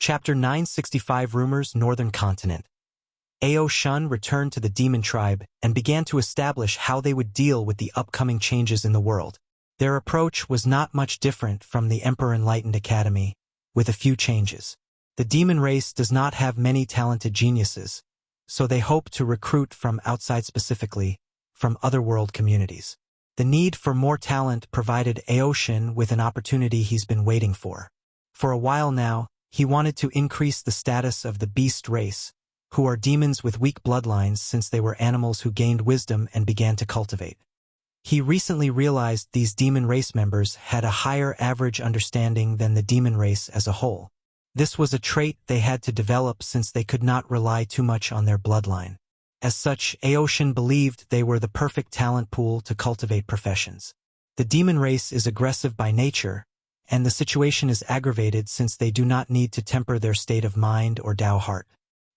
Chapter 965 Rumors Northern Continent. Ao Shun returned to the demon tribe and began to establish how they would deal with the upcoming changes in the world. Their approach was not much different from the Emperor Enlightened Academy, with a few changes. The demon race does not have many talented geniuses, so they hope to recruit from outside, specifically from otherworld communities. The need for more talent provided Ao Shun with an opportunity he's been waiting for. For a while now, he wanted to increase the status of the beast race, who are demons with weak bloodlines since they were animals who gained wisdom and began to cultivate. He recently realized these demon race members had a higher average understanding than the demon race as a whole. This was a trait they had to develop since they could not rely too much on their bloodline. As such, Ao Shun believed they were the perfect talent pool to cultivate professions. The demon race is aggressive by nature, and the situation is aggravated since they do not need to temper their state of mind or Tao heart.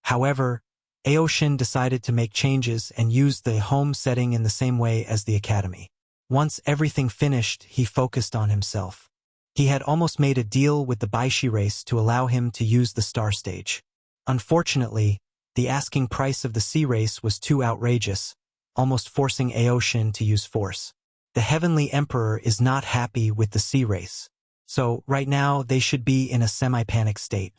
However, Ao Shun decided to make changes and use the home setting in the same way as the academy. Once everything finished, he focused on himself. He had almost made a deal with the Baishi race to allow him to use the star stage. Unfortunately, the asking price of the sea race was too outrageous, almost forcing Ao Shun to use force. The Heavenly Emperor is not happy with the sea race. So, right now, they should be in a semi-panic state.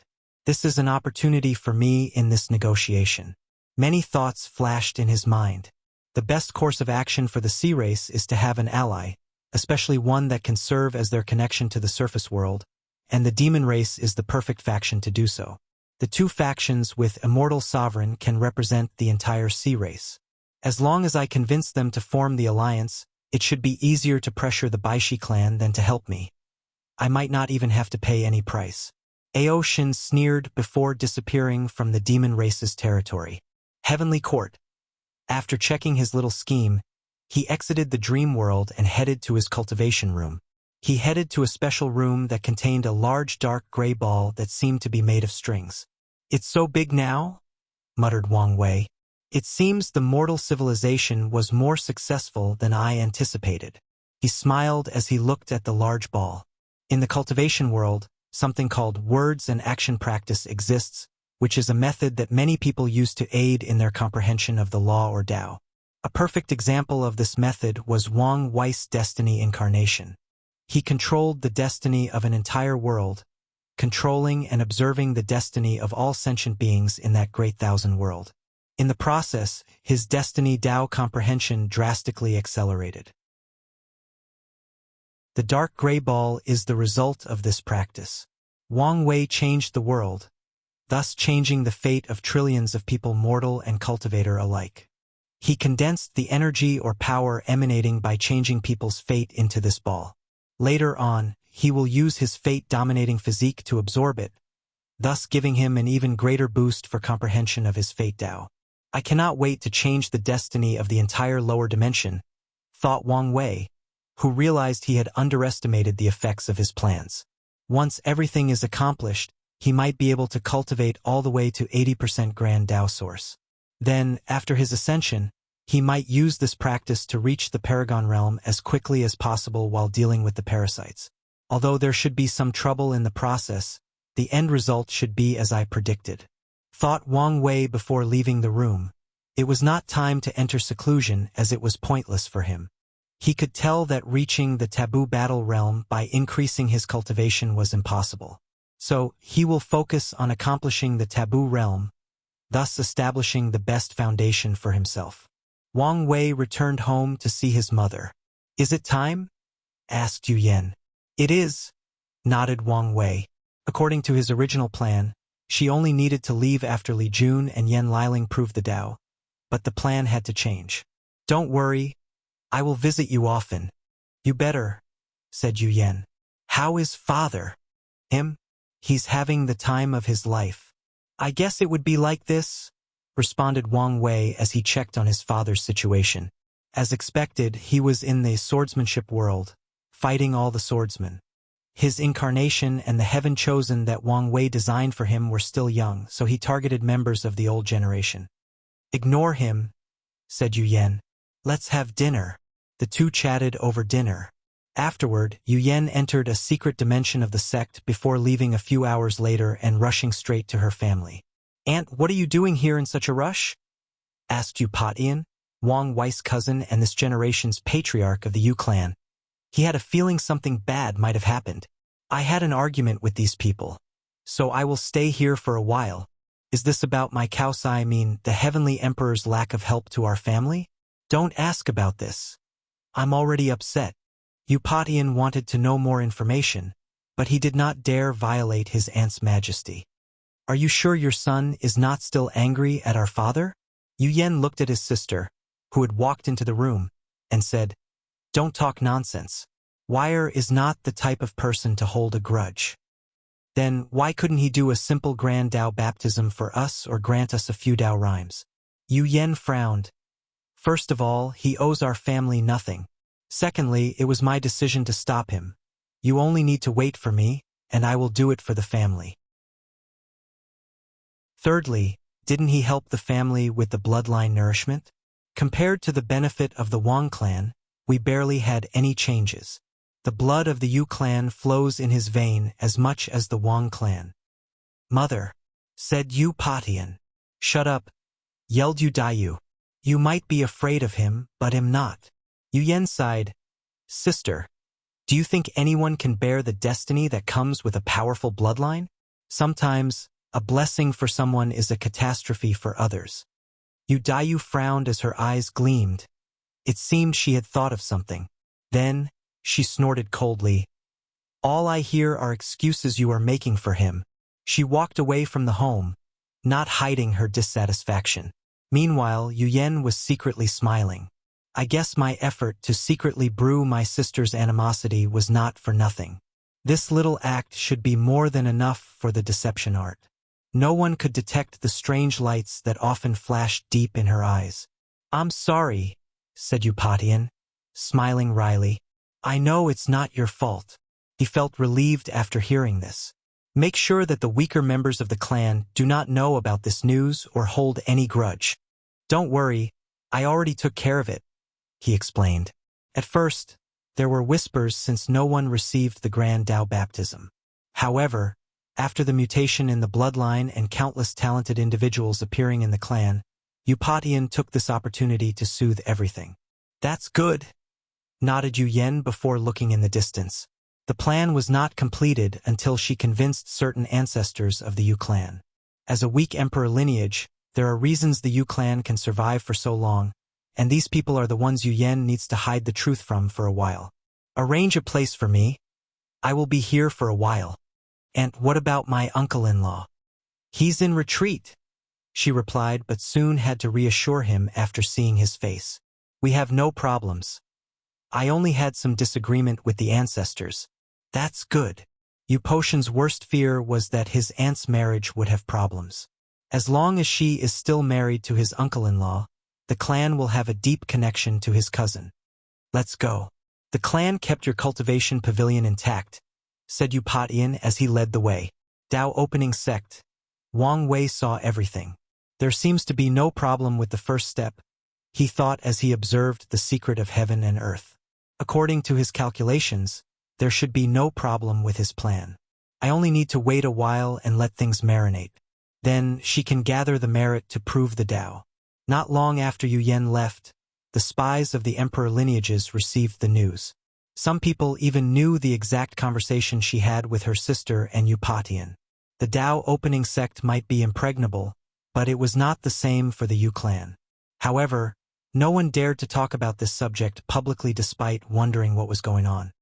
This is an opportunity for me in this negotiation. Many thoughts flashed in his mind. The best course of action for the sea race is to have an ally, especially one that can serve as their connection to the surface world, and the demon race is the perfect faction to do so. The two factions with Immortal Sovereign can represent the entire sea race. As long as I convince them to form the alliance, it should be easier to pressure the Baishi clan than to help me. I might not even have to pay any price. Ao Shun sneered before disappearing from the demon race's territory. Heavenly Court. After checking his little scheme, he exited the dream world and headed to his cultivation room. He headed to a special room that contained a large dark gray ball that seemed to be made of strings. "It's so big now?" muttered Wang Wei. "It seems the mortal civilization was more successful than I anticipated." He smiled as he looked at the large ball. In the cultivation world, something called words and action practice exists, which is a method that many people use to aid in their comprehension of the law or Tao. A perfect example of this method was Wang Wei's destiny incarnation. He controlled the destiny of an entire world, controlling and observing the destiny of all sentient beings in that great thousand world. In the process, his destiny Tao comprehension drastically accelerated. The dark gray ball is the result of this practice. Wang Wei changed the world, thus changing the fate of trillions of people, mortal and cultivator alike. He condensed the energy or power emanating by changing people's fate into this ball. Later on, he will use his fate-dominating physique to absorb it, thus giving him an even greater boost for comprehension of his fate Tao. I cannot wait to change the destiny of the entire lower dimension, thought Wang Wei, who realized he had underestimated the effects of his plans. Once everything is accomplished, he might be able to cultivate all the way to 80% Grand Tao Source. Then, after his ascension, he might use this practice to reach the Paragon realm as quickly as possible while dealing with the parasites. Although there should be some trouble in the process, the end result should be as I predicted, thought Wang Wei before leaving the room. It was not time to enter seclusion as it was pointless for him. He could tell that reaching the taboo battle realm by increasing his cultivation was impossible. So, he will focus on accomplishing the taboo realm, thus establishing the best foundation for himself. Wang Wei returned home to see his mother. "Is it time?" asked Yu Yan. "It is," nodded Wang Wei. According to his original plan, she only needed to leave after Li Jun and Yan Liling proved the Tao, but the plan had to change. "Don't worry, I will visit you often." "You better," said Yu Yan. "How is father?" "Him? He's having the time of his life." "I guess it would be like this," responded Wang Wei as he checked on his father's situation. As expected, he was in the swordsmanship world, fighting all the swordsmen. His incarnation and the heaven chosen that Wang Wei designed for him were still young, so he targeted members of the old generation. "Ignore him," said Yu Yan. "Let's have dinner." The two chatted over dinner. Afterward, Yu Yen entered a secret dimension of the sect before leaving a few hours later and rushing straight to her family. "Aunt, what are you doing here in such a rush?" asked Yu Patian, Wang Wei's cousin and this generation's patriarch of the Yu clan. He had a feeling something bad might have happened. "I had an argument with these people, so I will stay here for a while. Is this about my Kaosai the Heavenly Emperor's lack of help to our family? Don't ask about this. I'm already upset." Yu Patian wanted to know more information, but he did not dare violate his aunt's majesty. "Are you sure your son is not still angry at our father?" Yu Yen looked at his sister, who had walked into the room, and said, "Don't talk nonsense. Wire is not the type of person to hold a grudge. Then why couldn't he do a simple grand Dao baptism for us or grant us a few Dao rhymes?" Yu Yen frowned. "First of all, he owes our family nothing. Secondly, it was my decision to stop him. You only need to wait for me, and I will do it for the family. Thirdly, didn't he help the family with the bloodline nourishment? Compared to the benefit of the Wang clan, we barely had any changes. The blood of the Yu clan flows in his vein as much as the Wang clan." "Mother," said Yu Patian. "Shut up," yelled Yu Daiyu. "You might be afraid of him, but am not." Yu Yen sighed. "Sister, do you think anyone can bear the destiny that comes with a powerful bloodline? Sometimes, a blessing for someone is a catastrophe for others." Yu Daiyu frowned as her eyes gleamed. It seemed she had thought of something. Then, she snorted coldly. "All I hear are excuses you are making for him." She walked away from the home, not hiding her dissatisfaction. Meanwhile, Yu Yen was secretly smiling. "I guess my effort to secretly brew my sister's animosity was not for nothing. This little act should be more than enough for the deception art." No one could detect the strange lights that often flashed deep in her eyes. "I'm sorry," said Yu Patian, smiling wryly. "I know it's not your fault." He felt relieved after hearing this. "Make sure that the weaker members of the clan do not know about this news or hold any grudge." "Don't worry, I already took care of it," he explained. At first, there were whispers since no one received the grand Dao baptism. However, after the mutation in the bloodline and countless talented individuals appearing in the clan, Yu Patian took this opportunity to soothe everything. "That's good," nodded Yu Yen before looking in the distance. The plan was not completed until she convinced certain ancestors of the Yu clan. As a weak emperor lineage, there are reasons the Yu clan can survive for so long, and these people are the ones Yu Yen needs to hide the truth from for a while. "Arrange a place for me. I will be here for a while." "And what about my uncle-in-law?" "He's in retreat," she replied, but soon had to reassure him after seeing his face. "We have no problems. I only had some disagreement with the ancestors." "That's good." Yu Potian's worst fear was that his aunt's marriage would have problems. As long as she is still married to his uncle-in-law, the clan will have a deep connection to his cousin. "Let's go." "The clan kept your cultivation pavilion intact," said Yu Patian as he led the way. Dao opening sect. Wang Wei saw everything. "There seems to be no problem with the first step," he thought as he observed the secret of heaven and earth. According to his calculations, there should be no problem with his plan. "I only need to wait a while and let things marinate. Then she can gather the merit to prove the Dao." Not long after Yu Yen left, the spies of the emperor lineages received the news. Some people even knew the exact conversation she had with her sister and Yu Patian. The Dao opening sect might be impregnable, but it was not the same for the Yu clan. However, no one dared to talk about this subject publicly despite wondering what was going on.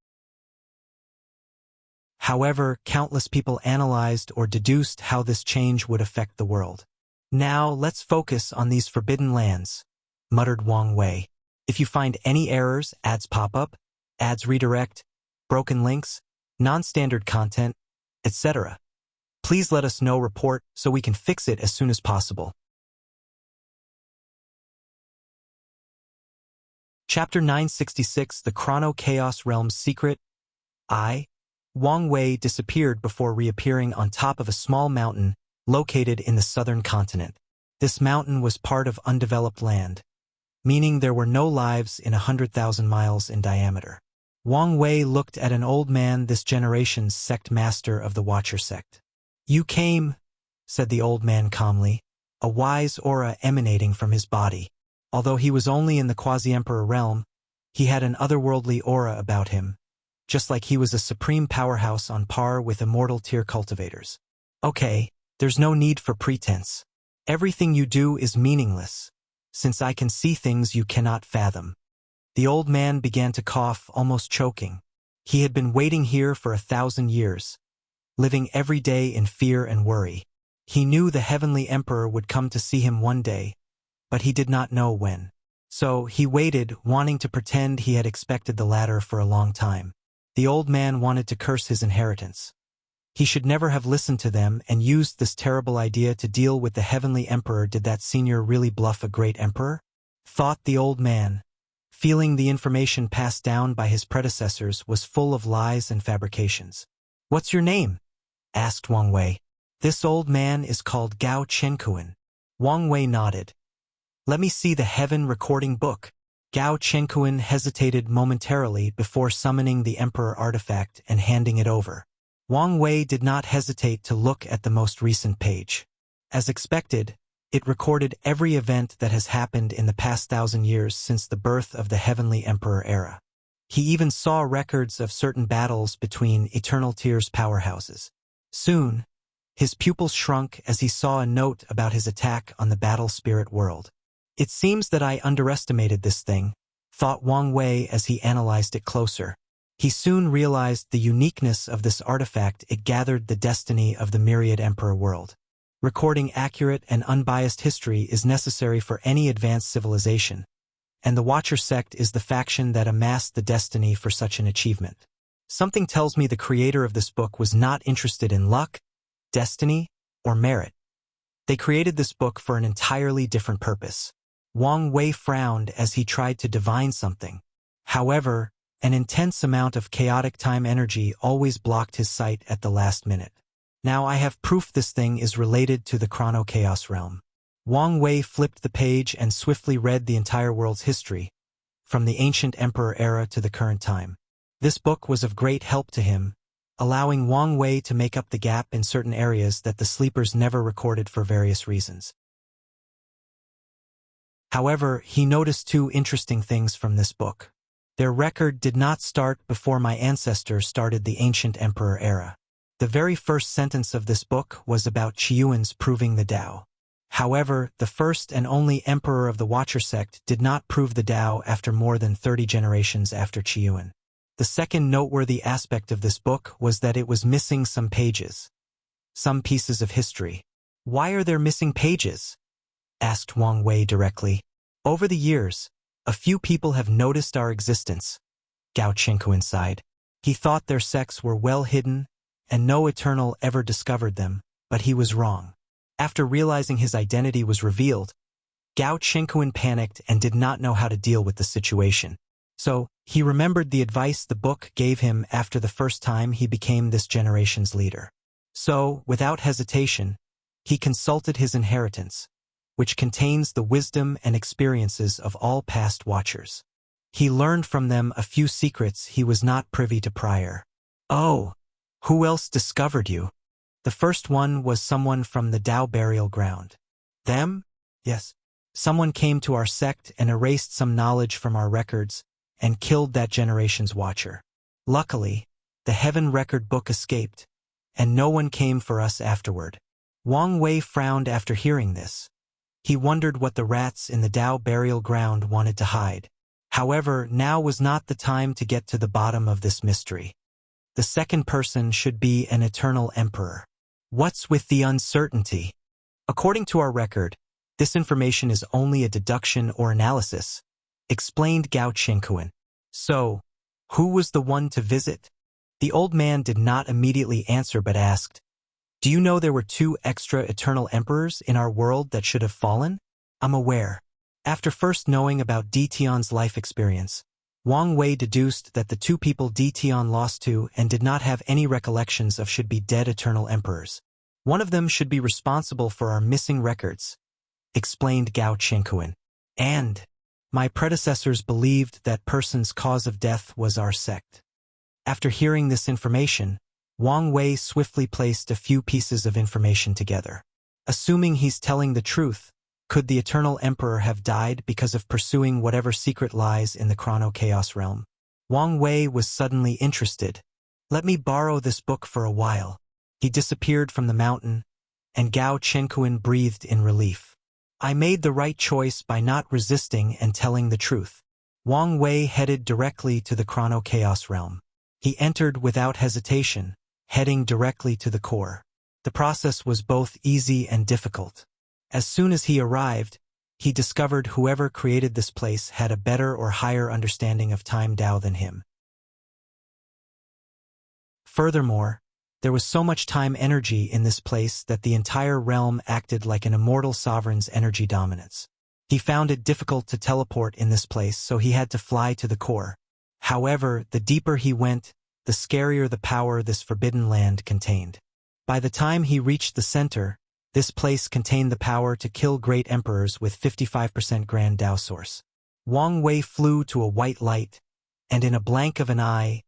However, countless people analyzed or deduced how this change would affect the world. "Now, let's focus on these forbidden lands," muttered Wang Wei. "If you find any errors, ads pop up, ads redirect, broken links, non-standard content, etc. Please let us know report so we can fix it as soon as possible." Chapter 966 The Chrono Chaos Realm's Secret. Wang Wei disappeared before reappearing on top of a small mountain located in the southern continent. This mountain was part of undeveloped land, meaning there were no lives in 100,000 miles in diameter. Wang Wei looked at an old man, this generation's sect master of the Watcher sect. "You came," said the old man calmly, a wise aura emanating from his body. Although he was only in the quasi-emperor realm, he had an otherworldly aura about him, just like he was a supreme powerhouse on par with immortal tier cultivators. "Okay, there's no need for pretense. Everything you do is meaningless, since I can see things you cannot fathom." The old man began to cough, almost choking. He had been waiting here for 1,000 years, living every day in fear and worry. He knew the heavenly emperor would come to see him one day, but he did not know when. So he waited, wanting to pretend he had expected the latter for a long time. The old man wanted to curse his inheritance. He should never have listened to them and used this terrible idea to deal with the heavenly emperor. Did that senior really bluff a great emperor? Thought the old man, feeling the information passed down by his predecessors was full of lies and fabrications. "What's your name?" asked Wang Wei. "This old man is called Gao Chenkuan." Wang Wei nodded. "Let me see the heaven recording book." Gao Chenkuan hesitated momentarily before summoning the emperor artifact and handing it over. Wang Wei did not hesitate to look at the most recent page. As expected, it recorded every event that has happened in the past 1,000 years since the birth of the Heavenly Emperor era. He even saw records of certain battles between Eternal Tier's powerhouses. Soon, his pupils shrunk as he saw a note about his attack on the Battle Spirit world. "It seems that I underestimated this thing," thought Wang Wei as he analyzed it closer. He soon realized the uniqueness of this artifact. It gathered the destiny of the myriad emperor world. Recording accurate and unbiased history is necessary for any advanced civilization, and the Watcher sect is the faction that amassed the destiny for such an achievement. Something tells me the creator of this book was not interested in luck, destiny, or merit. They created this book for an entirely different purpose. Wang Wei frowned as he tried to divine something. However, an intense amount of chaotic time energy always blocked his sight at the last minute. "Now I have proof this thing is related to the Chrono Chaos realm." Wang Wei flipped the page and swiftly read the entire world's history, from the ancient emperor era to the current time. This book was of great help to him, allowing Wang Wei to make up the gap in certain areas that the sleepers never recorded for various reasons. However, he noticed two interesting things from this book. Their record did not start before my ancestors started the ancient emperor era. The very first sentence of this book was about Qiyuan's proving the Tao. However, the first and only emperor of the Watcher sect did not prove the Tao after more than 30 generations after Qiyuan. The second noteworthy aspect of this book was that it was missing some pages. Some pieces of history. "Why are there missing pages?" asked Wang Wei directly. "Over the years, a few people have noticed our existence," Gao Chenkuan sighed. He thought their sects were well hidden, and no Eternal ever discovered them, but he was wrong. After realizing his identity was revealed, Gao Chenkuan panicked and did not know how to deal with the situation. So, he remembered the advice the book gave him after the first time he became this generation's leader. So, without hesitation, he consulted his inheritance, which contains the wisdom and experiences of all past Watchers. He learned from them a few secrets he was not privy to prior. "Oh, who else discovered you?" The first one was someone from the Tao burial ground. "Them?" "Yes. Someone came to our sect and erased some knowledge from our records and killed that generation's Watcher. Luckily, the Heaven Record book escaped, and no one came for us afterward." Wang Wei frowned after hearing this. He wondered what the rats in the Tao burial ground wanted to hide. However, now was not the time to get to the bottom of this mystery. The second person should be an Eternal Emperor. What's with the uncertainty? According to our record, this information is only a deduction or analysis, explained Gao Chenkuan. So, who was the one to visit? The old man did not immediately answer but asked, "Do you know there were 2 extra Eternal Emperors in our world that should have fallen?" "I'm aware." After first knowing about Dition's life experience, Wang Wei deduced that the 2 people Dition lost to and did not have any recollections of should be dead Eternal Emperors. "One of them should be responsible for our missing records," explained Gao Chenkuan. "And My predecessors believed that person's cause of death was our sect. After hearing this information, Wang Wei swiftly placed a few pieces of information together. Assuming he's telling the truth, could the Eternal Emperor have died because of pursuing whatever secret lies in the Chrono Chaos realm? Wang Wei was suddenly interested. Let me borrow this book for a while. He disappeared from the mountain, and Gao Chenkuan breathed in relief. I made the right choice by not resisting and telling the truth. Wang Wei headed directly to the Chrono Chaos realm. He entered without hesitation, heading directly to the core. The process was both easy and difficult. As soon as he arrived, he discovered whoever created this place had a better or higher understanding of time Tao than him. Furthermore, there was so much time energy in this place that the entire realm acted like an immortal sovereign's energy dominance. He found it difficult to teleport in this place, so he had to fly to the core. However, the deeper he went, the scarier the power this forbidden land contained. By the time he reached the center, this place contained the power to kill great emperors with 55% Grand Tao source. Wang Wei flew to a white light, and in a blank of an eye,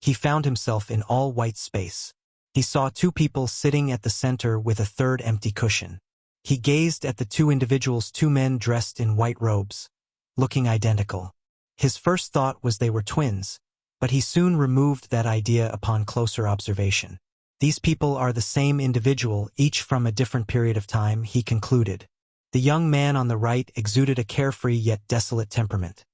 he found himself in all white space. He saw two people sitting at the center with a third empty cushion. He gazed at the two individuals, two men dressed in white robes, looking identical. His first thought was they were twins, but he soon removed that idea upon closer observation. These people are the same individual, each from a different period of time, he concluded. The young man on the right exuded a carefree yet desolate temperament.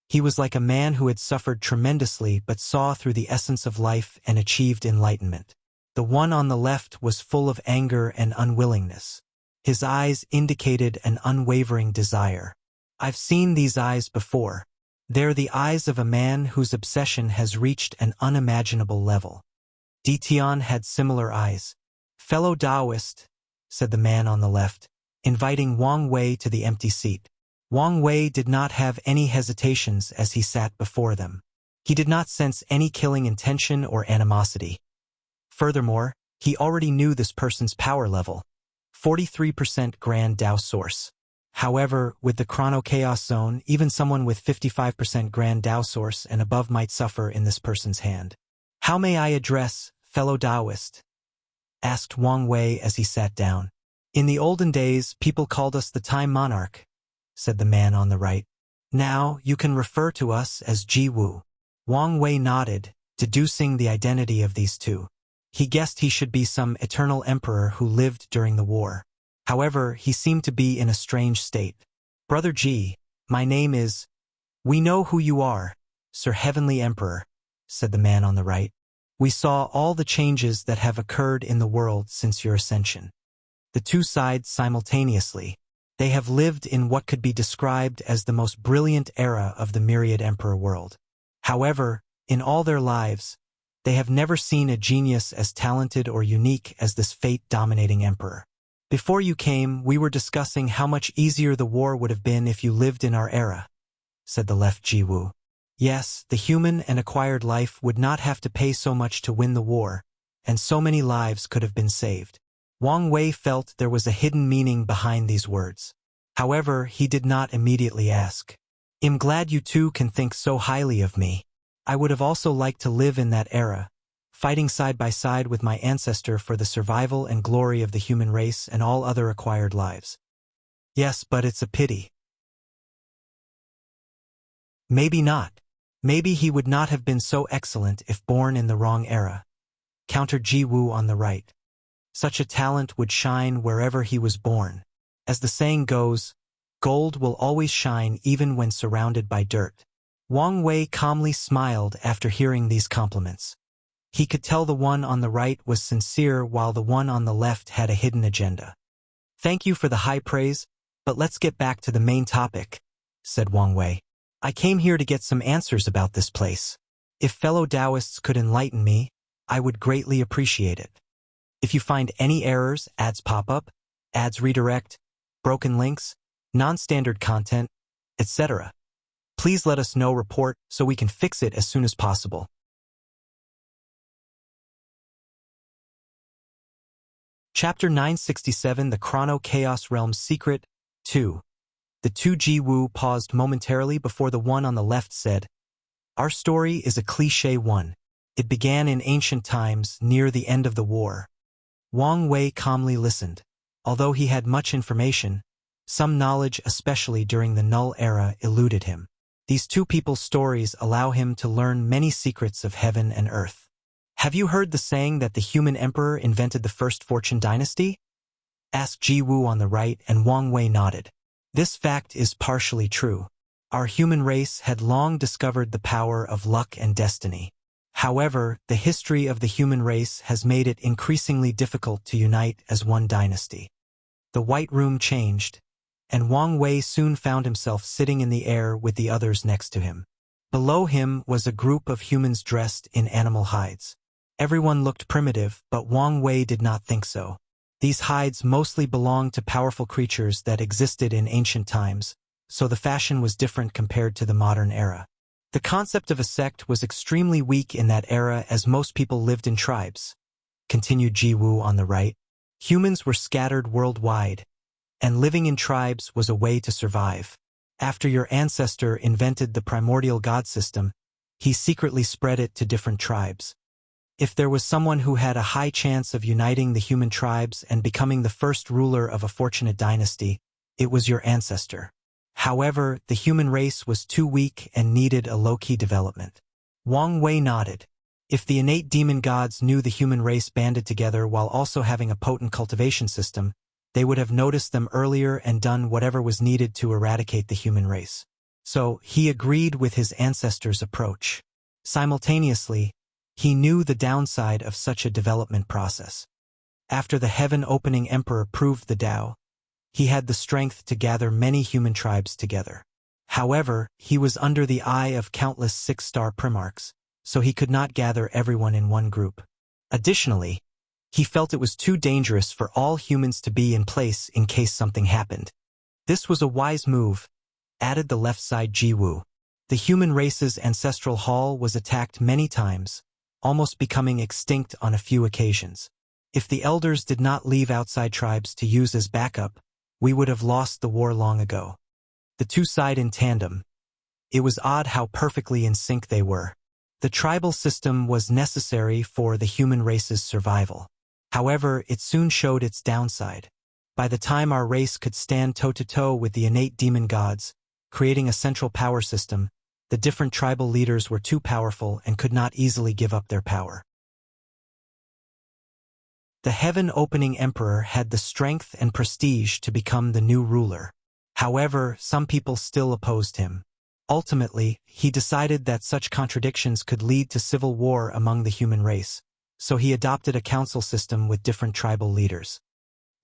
He was like a man who had suffered tremendously but saw through the essence of life and achieved enlightenment. The one on the left was full of anger and unwillingness. His eyes indicated an unwavering desire. I've seen these eyes before. They're the eyes of a man whose obsession has reached an unimaginable level. Ditian had similar eyes. Fellow Taoist, said the man on the left, inviting Wang Wei to the empty seat. Wang Wei did not have any hesitations as he sat before them. He did not sense any killing intention or animosity. Furthermore, he already knew this person's power level, 43% Grand Tao source. However, with the Chrono Chaos Zone, even someone with 55% Grand Tao source and above might suffer in this person's hand. How may I address, fellow Taoist? Asked Wang Wei as he sat down. In the olden days, people called us the Time Monarch, said the man on the right. Now, you can refer to us as Ji Wu. Wang Wei nodded, deducing the identity of these two. He guessed he should be some eternal emperor who lived during the war. However, he seemed to be in a strange state. Brother Ji, my name is... We know who you are, Sir Heavenly Emperor, said the man on the right. We saw all the changes that have occurred in the world since your ascension. The two sides simultaneously. They have lived in what could be described as the most brilliant era of the myriad emperor world. However, in all their lives, they have never seen a genius as talented or unique as this fate-dominating emperor. Before you came, we were discussing how much easier the war would have been if you lived in our era, said the left Ji Wu. Yes, the human and acquired life would not have to pay so much to win the war, and so many lives could have been saved. Wang Wei felt there was a hidden meaning behind these words. However, he did not immediately ask. I'm glad you two can think so highly of me. I would have also liked to live in that era, fighting side by side with my ancestor for the survival and glory of the human race and all other acquired lives. Yes, but it's a pity. Maybe not. Maybe he would not have been so excellent if born in the wrong era, countered Ji Wu on the right. Such a talent would shine wherever he was born. As the saying goes, gold will always shine even when surrounded by dirt. Wang Wei calmly smiled after hearing these compliments. He could tell the one on the right was sincere while the one on the left had a hidden agenda. Thank you for the high praise, but let's get back to the main topic, said Wang Wei. I came here to get some answers about this place. If fellow Taoists could enlighten me, I would greatly appreciate it. If you find any errors, ads pop up, ads redirect, broken links, non-standard content, etc., please let us know report so we can fix it as soon as possible. Chapter 967 The Chrono Chaos Realm's Secret 2. The two Ji-woo paused momentarily before the one on the left said, "Our story is a cliché one. It began in ancient times, near the end of the war." Wang Wei calmly listened. Although he had much information, some knowledge, especially during the Null Era, eluded him. These two people's stories allow him to learn many secrets of heaven and earth. "Have you heard the saying that the human emperor invented the first fortune dynasty?" asked Ji-woo on the right, and Wang Wei nodded. This fact is partially true. Our human race had long discovered the power of luck and destiny. However, the history of the human race has made it increasingly difficult to unite as one dynasty. The White Room changed, and Wang Wei soon found himself sitting in the air with the others next to him. Below him was a group of humans dressed in animal hides. Everyone looked primitive, but Wang Wei did not think so. These hides mostly belonged to powerful creatures that existed in ancient times, so the fashion was different compared to the modern era. The concept of a sect was extremely weak in that era as most people lived in tribes. Continued Ji-woo on the right. Humans were scattered worldwide, and living in tribes was a way to survive. After your ancestor invented the primordial god system, he secretly spread it to different tribes. If there was someone who had a high chance of uniting the human tribes and becoming the first ruler of a fortunate dynasty, it was your ancestor. However, the human race was too weak and needed a low-key development. Wang Wei nodded. If the innate demon gods knew the human race banded together while also having a potent cultivation system, they would have noticed them earlier and done whatever was needed to eradicate the human race. So, he agreed with his ancestors' approach. Simultaneously, he knew the downside of such a development process. After the heaven-opening emperor proved the Tao, he had the strength to gather many human tribes together. However, he was under the eye of countless six-star primarchs, so he could not gather everyone in one group. Additionally, he felt it was too dangerous for all humans to be in place in case something happened. This was a wise move, added the left side Ji-woo. The human race's ancestral hall was attacked many times, almost becoming extinct on a few occasions. If the elders did not leave outside tribes to use as backup, we would have lost the war long ago. The two sighed in tandem. It was odd how perfectly in sync they were. The tribal system was necessary for the human race's survival. However, it soon showed its downside. By the time our race could stand toe-to-toe with the innate demon gods, creating a central power system, the different tribal leaders were too powerful and could not easily give up their power. The heaven-opening emperor had the strength and prestige to become the new ruler. However, some people still opposed him. Ultimately, he decided that such contradictions could lead to civil war among the human race, so he adopted a council system with different tribal leaders.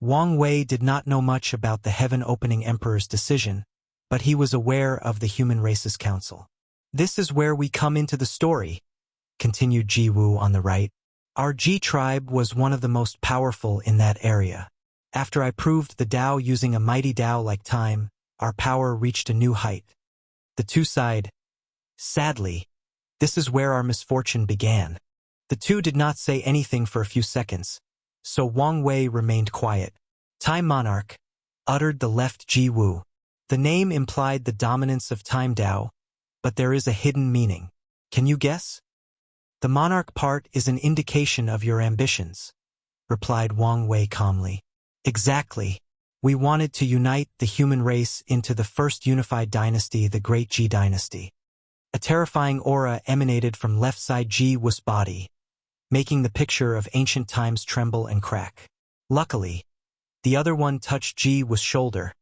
Wang Wei did not know much about the heaven-opening emperor's decision, but he was aware of the human race's council. "This is where we come into the story," continued Ji-woo on the right. "Our Ji tribe was one of the most powerful in that area. After I proved the Tao using a mighty Tao like time, our power reached a new height." The two sighed. "Sadly, this is where our misfortune began." The two did not say anything for a few seconds, so Wang Wei remained quiet. "Time Monarch," uttered the left Ji-woo. The name implied the dominance of Time Tao, but there is a hidden meaning. Can you guess? "The monarch part is an indication of your ambitions," replied Wang Wei calmly. "Exactly. We wanted to unite the human race into the first unified dynasty, the Great Ji Dynasty." A terrifying aura emanated from left side Ji-woo's body, making the picture of ancient times tremble and crack. Luckily, the other one touched Ji-woo's shoulder,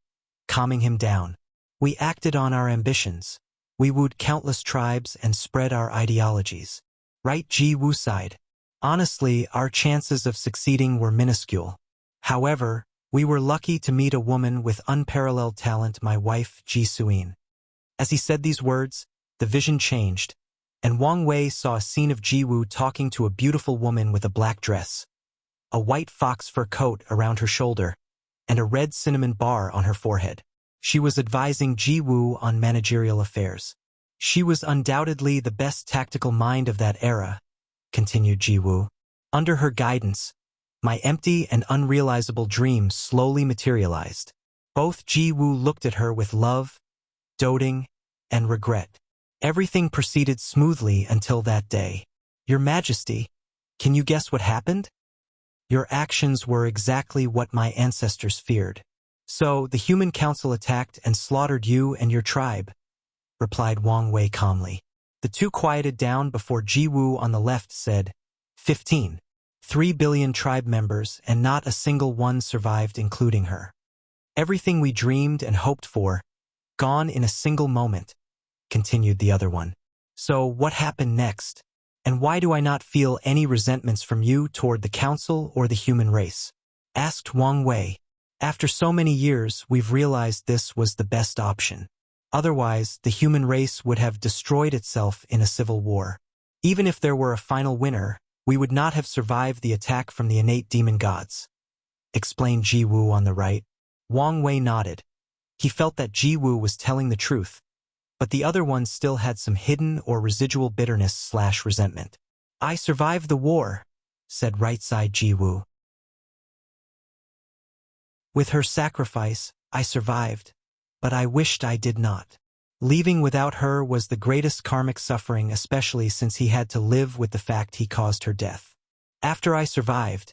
calming him down. "We acted on our ambitions. We wooed countless tribes and spread our ideologies." Right Ji-woo sighed. "Honestly, our chances of succeeding were minuscule. However, we were lucky to meet a woman with unparalleled talent, my wife, Ji Suin." As he said these words, the vision changed, and Wang Wei saw a scene of Ji-woo talking to a beautiful woman with a black dress, a white fox fur coat around her shoulder, and a red cinnamon bar on her forehead. She was advising Ji-woo on managerial affairs. "She was undoubtedly the best tactical mind of that era," continued Ji-woo. "Under her guidance, my empty and unrealizable dreams slowly materialized." Both Ji Wu looked at her with love, doting, and regret. Everything proceeded smoothly until that day. Your Majesty, can you guess what happened? Your actions were exactly what my ancestors feared. So, the human council attacked and slaughtered you and your tribe, replied Wang Wei calmly. The two quieted down before Ji Wu on the left said, 15. 3 billion tribe members and not a single one survived including her. Everything we dreamed and hoped for, gone in a single moment, continued the other one. So what happened next? And why do I not feel any resentments from you toward the council or the human race? Asked Wang Wei. After so many years, we've realized this was the best option. Otherwise, the human race would have destroyed itself in a civil war. Even if there were a final winner, we would not have survived the attack from the innate demon gods. Explained Ji Wu on the right. Wang Wei nodded. He felt that Ji Wu was telling the truth, but the other one still had some hidden or residual bitterness/resentment. I survived the war, said right side Ji Wu. With her sacrifice, I survived, but I wished I did not. Leaving without her was the greatest karmic suffering, especially since he had to live with the fact he caused her death. After I survived,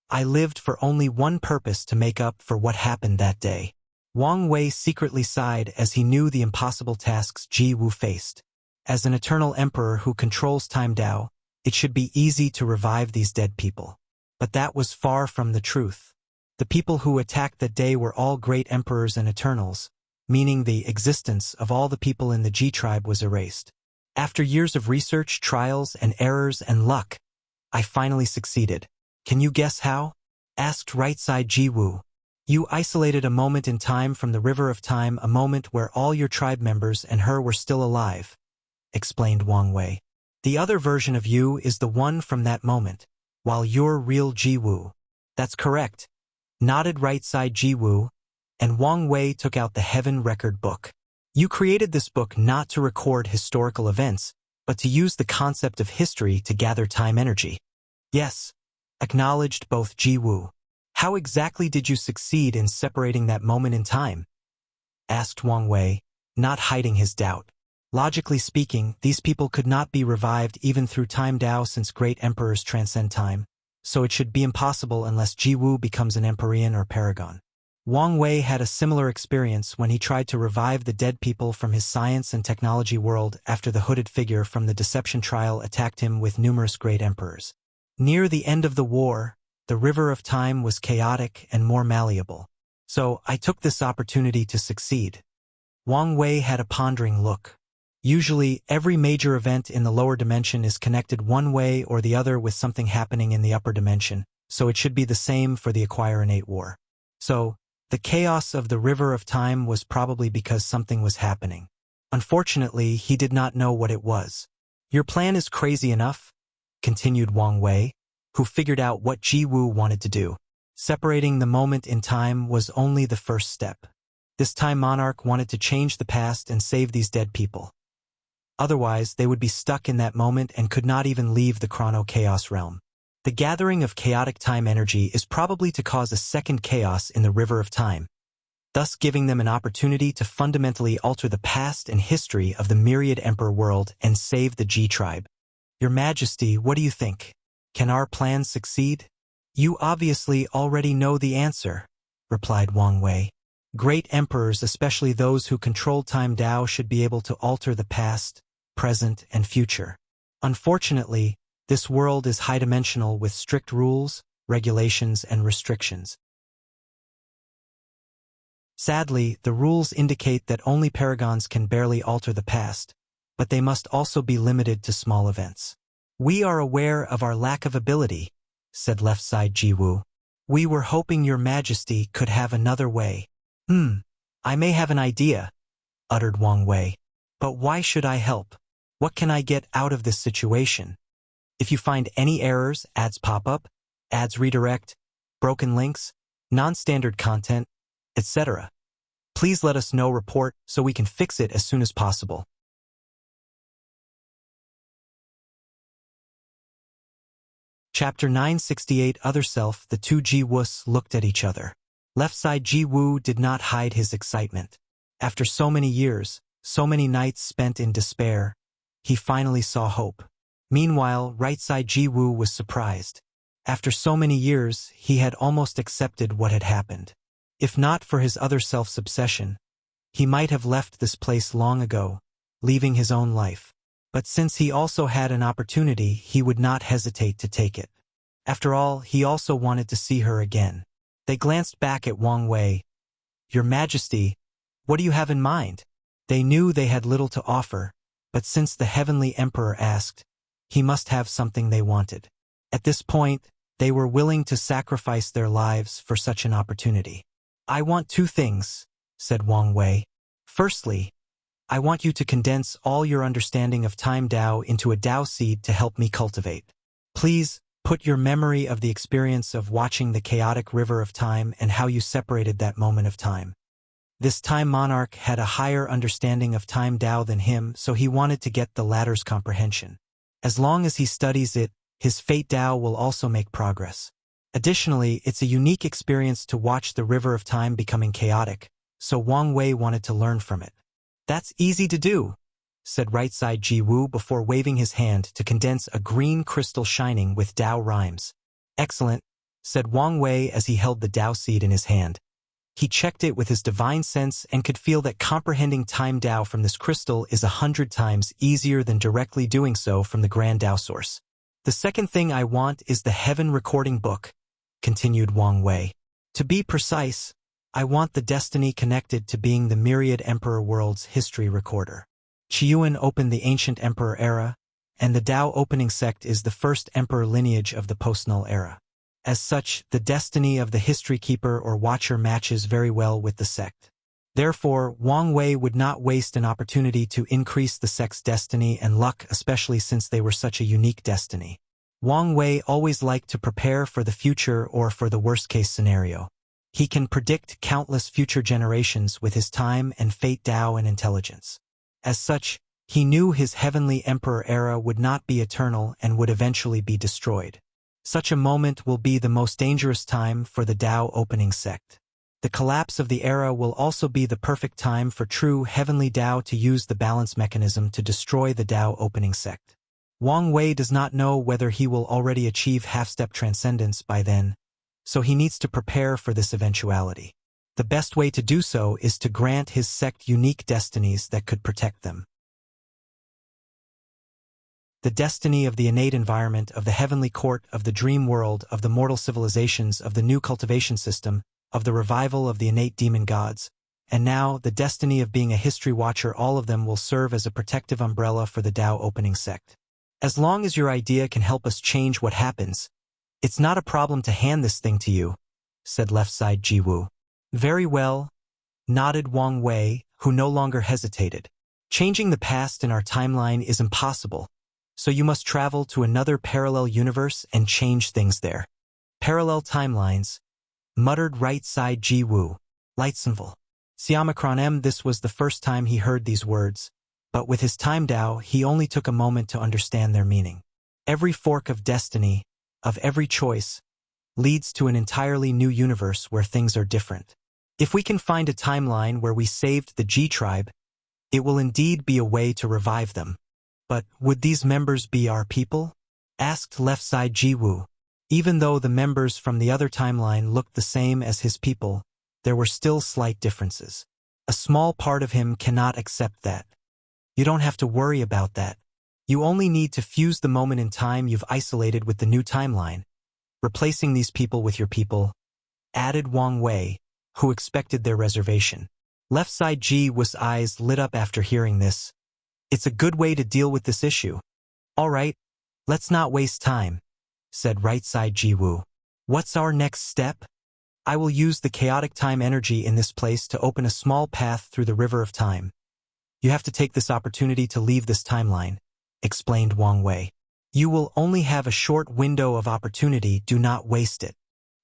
I lived for only one purpose: to make up for what happened that day. Wang Wei secretly sighed as he knew the impossible tasks Ji Wu faced. As an eternal emperor who controls time Dao, it should be easy to revive these dead people. But that was far from the truth. The people who attacked that day were all great emperors and eternals, meaning the existence of all the people in the Ji tribe was erased. After years of research, trials, and errors and luck, I finally succeeded. Can you guess how? Asked right side Ji Wu. You isolated a moment in time from the river of time, a moment where all your tribe members and her were still alive, explained Wang Wei. The other version of you is the one from that moment, while you're real Ji Wu. That's correct, nodded right side Ji Wu, and Wang Wei took out the Heaven Record book. You created this book not to record historical events, but to use the concept of history to gather time energy. Yes, acknowledged both Ji Wu. How exactly did you succeed in separating that moment in time? Asked Wang Wei, not hiding his doubt. Logically speaking, these people could not be revived even through time Dao, since great emperors transcend time, so it should be impossible unless Ji Wu becomes an Empyrean or Paragon. Wang Wei had a similar experience when he tried to revive the dead people from his science and technology world after the hooded figure from the deception trial attacked him with numerous great emperors. Near the end of the war, the river of time was chaotic and more malleable. So I took this opportunity to succeed. Wang Wei had a pondering look. Usually, every major event in the lower dimension is connected one way or the other with something happening in the upper dimension, so it should be the same for the Acquire Innate War. So, the chaos of the river of time was probably because something was happening. Unfortunately, he did not know what it was. Your plan is crazy enough, continued Wang Wei, who figured out what Ji Wu wanted to do. Separating the moment in time was only the first step. This time monarch wanted to change the past and save these dead people. Otherwise, they would be stuck in that moment and could not even leave the Chrono Chaos realm. The gathering of chaotic time energy is probably to cause a second chaos in the river of time, thus giving them an opportunity to fundamentally alter the past and history of the myriad emperor world and save the Ji tribe. Your Majesty, what do you think? Can our plan succeed? You obviously already know the answer, replied Wang Wei. Great emperors, especially those who control time Dao, should be able to alter the past, present, and future. Unfortunately, this world is high-dimensional with strict rules, regulations, and restrictions. Sadly, the rules indicate that only paragons can barely alter the past, but they must also be limited to small events. We are aware of our lack of ability, said left side Ji Wu. We were hoping your Majesty could have another way. I may have an idea, uttered Wang Wei. But why should I help? What can I get out of this situation? If you find any errors, ads pop up, ads redirect, broken links, non-standard content, etc., please let us know. Report so we can fix it as soon as possible. Chapter 968 Other Self. The two Ji Wus looked at each other. Left side Ji Wu did not hide his excitement. After so many years, so many nights spent in despair, he finally saw hope. Meanwhile, right side Ji Wu was surprised. After so many years, he had almost accepted what had happened. If not for his other self's obsession, he might have left this place long ago, leaving his own life. But since he also had an opportunity, he would not hesitate to take it. After all, he also wanted to see her again. They glanced back at Wang Wei. "Your Majesty, what do you have in mind?" They knew they had little to offer, but since the Heavenly Emperor asked, he must have something they wanted. At this point, they were willing to sacrifice their lives for such an opportunity. "I want two things," said Wang Wei. "Firstly, I want you to condense all your understanding of Time Dao into a Dao seed to help me cultivate. Please, put your memory of the experience of watching the chaotic river of time and how you separated that moment of time." This time monarch had a higher understanding of Time Dao than him, so he wanted to get the latter's comprehension. As long as he studies it, his Fate Dao will also make progress. Additionally, it's a unique experience to watch the river of time becoming chaotic, so Wang Wei wanted to learn from it. "That's easy to do," said right side Ji Wu before waving his hand to condense a green crystal shining with Dao rhymes. "Excellent," said Wang Wei as he held the Dao seed in his hand. He checked it with his divine sense and could feel that comprehending Time Dao from this crystal is 100 times easier than directly doing so from the Grand Dao source. "The second thing I want is the Heaven Recording Book," continued Wang Wei. "To be precise, I want the destiny connected to being the myriad emperor world's history recorder. Qiyuan opened the ancient emperor era, and the Dao opening sect is the first emperor lineage of the post-null era. As such, the destiny of the history keeper or watcher matches very well with the sect. Therefore, Wang Wei would not waste an opportunity to increase the sect's destiny and luck, especially since they were such a unique destiny. Wang Wei always liked to prepare for the future or for the worst-case scenario. He can predict countless future generations with his time and fate Dao and intelligence. As such, he knew his heavenly emperor era would not be eternal and would eventually be destroyed. Such a moment will be the most dangerous time for the Dao opening sect. The collapse of the era will also be the perfect time for true heavenly Dao to use the balance mechanism to destroy the Dao opening sect. Wang Wei does not know whether he will already achieve half-step transcendence by then, so he needs to prepare for this eventuality. The best way to do so is to grant his sect unique destinies that could protect them. The destiny of the innate environment of the heavenly court of the dream world of the mortal civilizations of the new cultivation system, of the revival of the innate demon gods, and now the destiny of being a history watcher, all of them will serve as a protective umbrella for the Dao opening sect. As long as your idea can help us change what happens, it's not a problem to hand this thing to you, said left side Ji Wu. Very well, nodded Wang Wei, who no longer hesitated. Changing the past in our timeline is impossible, so you must travel to another parallel universe and change things there. Parallel timelines, muttered right side Ji Wu. Lightsonville. Siamacron. This was the first time he heard these words, but with his time Dao, he only took a moment to understand their meaning. Every fork of destiny, of every choice, leads to an entirely new universe where things are different. If we can find a timeline where we saved the Ji tribe, it will indeed be a way to revive them. But would these members be our people? Asked left side Ji Wu. Even though the members from the other timeline looked the same as his people, there were still slight differences. A small part of him cannot accept that. You don't have to worry about that. You only need to fuse the moment in time you've isolated with the new timeline, replacing these people with your people, added Wang Wei, who expected their reservation. Left side Ji Wu's eyes lit up after hearing this. It's a good way to deal with this issue. All right, let's not waste time, said right side Ji Wu. What's our next step? I will use the chaotic time energy in this place to open a small path through the river of time. You have to take this opportunity to leave this timeline, explained Wang Wei. You will only have a short window of opportunity, do not waste it.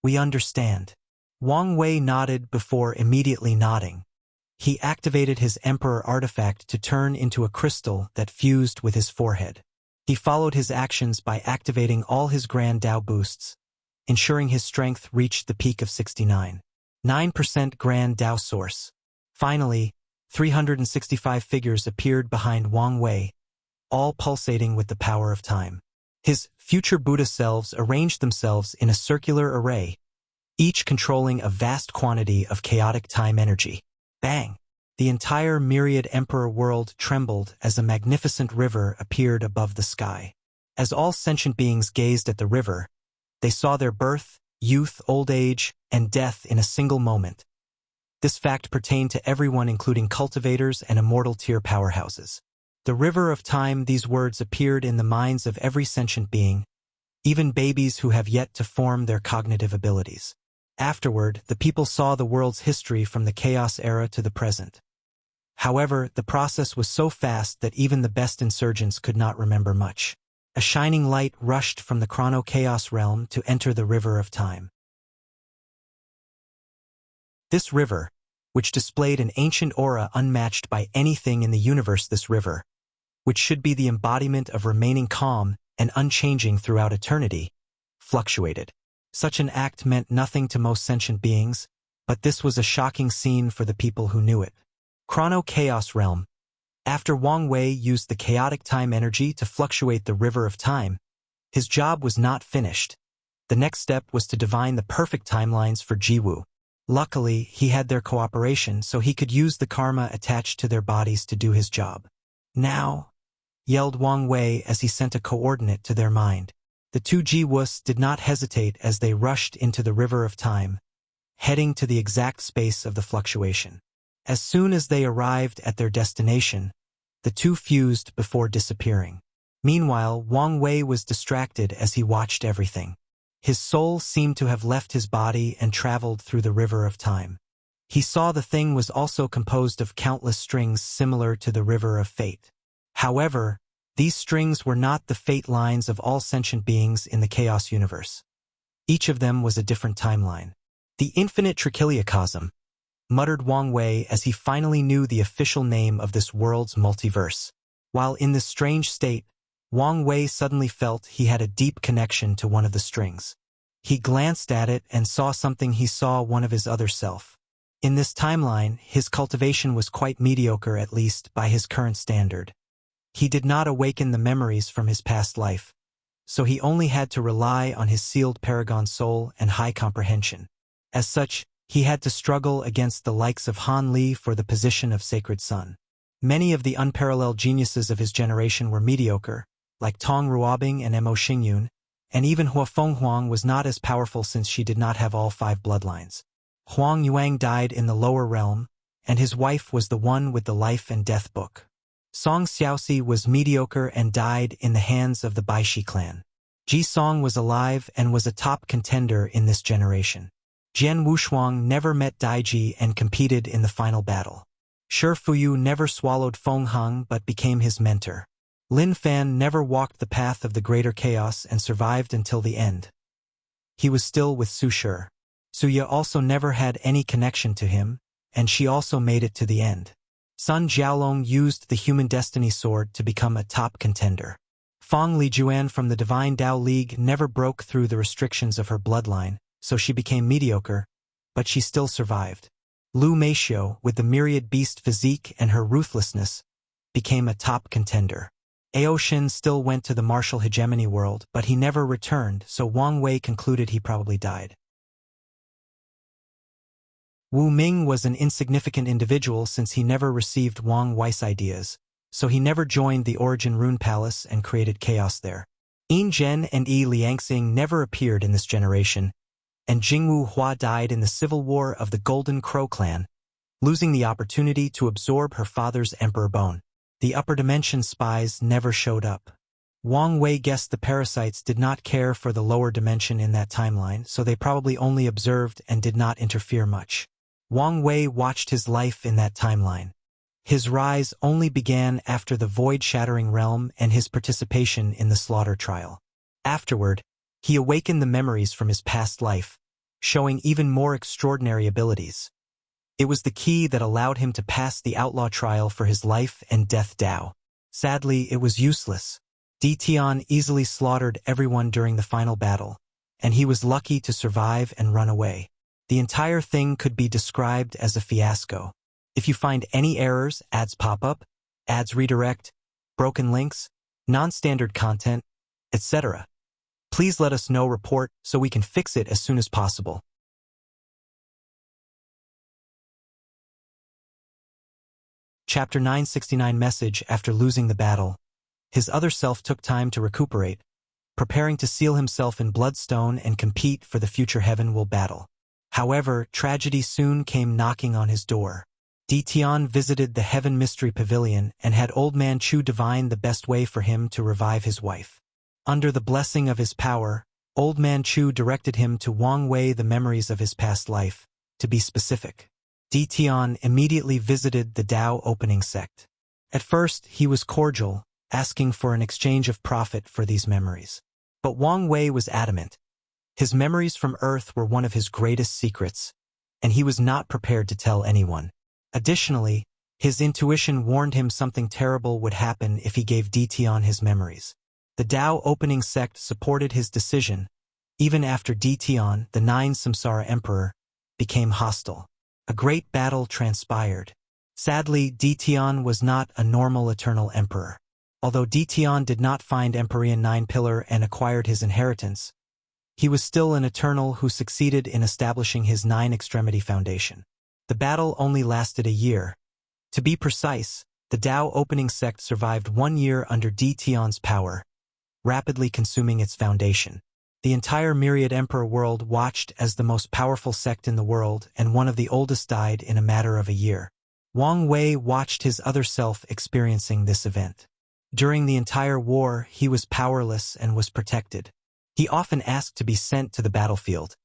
We understand. Wang Wei nodded before immediately nodding. He activated his Emperor artifact to turn into a crystal that fused with his forehead. He followed his actions by activating all his Grand Dao boosts, ensuring his strength reached the peak of 69. 9% Grand Tao Source. Finally, 365 figures appeared behind Wang Wei, all pulsating with the power of time. His future Buddha selves arranged themselves in a circular array, each controlling a vast quantity of chaotic time energy. Bang! The entire myriad emperor world trembled as a magnificent river appeared above the sky. As all sentient beings gazed at the river, they saw their birth, youth, old age, and death in a single moment. This fact pertained to everyone, including cultivators and immortal tier powerhouses. The river of time, these words appeared in the minds of every sentient being, even babies who have yet to form their cognitive abilities. Afterward, the people saw the world's history from the chaos era to the present. However, the process was so fast that even the best insurgents could not remember much. A shining light rushed from the Chrono Chaos realm to enter the river of time. This river, which displayed an ancient aura unmatched by anything in the universe, this river, which should be the embodiment of remaining calm and unchanging throughout eternity, fluctuated. Such an act meant nothing to most sentient beings, but this was a shocking scene for the people who knew it. Chrono Chaos Realm. After Wang Wei used the chaotic time energy to fluctuate the river of time, his job was not finished. The next step was to divine the perfect timelines for Jiwu. Luckily, he had their cooperation, so he could use the karma attached to their bodies to do his job. Now, yelled Wang Wei as he sent a coordinate to their mind. The two Jiwus did not hesitate as they rushed into the river of time, heading to the exact space of the fluctuation. As soon as they arrived at their destination, the two fused before disappearing. Meanwhile, Wang Wei was distracted as he watched everything. His soul seemed to have left his body and traveled through the river of time. He saw the thing was also composed of countless strings similar to the river of fate. However, these strings were not the fate lines of all sentient beings in the chaos universe. Each of them was a different timeline. The infinite trichiliocosm, muttered Wang Wei as he finally knew the official name of this world's multiverse. While in this strange state, Wang Wei suddenly felt he had a deep connection to one of the strings. He glanced at it and saw something. He saw one of his other self. In this timeline, his cultivation was quite mediocre, at least by his current standard. He did not awaken the memories from his past life, so he only had to rely on his sealed paragon soul and high comprehension. As such, he had to struggle against the likes of Han Li for the position of Sacred Son. Many of the unparalleled geniuses of his generation were mediocre, like Tong Ruobing and Mo Xingyun, and even Hua Fenghuang was not as powerful since she did not have all 5 bloodlines. Huang Yuang died in the lower realm, and his wife was the one with the life and death book. Song Xiaoxi was mediocre and died in the hands of the Baishi clan. Ji Song was alive and was a top contender in this generation. Jian Wushuang never met Daiji and competed in the final battle. Shi Fuyu never swallowed Feng Heng but became his mentor. Lin Fan never walked the path of the greater chaos and survived until the end. He was still with Su Shi. Suya also never had any connection to him, and she also made it to the end. Sun Jiaolong used the Human Destiny Sword to become a top contender. Fang Lijuan from the Divine Tao League never broke through the restrictions of her bloodline, so she became mediocre, but she still survived. Lu Meishio, with the myriad beast physique and her ruthlessness, became a top contender. Aoshin still went to the martial hegemony world, but he never returned, so Wang Wei concluded he probably died. Wu Ming was an insignificant individual since he never received Wang Wei's ideas, so he never joined the Origin Rune Palace and created chaos there. Yin Zhen and Yi Liangxing never appeared in this generation, and Jingwu Hua died in the civil war of the Golden Crow clan, losing the opportunity to absorb her father's emperor bone. The upper dimension spies never showed up. Wang Wei guessed the parasites did not care for the lower dimension in that timeline, so they probably only observed and did not interfere much. Wang Wei watched his life in that timeline. His rise only began after the void-shattering realm and his participation in the slaughter trial. Afterward, he awakened the memories from his past life, showing even more extraordinary abilities. It was the key that allowed him to pass the outlaw trial for his life and death Dao. Sadly, it was useless. Di Tian easily slaughtered everyone during the final battle, and he was lucky to survive and run away. The entire thing could be described as a fiasco. If you find any errors, ads pop up, ads redirect, broken links, non-standard content, etc., please let us know. Report so we can fix it as soon as possible. Chapter 969 Message. After losing the battle, his other self took time to recuperate, preparing to seal himself in bloodstone and compete for the future heaven will battle. However, tragedy soon came knocking on his door. Ditian visited the Heaven Mystery Pavilion and had Old Man Chu divine the best way for him to revive his wife. Under the blessing of his power, Old Man Chu directed him to Wang Wei the memories of his past life, to be specific. Ditian immediately visited the Dao opening sect. At first, he was cordial, asking for an exchange of profit for these memories. But Wang Wei was adamant. His memories from Earth were one of his greatest secrets, and he was not prepared to tell anyone. Additionally, his intuition warned him something terrible would happen if he gave Ditian his memories. The Dao opening sect supported his decision, even after Ditian, the 9 Samsara Emperor, became hostile. A great battle transpired. Sadly, Ditian was not a normal eternal emperor. Although Ditian did not find Empyrean 9 Pillar and acquired his inheritance, he was still an eternal who succeeded in establishing his 9 Extremity Foundation. The battle only lasted a year. To be precise, the Dao opening sect survived 1 year under Ditian's power, rapidly consuming its foundation. The entire Myriad Emperor world watched as the most powerful sect in the world and one of the oldest died in a matter of a year. Wang Wei watched his other self experiencing this event. During the entire war, he was powerless and was protected. He often asked to be sent to the battlefield.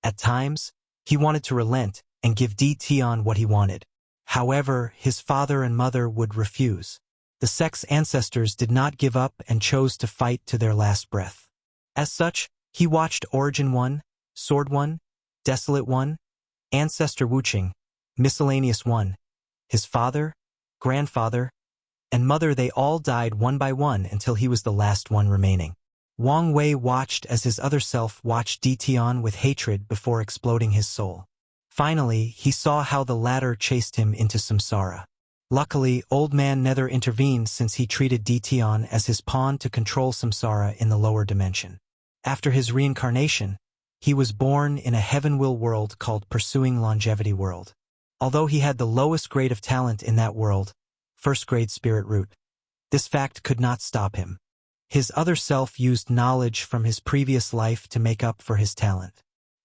At times, he wanted to relent and give Ditian what he wanted. However, his father and mother would refuse. The sect's ancestors did not give up and chose to fight to their last breath. As such, he watched Origin 1, Sword 1, Desolate 1, Ancestor Wuxia, Miscellaneous 1, his father, grandfather, and mother. They all died one by one until he was the last one remaining. Wang Wei watched as his other self watched Ditian with hatred before exploding his soul. Finally, he saw how the latter chased him into samsara. Luckily, Old Man Nether intervened since he treated Ditian as his pawn to control samsara in the lower dimension. After his reincarnation, he was born in a heaven-will world called Pursuing Longevity World. Although he had the lowest grade of talent in that world, first grade spirit root, this fact could not stop him. His other self used knowledge from his previous life to make up for his talent.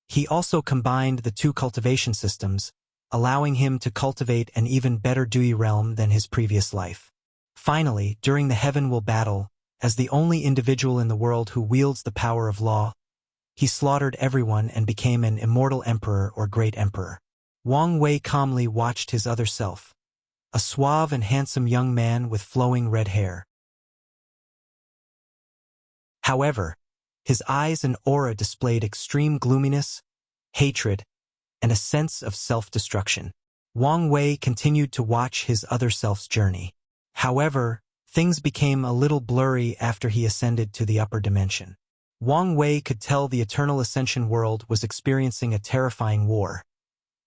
He also combined the 2 cultivation systems, allowing him to cultivate an even better Dui realm than his previous life. Finally, during the Heaven Will battle, as the only individual in the world who wields the power of law, he slaughtered everyone and became an immortal emperor or great emperor. Wang Wei calmly watched his other self, a suave and handsome young man with flowing red hair. However, his eyes and aura displayed extreme gloominess, hatred, and a sense of self-destruction. Wang Wei continued to watch his other self's journey. However, things became a little blurry after he ascended to the upper dimension. Wang Wei could tell the Eternal Ascension world was experiencing a terrifying war.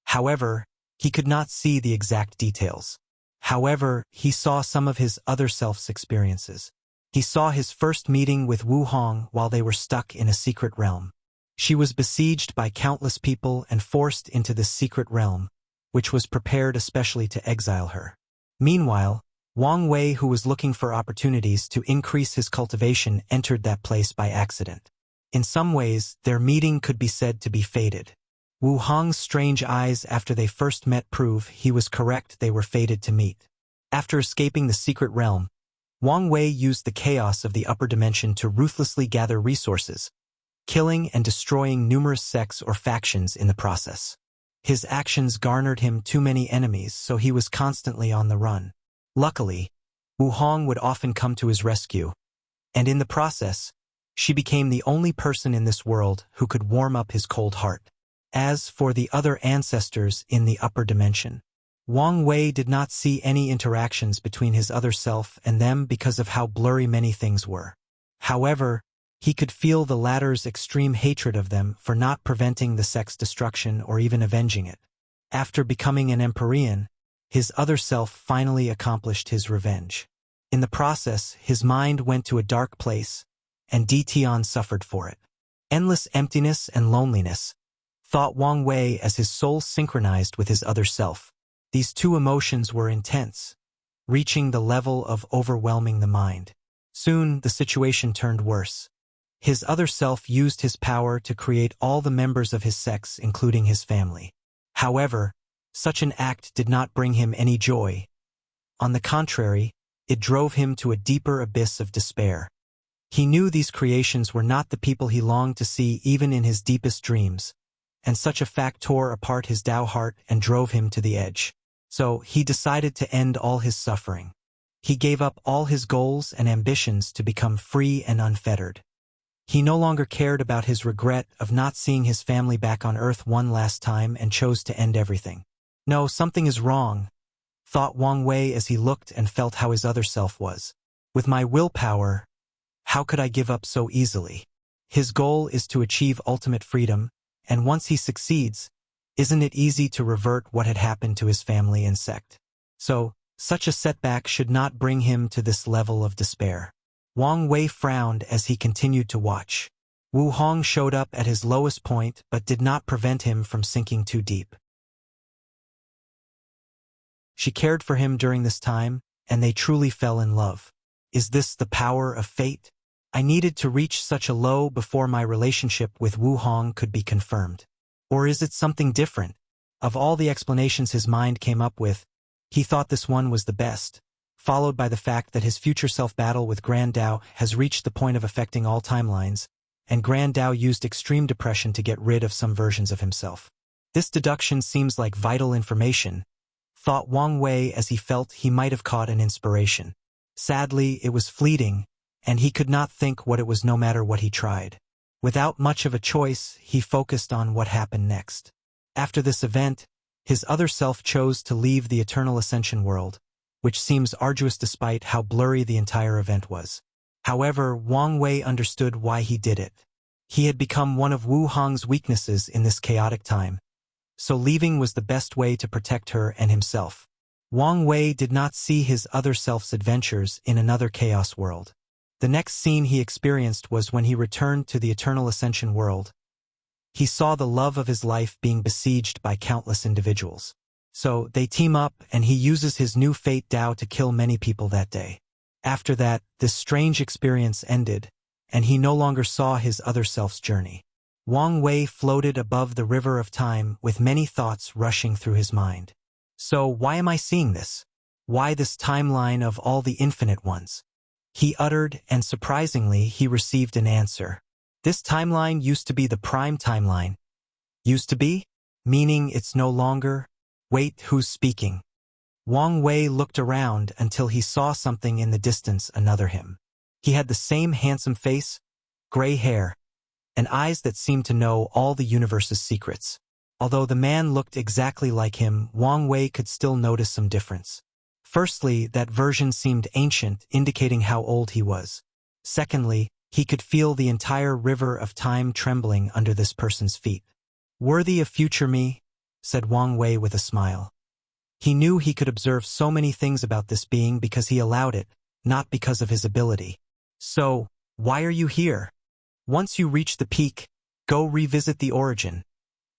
However, he could not see the exact details. However, he saw some of his other self's experiences. He saw his first meeting with Wu Hong while they were stuck in a secret realm. She was besieged by countless people and forced into this secret realm, which was prepared especially to exile her. Meanwhile, Wang Wei, who was looking for opportunities to increase his cultivation, entered that place by accident. In some ways, their meeting could be said to be fated. Wu Hong's strange eyes after they first met prove he was correct, they were fated to meet. After escaping the secret realm, Wang Wei used the chaos of the upper dimension to ruthlessly gather resources, killing and destroying numerous sects or factions in the process. His actions garnered him too many enemies, so he was constantly on the run. Luckily, Wu Hong would often come to his rescue, and in the process, she became the only person in this world who could warm up his cold heart. As for the other ancestors in the upper dimension, Wang Wei did not see any interactions between his other self and them because of how blurry many things were. However, He could feel the latter's extreme hatred of them for not preventing the sect's destruction or even avenging it. After becoming an Empyrean, his other self finally accomplished his revenge. In the process, his mind went to a dark place, and Dtion suffered for it. Endless emptiness and loneliness, thought Wang Wei as his soul synchronized with his other self. These two emotions were intense, reaching the level of overwhelming the mind. Soon, the situation turned worse. His other self used his power to create all the members of his sex, including his family. However, such an act did not bring him any joy. On the contrary, it drove him to a deeper abyss of despair. He knew these creations were not the people he longed to see even in his deepest dreams, and such a fact tore apart his Tao heart and drove him to the edge. So, he decided to end all his suffering. He gave up all his goals and ambitions to become free and unfettered. He no longer cared about his regret of not seeing his family back on Earth one last time and chose to end everything. No, something is wrong, thought Wang Wei as he looked and felt how his other self was. With my willpower, how could I give up so easily? His goal is to achieve ultimate freedom, and once he succeeds, isn't it easy to revert what had happened to his family and sect? So, such a setback should not bring him to this level of despair. Wang Wei frowned as he continued to watch. Wu Hong showed up at his lowest point but did not prevent him from sinking too deep. She cared for him during this time, and they truly fell in love. Is this the power of fate? I needed to reach such a low before my relationship with Wu Hong could be confirmed. Or is it something different? Of all the explanations his mind came up with, he thought this one was the best, followed by the fact that his future self-battle with Grand Tao has reached the point of affecting all timelines, and Grand Tao used extreme depression to get rid of some versions of himself. This deduction seems like vital information, thought Wang Wei as he felt he might have caught an inspiration. Sadly, it was fleeting, and he could not think what it was no matter what he tried. Without much of a choice, he focused on what happened next. After this event, his other self chose to leave the Eternal Ascension world, which seems arduous despite how blurry the entire event was. However, Wang Wei understood why he did it. He had become one of Wu Hong's weaknesses in this chaotic time, so leaving was the best way to protect her and himself. Wang Wei did not see his other self's adventures in another chaos world. The next scene he experienced was when he returned to the Eternal Ascension world. He saw the love of his life being besieged by countless individuals. So, they team up and he uses his new fate Tao to kill many people that day. After that, this strange experience ended, and he no longer saw his other self's journey. Wang Wei floated above the river of time with many thoughts rushing through his mind. So, why am I seeing this? Why this timeline of all the infinite ones? He uttered, and surprisingly, he received an answer. This timeline used to be the prime timeline. Used to be? Meaning it's no longer? Wait, who's speaking? Wang Wei looked around until he saw something in the distance, another him. He had the same handsome face, gray hair, and eyes that seemed to know all the universe's secrets. Although the man looked exactly like him, Wang Wei could still notice some difference. Firstly, that version seemed ancient, indicating how old he was. Secondly, he could feel the entire river of time trembling under this person's feet. Worthy of future me, said Wang Wei with a smile. He knew he could observe so many things about this being because he allowed it, not because of his ability. So, why are you here? Once you reach the peak, go revisit the origin,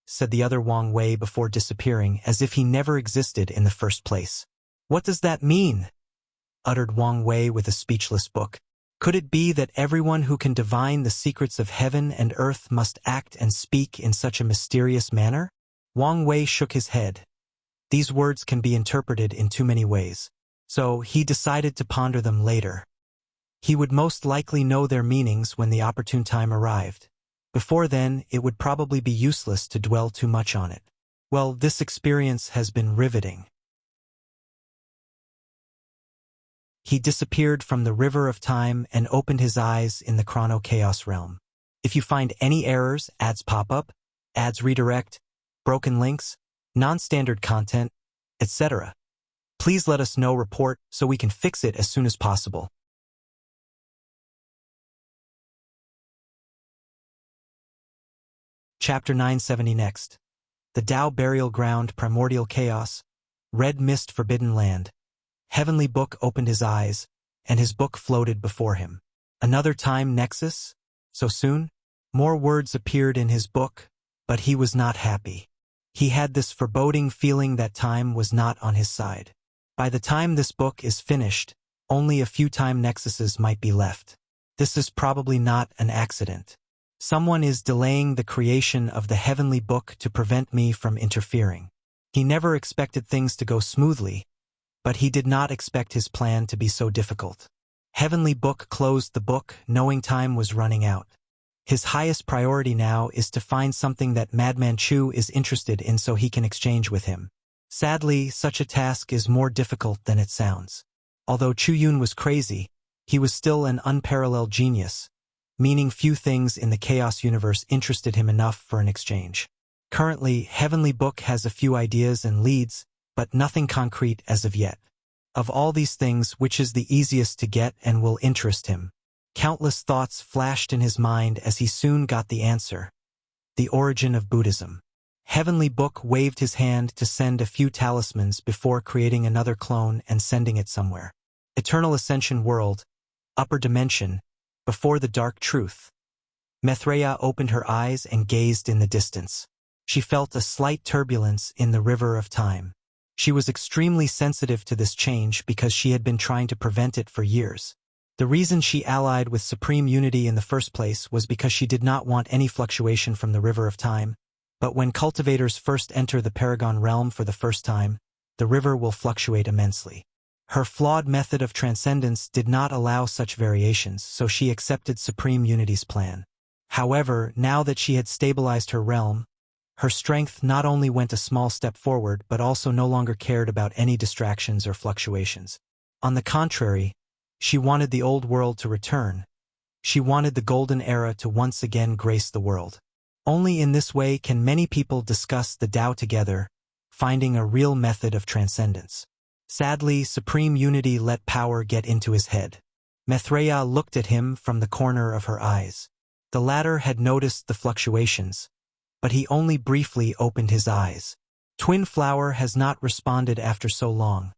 said the other Wang Wei before disappearing as if he never existed in the first place. What does that mean? Uttered Wang Wei with a speechless look. Could it be that everyone who can divine the secrets of heaven and earth must act and speak in such a mysterious manner? Wang Wei shook his head. These words can be interpreted in too many ways, so he decided to ponder them later. He would most likely know their meanings when the opportune time arrived. Before then, it would probably be useless to dwell too much on it. Well, this experience has been riveting. He disappeared from the river of time and opened his eyes in the Chrono Chaos realm. If you find any errors, ads pop up, ads redirect, broken links, non-standard content, etc., please let us know, report, so we can fix it as soon as possible. Chapter 970 next. The Tao Burial Ground, Primordial Chaos, Red Mist, Forbidden Land. Heavenly Book opened his eyes, and his book floated before him. Another time nexus? So soon? More words appeared in his book, but he was not happy. He had this foreboding feeling that time was not on his side. By the time this book is finished, only a few time nexuses might be left. This is probably not an accident. Someone is delaying the creation of the Heavenly Book to prevent me from interfering. He never expected things to go smoothly, but he did not expect his plan to be so difficult. Heavenly Book closed the book, knowing time was running out. His highest priority now is to find something that Madman Chu is interested in so he can exchange with him. Sadly, such a task is more difficult than it sounds. Although Chu Yun was crazy, he was still an unparalleled genius, meaning few things in the Chaos universe interested him enough for an exchange. Currently, Heavenly Book has a few ideas and leads, but nothing concrete as of yet. Of all these things, which is the easiest to get and will interest him? Countless thoughts flashed in his mind as he soon got the answer. The origin of Buddhism. Heavenly Book waved his hand to send a few talismans before creating another clone and sending it somewhere. Eternal Ascension World, Upper Dimension, before the Dark Truth. Maithreya opened her eyes and gazed in the distance. She felt a slight turbulence in the river of time. She was extremely sensitive to this change because she had been trying to prevent it for years. The reason she allied with Supreme Unity in the first place was because she did not want any fluctuation from the river of time. But when cultivators first enter the Paragon realm for the first time, the river will fluctuate immensely. Her flawed method of transcendence did not allow such variations, so she accepted Supreme Unity's plan. However, now that she had stabilized her realm, her strength not only went a small step forward but also no longer cared about any distractions or fluctuations. On the contrary, she wanted the old world to return. She wanted the golden era to once again grace the world. Only in this way can many people discuss the Tao together, finding a real method of transcendence. Sadly, Supreme Unity let power get into his head. Maithreya looked at him from the corner of her eyes. The latter had noticed the fluctuations, but he only briefly opened his eyes. Twin Flower has not responded after so long,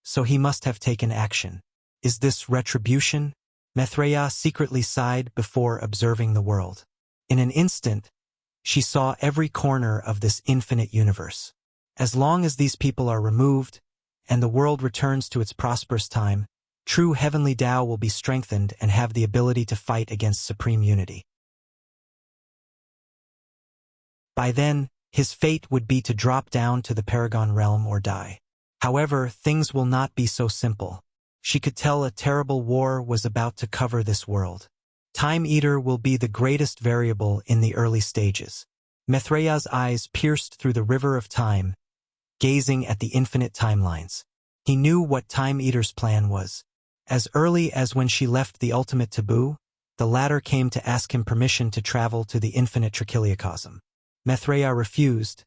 so he must have taken action. Is this retribution? Maithreya secretly sighed before observing the world. In an instant, she saw every corner of this infinite universe. As long as these people are removed, and the world returns to its prosperous time, true heavenly Tao will be strengthened and have the ability to fight against Supreme Unity. By then, his fate would be to drop down to the Paragon realm or die. However, things will not be so simple. She could tell a terrible war was about to cover this world. Time Eater will be the greatest variable in the early stages. Maithreya's eyes pierced through the river of time, gazing at the infinite timelines. He knew what Time Eater's plan was. As early as when she left the ultimate taboo, the latter came to ask him permission to travel to the infinite trichiliocosm. Maithreya refused,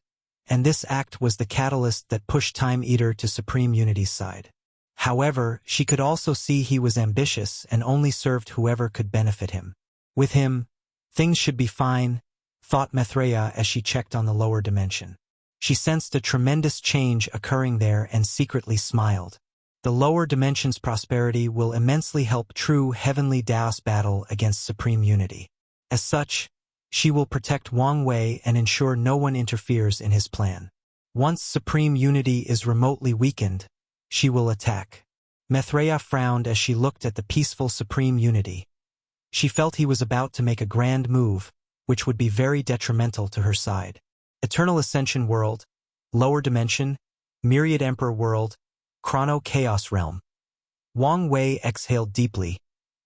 and this act was the catalyst that pushed Time Eater to Supreme Unity's side. However, she could also see he was ambitious and only served whoever could benefit him. With him, things should be fine, thought Maithreya as she checked on the lower dimension. She sensed a tremendous change occurring there and secretly smiled. The lower dimension's prosperity will immensely help true heavenly Taoist battle against Supreme Unity. As such, she will protect Wang Wei and ensure no one interferes in his plan. Once Supreme Unity is remotely weakened, she will attack. Maithreya frowned as she looked at the peaceful Supreme Unity. She felt he was about to make a grand move, which would be very detrimental to her side. Eternal Ascension World, Lower Dimension, Myriad Emperor World, Chrono Chaos Realm. Wang Wei exhaled deeply,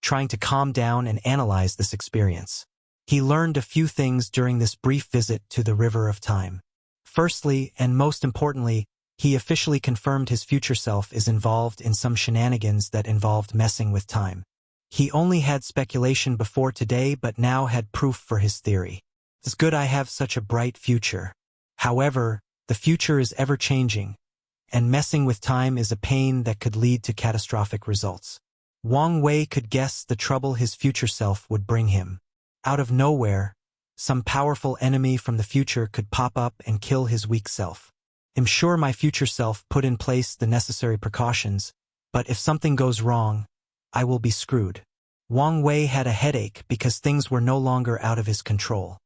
trying to calm down and analyze this experience. He learned a few things during this brief visit to the River of Time. Firstly, and most importantly, he officially confirmed his future self is involved in some shenanigans that involved messing with time. He only had speculation before today but now had proof for his theory. It's good I have such a bright future. However, the future is ever-changing, and messing with time is a pain that could lead to catastrophic results. Wang Wei could guess the trouble his future self would bring him. Out of nowhere, Some powerful enemy from the future could pop up and kill his weak self. I'm sure my future self put in place the necessary precautions, but if something goes wrong, I will be screwed. Wang Wei had a headache because things were no longer out of his control.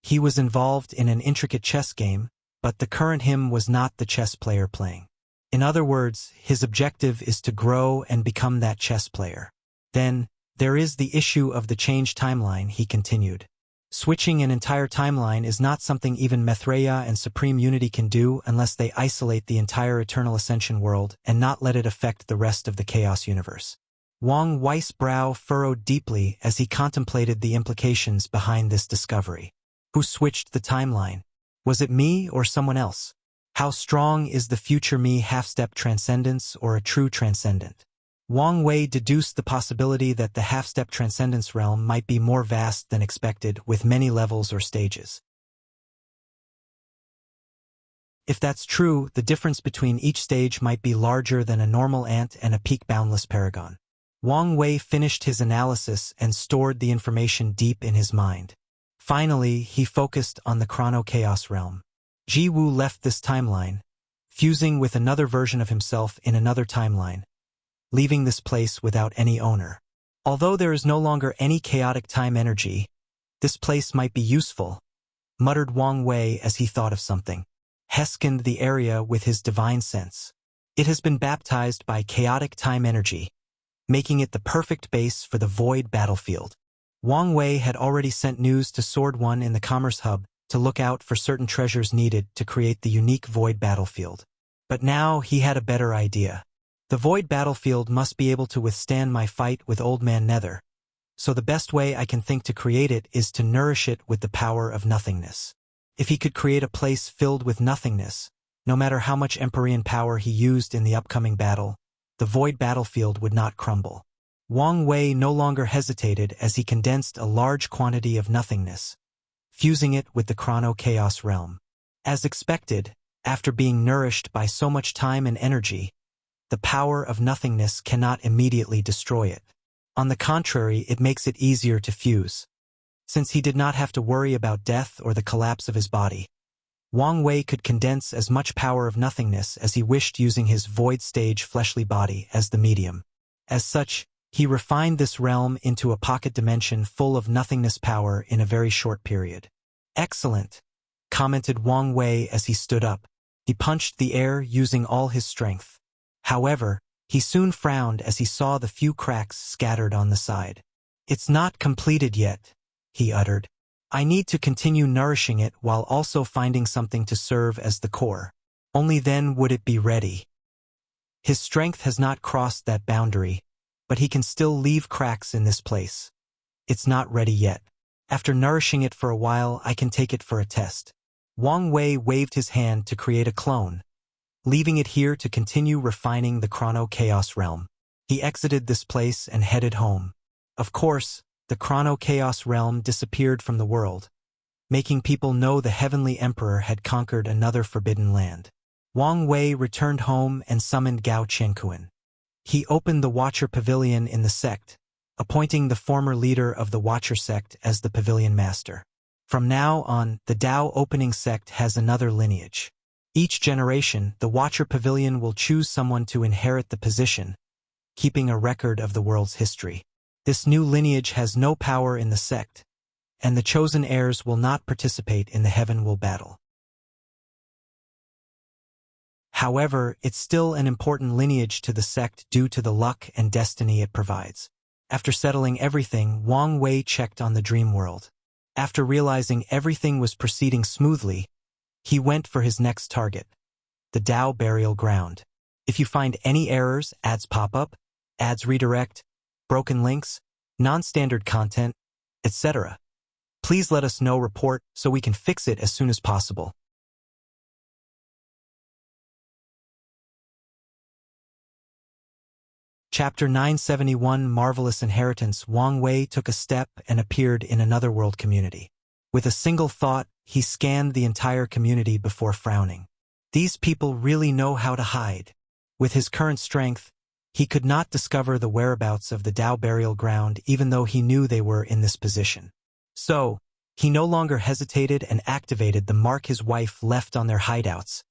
He was involved in an intricate chess game, but the current him was not the chess player playing. In other words, his objective is to grow and become that chess player. Then, there is the issue of the change timeline, he continued. Switching an entire timeline is not something even Mithraea and Supreme Unity can do unless they isolate the entire Eternal Ascension world and not let it affect the rest of the Chaos Universe. Wang Wei's brow furrowed deeply as he contemplated the implications behind this discovery. Who switched the timeline? Was it me or someone else? How strong is the future me, half-step transcendence or a true transcendent? Wang Wei deduced the possibility that the half-step transcendence realm might be more vast than expected, with many levels or stages. If that's true, the difference between each stage might be larger than a normal ant and a peak boundless paragon. Wang Wei finished his analysis and stored the information deep in his mind. Finally, he focused on the Chrono Chaos realm. Ji Wu left this timeline, fusing with another version of himself in another timeline, leaving this place without any owner. Although there is no longer any chaotic time energy, this place might be useful, muttered Wang Wei as he thought of something. He scanned the area with his divine sense. It has been baptized by chaotic time energy, making it the perfect base for the void battlefield. Wang Wei had already sent news to Sword One in the Commerce Hub to look out for certain treasures needed to create the unique void battlefield. But now he had a better idea. The void battlefield must be able to withstand my fight with Old Man Nether, so the best way I can think to create it is to nourish it with the power of nothingness. If he could create a place filled with nothingness, no matter how much Empyrean power he used in the upcoming battle, the void battlefield would not crumble. Wang Wei no longer hesitated as he condensed a large quantity of nothingness, fusing it with the Chrono Chaos realm. As expected, after being nourished by so much time and energy, the power of nothingness cannot immediately destroy it. On the contrary, it makes it easier to fuse. Since he did not have to worry about death or the collapse of his body, Wang Wei could condense as much power of nothingness as he wished using his void stage fleshly body as the medium. As such, he refined this realm into a pocket dimension full of nothingness power in a very short period. Excellent, commented Wang Wei as he stood up. He punched the air using all his strength. However, he soon frowned as he saw the few cracks scattered on the side. It's not completed yet, he uttered. I need to continue nourishing it while also finding something to serve as the core. Only then would it be ready. His strength has not crossed that boundary, but he can still leave cracks in this place. It's not ready yet. After nourishing it for a while, I can take it for a test. Wang Wei waved his hand to create a clone, leaving it here to continue refining the Chrono Chaos realm. He exited this place and headed home. Of course, the Chrono Chaos realm disappeared from the world, making people know the Heavenly Emperor had conquered another forbidden land. Wang Wei returned home and summoned Gao Qianquan. He opened the Watcher Pavilion in the sect, appointing the former leader of the Watcher sect as the Pavilion Master. From now on, the Dao Opening sect has another lineage. Each generation, the Watcher Pavilion will choose someone to inherit the position, keeping a record of the world's history. This new lineage has no power in the sect, and the chosen heirs will not participate in the Heaven Will battle. However, it's still an important lineage to the sect due to the luck and destiny it provides. After settling everything, Wang Wei checked on the dream world. After realizing everything was proceeding smoothly, he went for his next target, the Dao Burial Ground. If you find any errors, ads pop up, ads redirect, broken links, non-standard content, etc., please let us know. Report so we can fix it as soon as possible. Chapter 971 Marvelous Inheritance. Wang Wei took a step and appeared in another world community. With a single thought, he scanned the entire community before frowning. These people really know how to hide. With his current strength, he could not discover the whereabouts of the Dao Burial Ground even though he knew they were in this position. So, He no longer hesitated and activated the mark his wife left on their hideouts,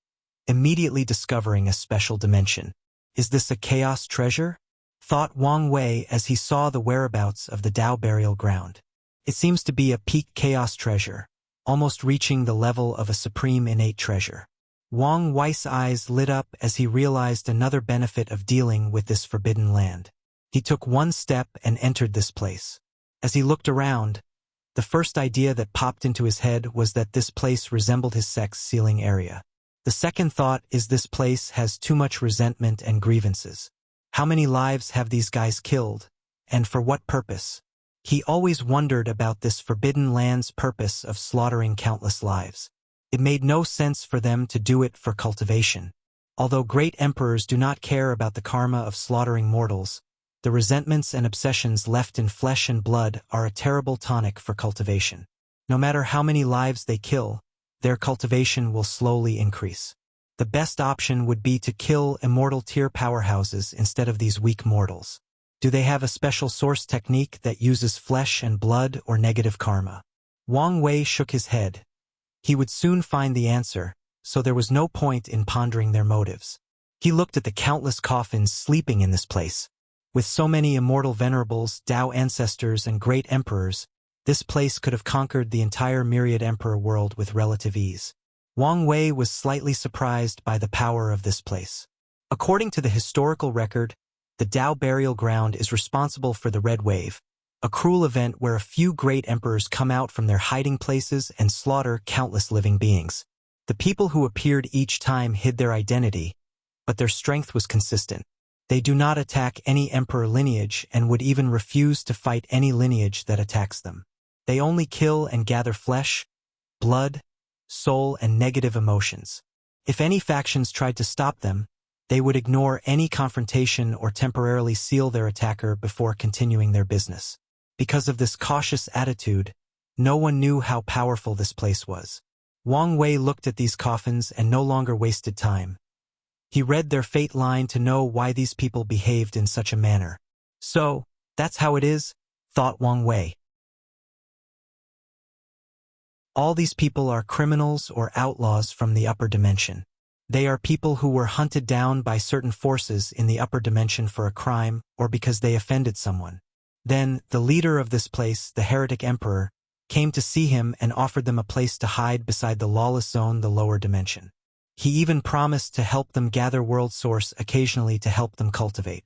immediately discovering a special dimension. Is this a chaos treasure? Thought Wang Wei as he saw the whereabouts of the Dao burial ground. It seems to be a peak chaos treasure, almost reaching the level of a supreme innate treasure. Wang Wei's eyes lit up as he realized another benefit of dealing with this forbidden land. He took one step and entered this place. As he looked around, the first idea that popped into his head was that this place resembled his sex sealing area. The second thought is this place has too much resentment and grievances. How many lives have these guys killed, and for what purpose? He always wondered about this forbidden land's purpose of slaughtering countless lives. It made no sense for them to do it for cultivation. Although great emperors do not care about the karma of slaughtering mortals, the resentments and obsessions left in flesh and blood are a terrible tonic for cultivation. No matter how many lives they kill, their cultivation will slowly increase. The best option would be to kill immortal tier powerhouses instead of these weak mortals. Do they have a special source technique that uses flesh and blood or negative karma? Wang Wei shook his head. He would soon find the answer, so there was no point in pondering their motives. He looked at the countless coffins sleeping in this place. With so many immortal venerables, Dao ancestors, and great emperors, this place could have conquered the entire myriad emperor world with relative ease. Wang Wei was slightly surprised by the power of this place. According to the historical record, the Dao burial ground is responsible for the Red Wave, a cruel event where a few great emperors come out from their hiding places and slaughter countless living beings. The people who appeared each time hid their identity, but their strength was consistent. They do not attack any emperor lineage and would even refuse to fight any lineage that attacks them. They only kill and gather flesh, blood, soul, and negative emotions. If any factions tried to stop them, they would ignore any confrontation or temporarily seal their attacker before continuing their business. Because of this cautious attitude, no one knew how powerful this place was. Wang Wei looked at these coffins and no longer wasted time. He read their fate line to know why these people behaved in such a manner. So, that's how it is, thought Wang Wei. All these people are criminals or outlaws from the upper dimension. They are people who were hunted down by certain forces in the upper dimension for a crime or because they offended someone. Then, the leader of this place, the Heretic Emperor, came to see him and offered them a place to hide beside the lawless zone, the lower dimension. He even promised to help them gather world source occasionally to help them cultivate.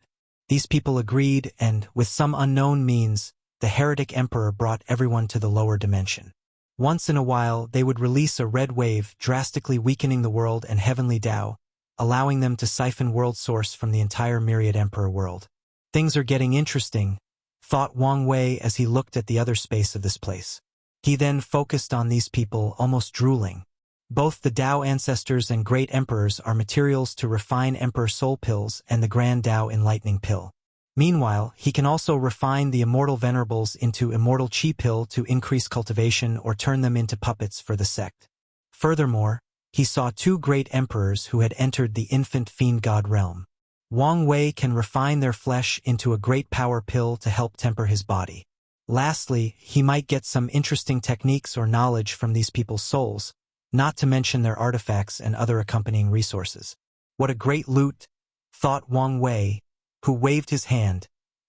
These people agreed and, with some unknown means, the Heretic Emperor brought everyone to the lower dimension. Once in a while, they would release a red wave, drastically weakening the world and heavenly Dao, allowing them to siphon world source from the entire myriad emperor world. Things are getting interesting, thought Wang Wei as he looked at the other space of this place. He then focused on these people, almost drooling. Both the Dao ancestors and great emperors are materials to refine emperor soul pills and the grand Dao enlightening pill. Meanwhile, he can also refine the immortal venerables into immortal chi pill to increase cultivation or turn them into puppets for the sect. Furthermore, he saw two great emperors who had entered the infant fiend god realm. Wang Wei can refine their flesh into a great power pill to help temper his body. Lastly, he might get some interesting techniques or knowledge from these people's souls, not to mention their artifacts and other accompanying resources. What a great loot, thought Wang Wei, who waved his hand,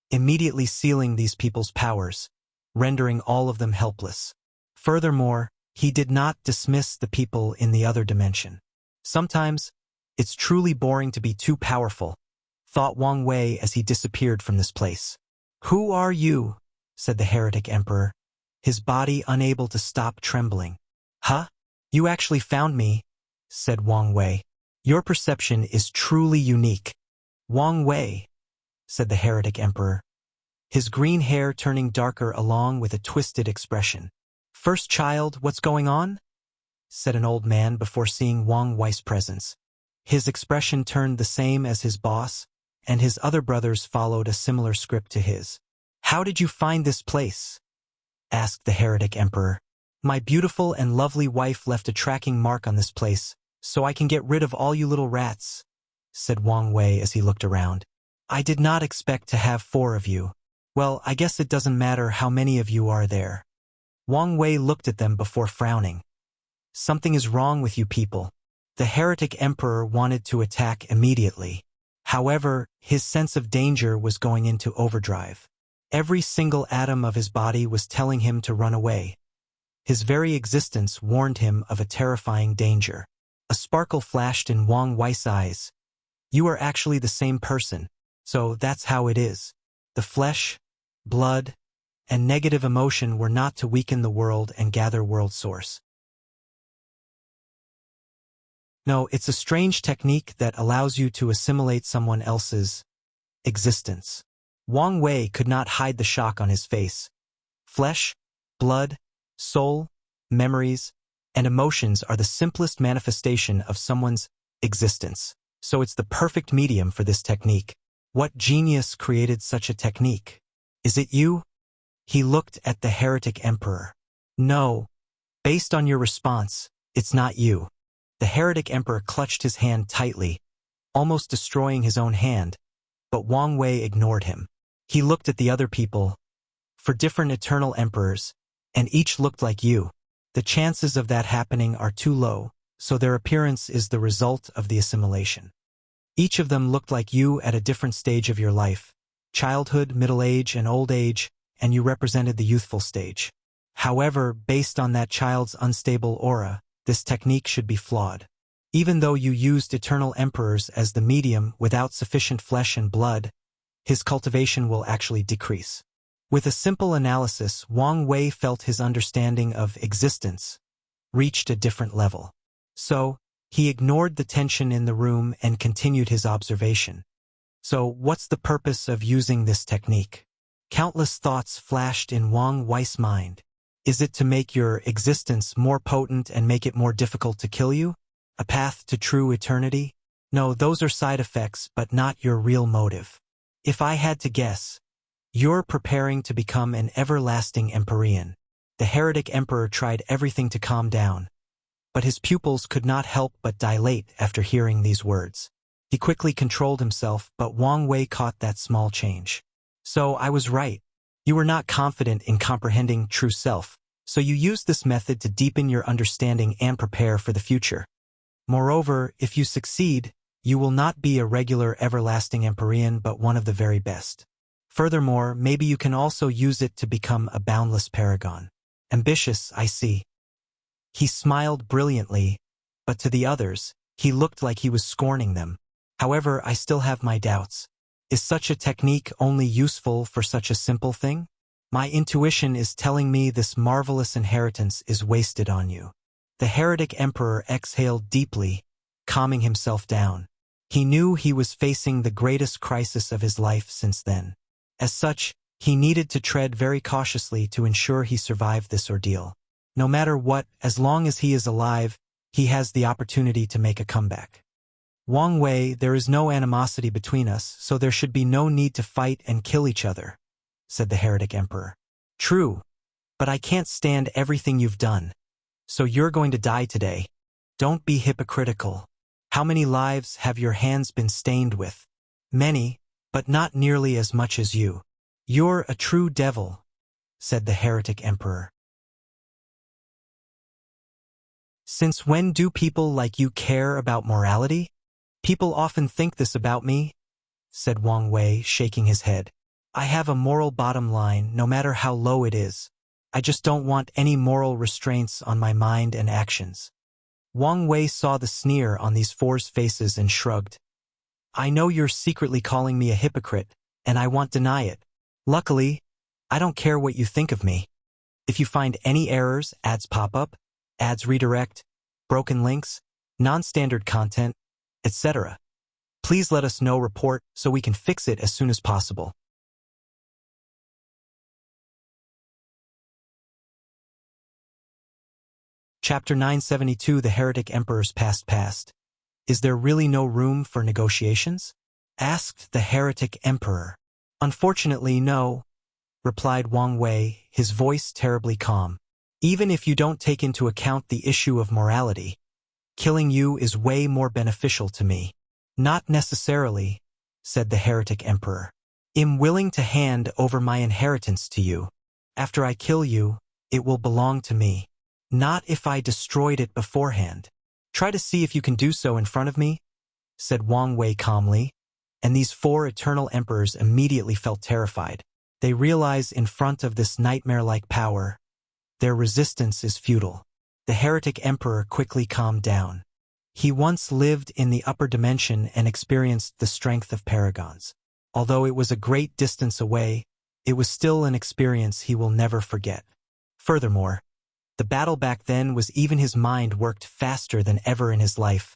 immediately sealing these people's powers, rendering all of them helpless. Furthermore, he did not dismiss the people in the other dimension. Sometimes, it's truly boring to be too powerful, thought Wang Wei as he disappeared from this place. Who are you? Said the Heretic Emperor, his body unable to stop trembling. Huh? You actually found me, said Wang Wei. Your perception is truly unique. Wang Wei, said the Heretic Emperor, his green hair turning darker along with a twisted expression. First child, what's going on? Said an old man before seeing Wang Wei's presence. His expression turned the same as his boss, and his other brothers followed a similar script to his. How did you find this place? Asked the Heretic Emperor. My beautiful and lovely wife left a tracking mark on this place, so I can get rid of all you little rats, said Wang Wei as he looked around. I did not expect to have 4 of you. Well, I guess it doesn't matter how many of you are there. Wang Wei looked at them before frowning. Something is wrong with you people. The heretic emperor wanted to attack immediately. However, his sense of danger was going into overdrive. Every single atom of his body was telling him to run away. His very existence warned him of a terrifying danger. A sparkle flashed in Wang Wei's eyes. You are actually the same person, so that's how it is. The flesh, blood, and negative emotion were not to weaken the world and gather world source. No, it's a strange technique that allows you to assimilate someone else's existence. Wang Wei could not hide the shock on his face. Flesh, blood, soul, memories, and emotions are the simplest manifestation of someone's existence. So it's the perfect medium for this technique. What genius created such a technique? Is it you? He looked at the heretic emperor. No. Based on your response, it's not you. The heretic emperor clutched his hand tightly, almost destroying his own hand, but Wang Wei ignored him. He looked at the other people, for different eternal emperors, and each looked like you. The chances of that happening are too low, so their appearance is the result of the assimilation. Each of them looked like you at a different stage of your life, childhood, middle age, and old age, and you represented the youthful stage. However, based on that child's unstable aura, this technique should be flawed. Even though you used eternal emperors as the medium without sufficient flesh and blood, his cultivation will actually decrease. With a simple analysis, Wang Wei felt his understanding of existence reached a different level. So, he ignored the tension in the room and continued his observation. So, what's the purpose of using this technique? Countless thoughts flashed in Wang Wei's mind. Is it to make your existence more potent and make it more difficult to kill you? A path to true eternity? No, those are side effects, but not your real motive. If I had to guess, you're preparing to become an everlasting Empyrean. The heretic emperor tried everything to calm down, but his pupils could not help but dilate after hearing these words. He quickly controlled himself, but Wang Wei caught that small change. So I was right. You were not confident in comprehending true self, so you used this method to deepen your understanding and prepare for the future. Moreover, if you succeed, you will not be a regular everlasting Empyrean but one of the very best. Furthermore, maybe you can also use it to become a boundless paragon. Ambitious, I see. He smiled brilliantly, but to the others, he looked like he was scorning them. However, I still have my doubts. Is such a technique only useful for such a simple thing? My intuition is telling me this marvelous inheritance is wasted on you. The heretic emperor exhaled deeply, calming himself down. He knew he was facing the greatest crisis of his life since then. As such, he needed to tread very cautiously to ensure he survived this ordeal. No matter what, as long as he is alive, he has the opportunity to make a comeback. Wang Wei, there is no animosity between us, so there should be no need to fight and kill each other, said the heretic emperor. True, but I can't stand everything you've done. So you're going to die today. Don't be hypocritical. How many lives have your hands been stained with? Many, but not nearly as much as you. You're a true devil, said the heretic emperor. Since when do people like you care about morality? People often think this about me, said Wang Wei, shaking his head. I have a moral bottom line, no matter how low it is. I just don't want any moral restraints on my mind and actions. Wang Wei saw the sneer on these four's faces and shrugged. I know you're secretly calling me a hypocrite, and I won't deny it. Luckily, I don't care what you think of me. If you find any errors, ads pop up, ads redirect, broken links, non-standard content, etc., please let us know, report, so we can fix it as soon as possible. Chapter 972, The Heretic Emperor's Past. Is there really no room for negotiations? Asked the heretic emperor. Unfortunately, no, replied Wang Wei, his voice terribly calm. Even if you don't take into account the issue of morality, killing you is way more beneficial to me. Not necessarily, said the heretic emperor. I'm willing to hand over my inheritance to you. After I kill you, it will belong to me. Not if I destroyed it beforehand. Try to see if you can do so in front of me, said Wang Wei calmly, and these 4 eternal emperors immediately felt terrified. They realize in front of this nightmare-like power, their resistance is futile. The heretic emperor quickly calmed down. He once lived in the upper dimension and experienced the strength of paragons. Although it was a great distance away, it was still an experience he will never forget. Furthermore, the battle back then was even his mind worked faster than ever in his life.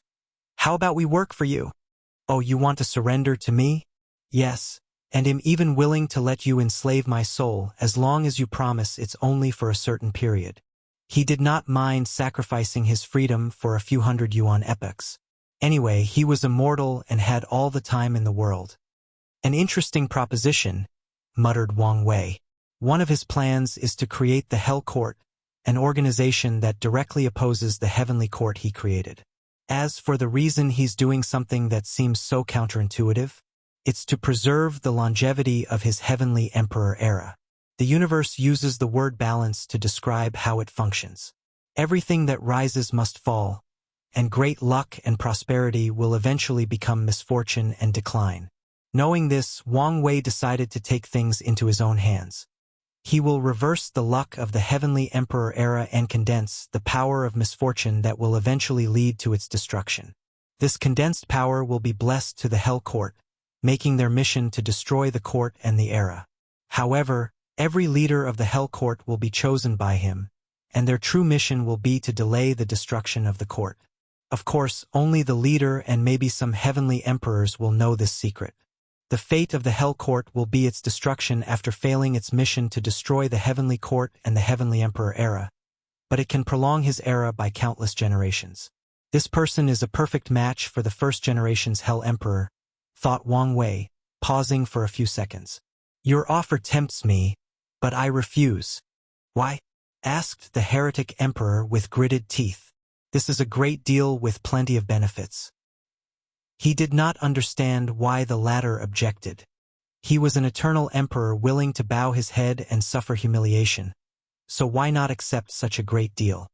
How about we work for you? Oh, you want to surrender to me? Yes, and am even willing to let you enslave my soul as long as you promise it's only for a certain period. He did not mind sacrificing his freedom for a few hundred yuan epochs. Anyway, he was immortal and had all the time in the world. An interesting proposition, muttered Wang Wei. One of his plans is to create the Hell Court, an organization that directly opposes the heavenly court he created. As for the reason he's doing something that seems so counterintuitive, it's to preserve the longevity of his heavenly emperor era. The universe uses the word balance to describe how it functions. Everything that rises must fall, and great luck and prosperity will eventually become misfortune and decline. Knowing this, Wang Wei decided to take things into his own hands. He will reverse the luck of the heavenly emperor era and condense the power of misfortune that will eventually lead to its destruction. This condensed power will be blessed to the Hell Court, making their mission to destroy the court and the era. However, every leader of the Hell Court will be chosen by him, and their true mission will be to delay the destruction of the court. Of course, only the leader and maybe some heavenly emperors will know this secret. The fate of the Hell Court will be its destruction after failing its mission to destroy the Heavenly Court and the Heavenly Emperor era, but it can prolong his era by countless generations. This person is a perfect match for the first generation's Hell Emperor, thought Wang Wei, pausing for a few seconds. Your offer tempts me, but I refuse. Why? Asked the Heretic Emperor with gritted teeth. This is a great deal with plenty of benefits. He did not understand why the latter objected. He was an eternal emperor willing to bow his head and suffer humiliation, so why not accept such a great deal?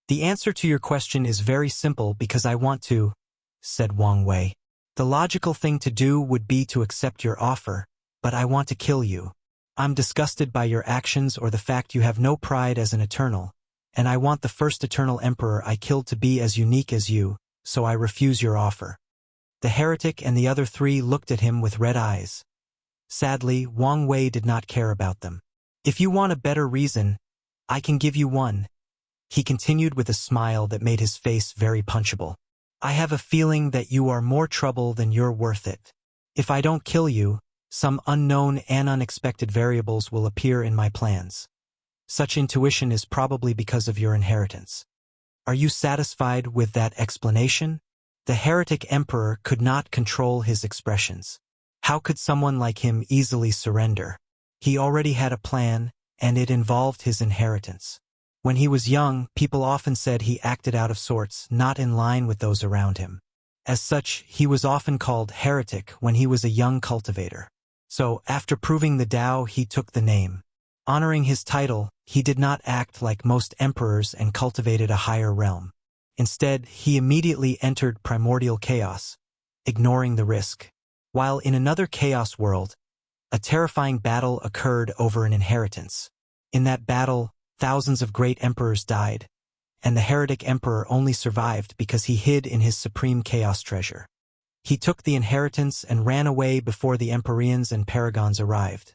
The answer to your question is very simple because I want to, said Wang Wei. The logical thing to do would be to accept your offer, but I want to kill you. I'm disgusted by your actions or the fact you have no pride as an eternal, and I want the first eternal emperor I killed to be as unique as you, so I refuse your offer. The heretic and the other 3 looked at him with red eyes. Sadly, Wang Wei did not care about them. If you want a better reason, I can give you one. He continued with a smile that made his face very punchable. I have a feeling that you are more trouble than you're worth it. If I don't kill you, some unknown and unexpected variables will appear in my plans. Such intuition is probably because of your inheritance. Are you satisfied with that explanation? The heretic emperor could not control his expressions. How could someone like him easily surrender? He already had a plan, and it involved his inheritance. When he was young, people often said he acted out of sorts, not in line with those around him. As such, he was often called heretic when he was a young cultivator. So, after proving the Tao, he took the name. Honoring his title, he did not act like most emperors and cultivated a higher realm. Instead, he immediately entered primordial chaos, ignoring the risk. While in another chaos world, a terrifying battle occurred over an inheritance. In that battle, thousands of great emperors died, and the heretic emperor only survived because he hid in his supreme chaos treasure. He took the inheritance and ran away before the Empyreans and Paragons arrived.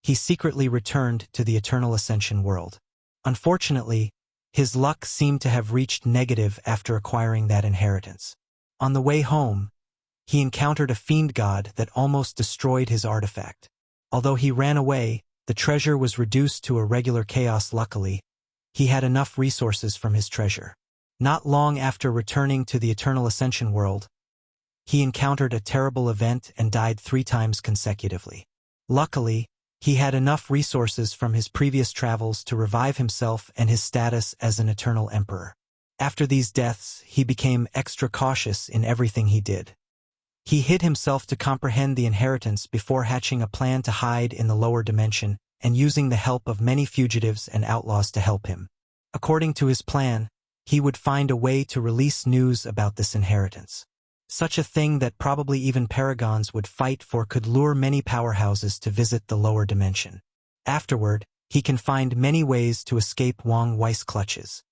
He secretly returned to the Eternal Ascension world. Unfortunately, his luck seemed to have reached negative after acquiring that inheritance. On the way home, he encountered a fiend god that almost destroyed his artifact. Although he ran away, the treasure was reduced to a regular chaos. Luckily, he had enough resources from his treasure. Not long after returning to the Eternal Ascension world, he encountered a terrible event and died 3 times consecutively. Luckily, he had enough resources from his previous travels to revive himself and his status as an eternal emperor. After these deaths, he became extra cautious in everything he did. He hid himself to comprehend the inheritance before hatching a plan to hide in the lower dimension and using the help of many fugitives and outlaws to help him. According to his plan, he would find a way to release news about this inheritance. Such a thing that probably even paragons would fight for could lure many powerhouses to visit the lower dimension. Afterward, he can find many ways to escape Wang Wei's clutches.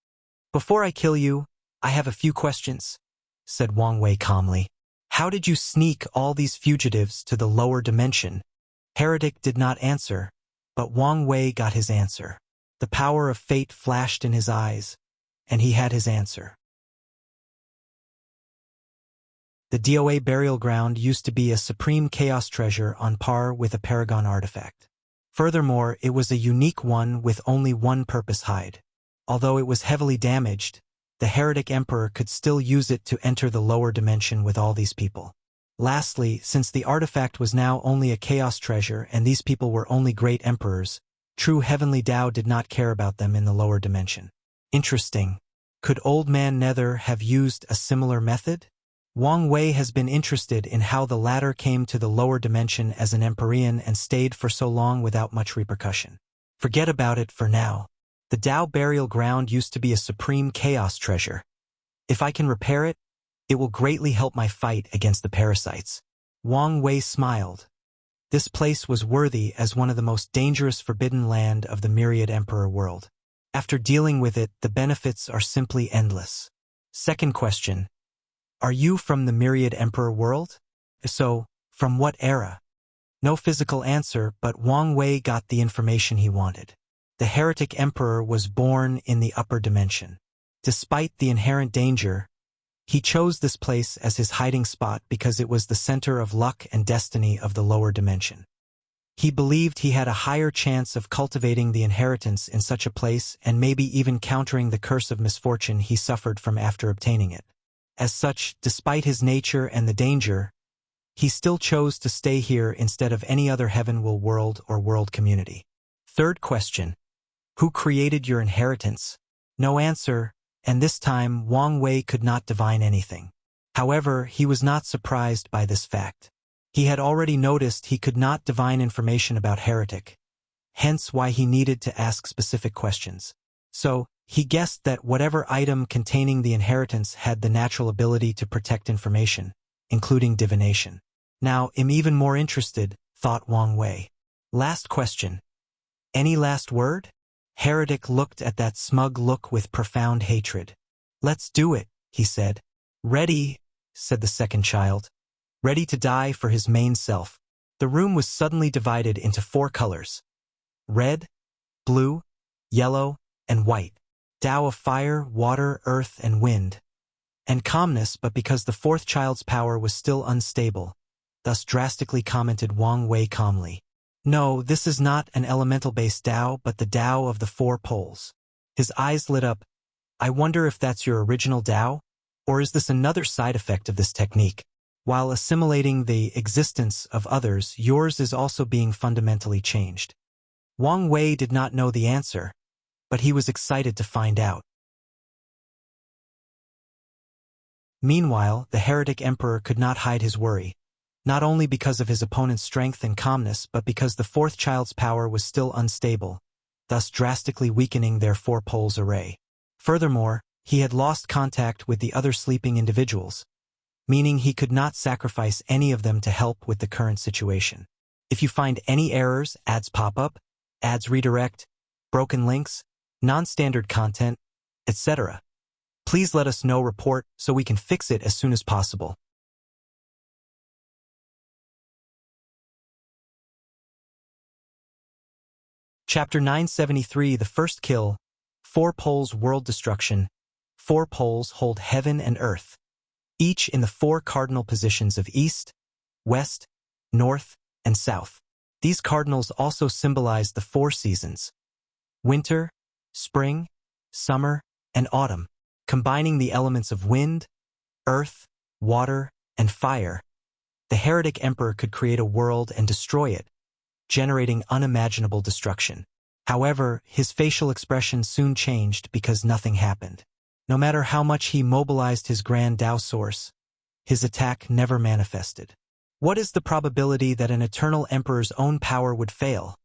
"Before I kill you, I have a few questions," said Wang Wei calmly. "How did you sneak all these fugitives to the lower dimension?" Heretic did not answer, but Wang Wei got his answer. The power of fate flashed in his eyes, and he had his answer. The DOA burial ground used to be a supreme chaos treasure on par with a paragon artifact. Furthermore, it was a unique one with only one purpose: hide. Although it was heavily damaged, the Heretic Emperor could still use it to enter the lower dimension with all these people. Lastly, since the artifact was now only a chaos treasure and these people were only great emperors, true heavenly Tao did not care about them in the lower dimension. Interesting. Could Old Man Nether have used a similar method? Wang Wei has been interested in how the latter came to the lower dimension as an Empyrean and stayed for so long without much repercussion. Forget about it for now. The Tao burial ground used to be a supreme chaos treasure. If I can repair it, it will greatly help my fight against the parasites. Wang Wei smiled. This place was worthy as one of the most dangerous forbidden land of the Myriad Emperor world. After dealing with it, the benefits are simply endless. Second question. Are you from the Myriad Emperor world? If so, from what era? No physical answer, but Wang Wei got the information he wanted. The Heretic Emperor was born in the upper dimension. Despite the inherent danger, he chose this place as his hiding spot because it was the center of luck and destiny of the lower dimension. He believed he had a higher chance of cultivating the inheritance in such a place and maybe even countering the curse of misfortune he suffered from after obtaining it. As such, despite his nature and the danger, he still chose to stay here instead of any other Heavenwell world or world community. Third question. Who created your inheritance? No answer, and this time Wang Wei could not divine anything. However, he was not surprised by this fact. He had already noticed he could not divine information about Heretic, hence why he needed to ask specific questions. So, he guessed that whatever item containing the inheritance had the natural ability to protect information, including divination. Now, I'm even more interested, thought Wang Wei. Last question. Any last word? Heretic looked at that smug look with profound hatred. Let's do it, he said. Ready, said the second child. Ready to die for his main self. The room was suddenly divided into 4 colors. Red, blue, yellow, and white. Tao of fire, water, earth, and wind. And calmness, but because the 4th child's power was still unstable, thus drastically commented Wang Wei calmly. No, this is not an elemental-based Tao, but the Tao of the 4 poles. His eyes lit up. I wonder if that's your original Tao? Or is this another side effect of this technique? While assimilating the existence of others, yours is also being fundamentally changed. Wang Wei did not know the answer, but he was excited to find out. Meanwhile, the Heretic Emperor could not hide his worry, not only because of his opponent's strength and calmness, but because the 4th child's power was still unstable, thus drastically weakening their 4 poles array. Furthermore, he had lost contact with the other sleeping individuals, meaning he could not sacrifice any of them to help with the current situation. If you find any errors, ads pop up, ads redirect, broken links, non-standard content, etc., please let us know. Report so we can fix it as soon as possible. Chapter 973. The First Kill. 4 poles world destruction. 4 poles hold heaven and earth, each in the 4 cardinal positions of east, west, north, and south. These cardinals also symbolize the 4 seasons: winter, spring, summer, and autumn, combining the elements of wind, earth, water, and fire. The Heretic Emperor could create a world and destroy it, generating unimaginable destruction. However, his facial expression soon changed because nothing happened. No matter how much he mobilized his grand Tao source, his attack never manifested. What is the probability that an eternal emperor's own power would fail?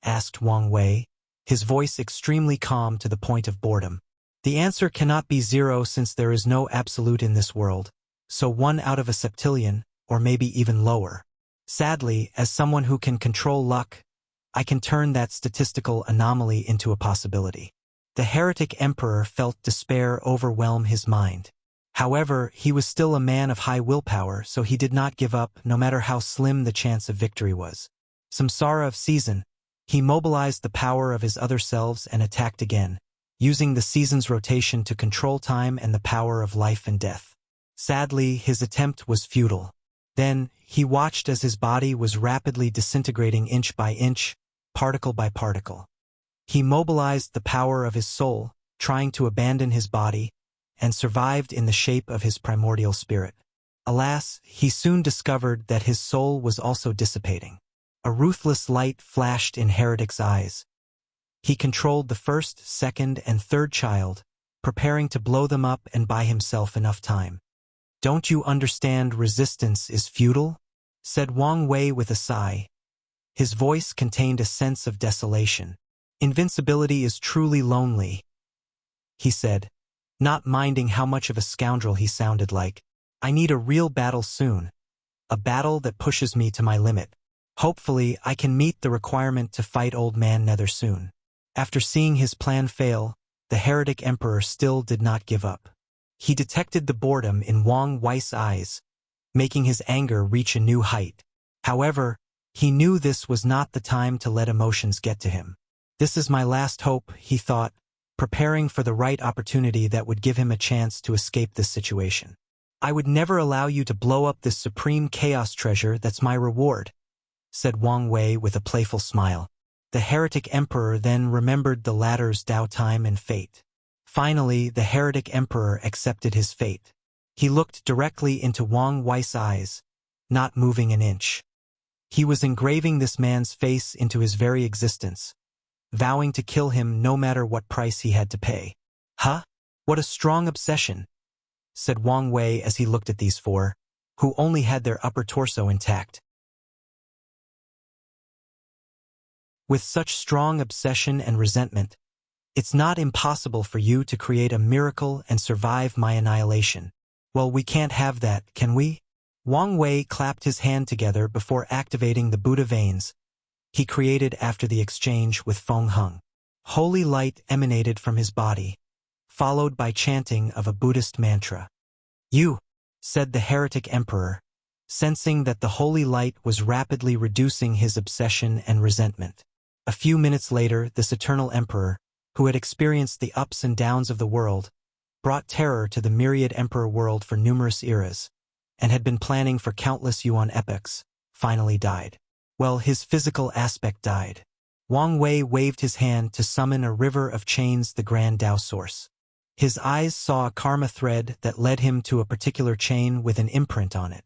asked Wang Wei, his voice extremely calm to the point of boredom. The answer cannot be 0 since there is no absolute in this world, so 1 out of a septillion, or maybe even lower. Sadly, as someone who can control luck, I can turn that statistical anomaly into a possibility. The Heretic Emperor felt despair overwhelm his mind. However, he was still a man of high willpower, so he did not give up, no matter how slim the chance of victory was. Samsara of Season, he mobilized the power of his other selves and attacked again, using the season's rotation to control time and the power of life and death. Sadly, his attempt was futile. Then, he watched as his body was rapidly disintegrating inch by inch, particle by particle. He mobilized the power of his soul, trying to abandon his body, and survived in the shape of his primordial spirit. Alas, he soon discovered that his soul was also dissipating. A ruthless light flashed in Heretic's eyes. He controlled the first, second, and third child, preparing to blow them up and buy himself enough time. "Don't you understand resistance is futile?" said Wang Wei with a sigh. His voice contained a sense of desolation. "Invincibility is truly lonely," he said, not minding how much of a scoundrel he sounded like. "I need a real battle soon. A battle that pushes me to my limit. Hopefully, I can meet the requirement to fight Old Man Nether soon." After seeing his plan fail, the Heretic Emperor still did not give up. He detected the boredom in Wang Wei's eyes, making his anger reach a new height. However, he knew this was not the time to let emotions get to him. "This is my last hope," he thought, preparing for the right opportunity that would give him a chance to escape this situation. "I would never allow you to blow up this supreme chaos treasure. That's my reward," said Wang Wei with a playful smile. The Heretic Emperor then remembered the latter's Tao time and fate. Finally, the Heretic Emperor accepted his fate. He looked directly into Wang Wei's eyes, not moving an inch. He was engraving this man's face into his very existence, vowing to kill him no matter what price he had to pay. "Huh? What a strong obsession," said Wang Wei as he looked at these four, who only had their upper torso intact. "With such strong obsession and resentment, it's not impossible for you to create a miracle and survive my annihilation. Well, we can't have that, can we?" Wang Wei clapped his hand together before activating the Buddha veins he created after the exchange with Feng Heng. Holy light emanated from his body, followed by chanting of a Buddhist mantra. "You," said the Heretic Emperor, sensing that the holy light was rapidly reducing his obsession and resentment. A few minutes later, this eternal emperor, who had experienced the ups and downs of the world, brought terror to the myriad emperor world for numerous eras, and had been planning for countless Yuan epochs, finally died. Well, his physical aspect died. Wang Wei waved his hand to summon a river of chains, the Grand Tao Source. His eyes saw a karma thread that led him to a particular chain with an imprint on it.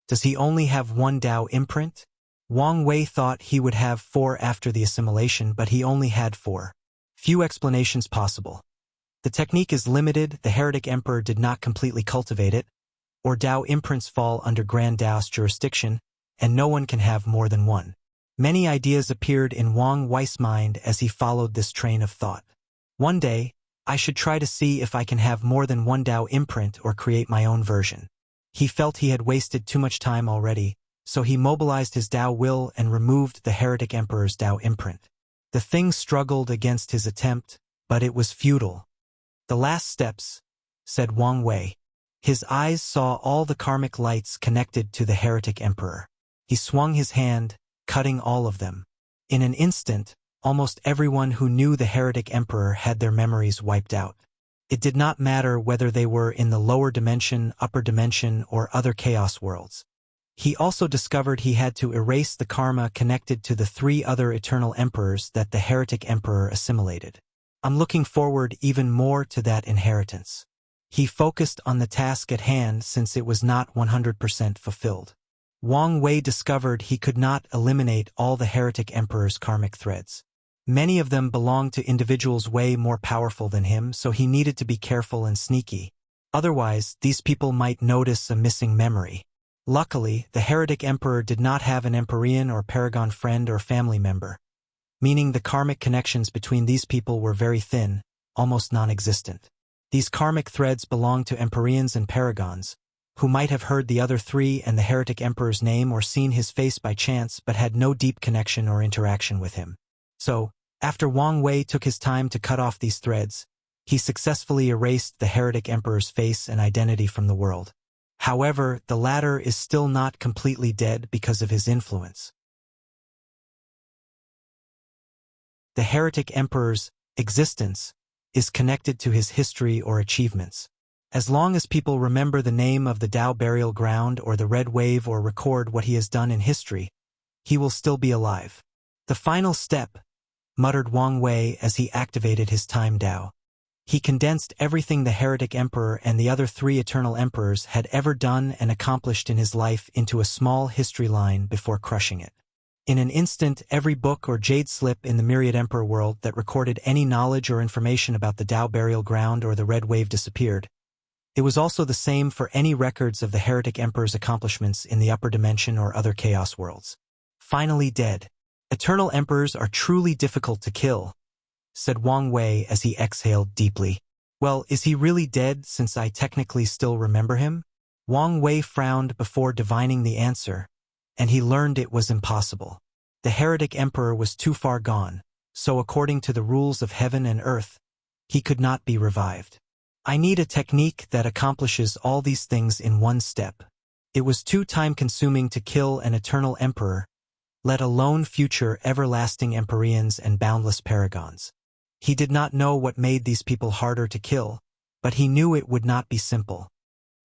Does he only have one Tao imprint? Wang Wei thought he would have 4 after the assimilation, but he only had 4. Few explanations possible. The technique is limited, the Heretic Emperor did not completely cultivate it, or Tao imprints fall under Grand Tao's jurisdiction, and no one can have more than one. Many ideas appeared in Wang Wei's mind as he followed this train of thought. One day, I should try to see if I can have more than one Tao imprint or create my own version. He felt he had wasted too much time already, so he mobilized his Tao will and removed the Heretic Emperor's Tao imprint. The thing struggled against his attempt, but it was futile. "The last steps," said Wang Wei. His eyes saw all the karmic lights connected to the Heretic Emperor. He swung his hand, cutting all of them. In an instant, almost everyone who knew the Heretic Emperor had their memories wiped out. It did not matter whether they were in the lower dimension, upper dimension, or other chaos worlds. He also discovered he had to erase the karma connected to the 3 other eternal emperors that the Heretic Emperor assimilated. "I'm looking forward even more to that inheritance." He focused on the task at hand since it was not 100% fulfilled. Wang Wei discovered he could not eliminate all the Heretic Emperor's karmic threads. Many of them belonged to individuals way more powerful than him, so he needed to be careful and sneaky. Otherwise, these people might notice a missing memory. Luckily, the Heretic Emperor did not have an Empyrean or Paragon friend or family member, meaning the karmic connections between these people were very thin, almost non-existent. These karmic threads belonged to Empyreans and Paragons, who might have heard the other three and the Heretic Emperor's name or seen his face by chance but had no deep connection or interaction with him. So, after Wang Wei took his time to cut off these threads, he successfully erased the Heretic Emperor's face and identity from the world. However, the latter is still not completely dead because of his influence. The Heretic Emperor's existence is connected to his history or achievements. As long as people remember the name of the Dao burial ground or the Red Wave or record what he has done in history, he will still be alive. The final step, muttered Wang Wei as he activated his time Dao. He condensed everything the Heretic Emperor and the other three Eternal Emperors had ever done and accomplished in his life into a small history line before crushing it. In an instant, every book or jade slip in the Myriad Emperor world that recorded any knowledge or information about the Dao burial ground or the Red Wave disappeared. It was also the same for any records of the Heretic Emperor's accomplishments in the upper dimension or other chaos worlds. Finally dead. Eternal Emperors are truly difficult to kill, said Wang Wei as he exhaled deeply. Well, is he really dead since I technically still remember him? Wang Wei frowned before divining the answer, and he learned it was impossible. The Heretic Emperor was too far gone, so according to the rules of heaven and earth, he could not be revived. I need a technique that accomplishes all these things in one step. It was too time-consuming to kill an Eternal Emperor, let alone future everlasting Empyreans and boundless Paragons. He did not know what made these people harder to kill, but he knew it would not be simple.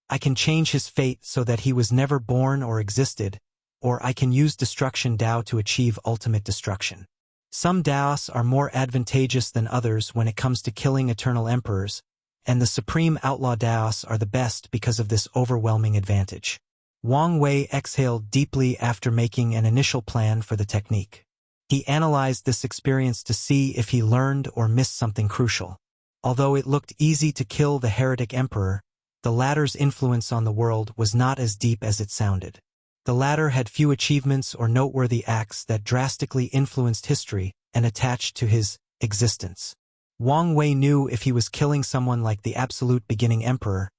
I can change his fate so that he was never born or existed, or I can use Destruction Dao to achieve ultimate destruction. Some Daos are more advantageous than others when it comes to killing Eternal Emperors, and the Supreme Outlaw Daos are the best because of this overwhelming advantage. Wang Wei exhaled deeply after making an initial plan for the technique. He analyzed this experience to see if he learned or missed something crucial. Although it looked easy to kill the Heretic Emperor, the latter's influence on the world was not as deep as it sounded. The latter had few achievements or noteworthy acts that drastically influenced history and attached to his existence. Wang Wei knew if he was killing someone like the Absolute Beginning Emperor,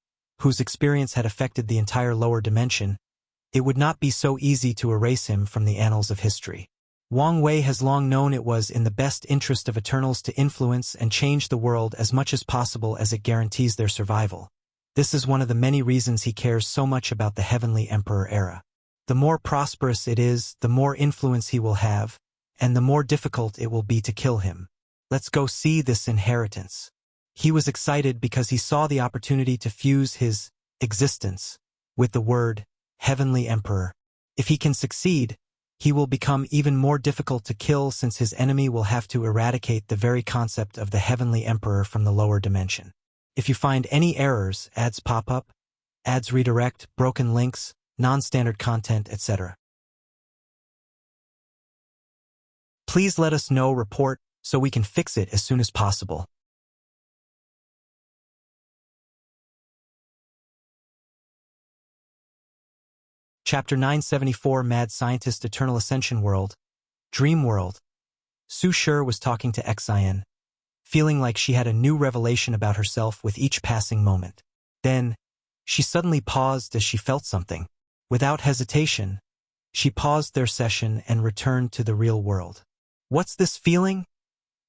whose experience had affected the entire lower dimension, it would not be so easy to erase him from the annals of history. Wang Wei has long known it was in the best interest of Eternals to influence and change the world as much as possible as it guarantees their survival. This is one of the many reasons he cares so much about the Heavenly Emperor era. The more prosperous it is, the more influence he will have, and the more difficult it will be to kill him. Let's go see this inheritance. He was excited because he saw the opportunity to fuse his existence with the word Heavenly Emperor. If he can succeed, he will become even more difficult to kill since his enemy will have to eradicate the very concept of the Heavenly Emperor from the lower dimension. If you find any errors, ads pop up, ads redirect, broken links, non-standard content, etc. Please let us know, report, so we can fix it as soon as possible. Chapter 974 Mad Scientist Eternal Ascension World, Dream World. Su Shi was talking to Xian, feeling like she had a new revelation about herself with each passing moment. Then, she suddenly paused as she felt something. Without hesitation, she paused their session and returned to the real world. "What's this feeling?"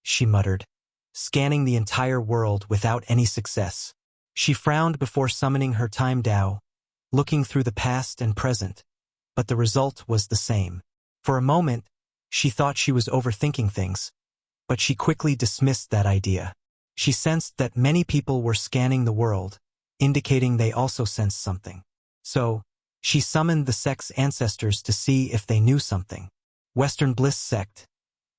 she muttered, scanning the entire world without any success. She frowned before summoning her time Dao, looking through the past and present, but the result was the same. For a moment, she thought she was overthinking things, but she quickly dismissed that idea. She sensed that many people were scanning the world, indicating they also sensed something. So, she summoned the sect's ancestors to see if they knew something. Western Bliss Sect.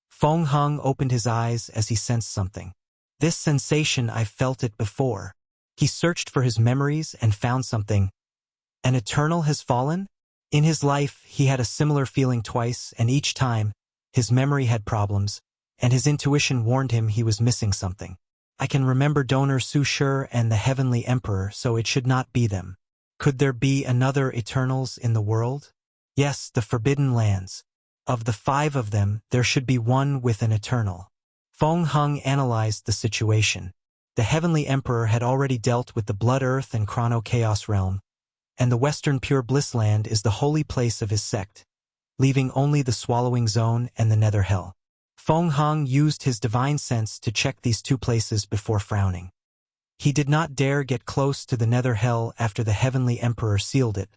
Feng Hung opened his eyes as he sensed something. "This sensation, I've felt it before." He searched for his memories and found something. An Eternal has fallen? In his life, he had a similar feeling twice, and each time, his memory had problems, and his intuition warned him he was missing something. I can remember Donor Su Shi and the Heavenly Emperor, so it should not be them. Could there be another Eternals in the world? Yes, the Forbidden Lands. Of the 5 of them, there should be one with an eternal. Feng Hung analyzed the situation. The Heavenly Emperor had already dealt with the Blood Earth and Chrono Chaos Realm, and the Western Pure Bliss Land is the holy place of his sect, leaving only the Swallowing Zone and the Nether Hell. Feng Hung used his divine sense to check these 2 places before frowning. He did not dare get close to the Nether Hell after the Heavenly Emperor sealed it,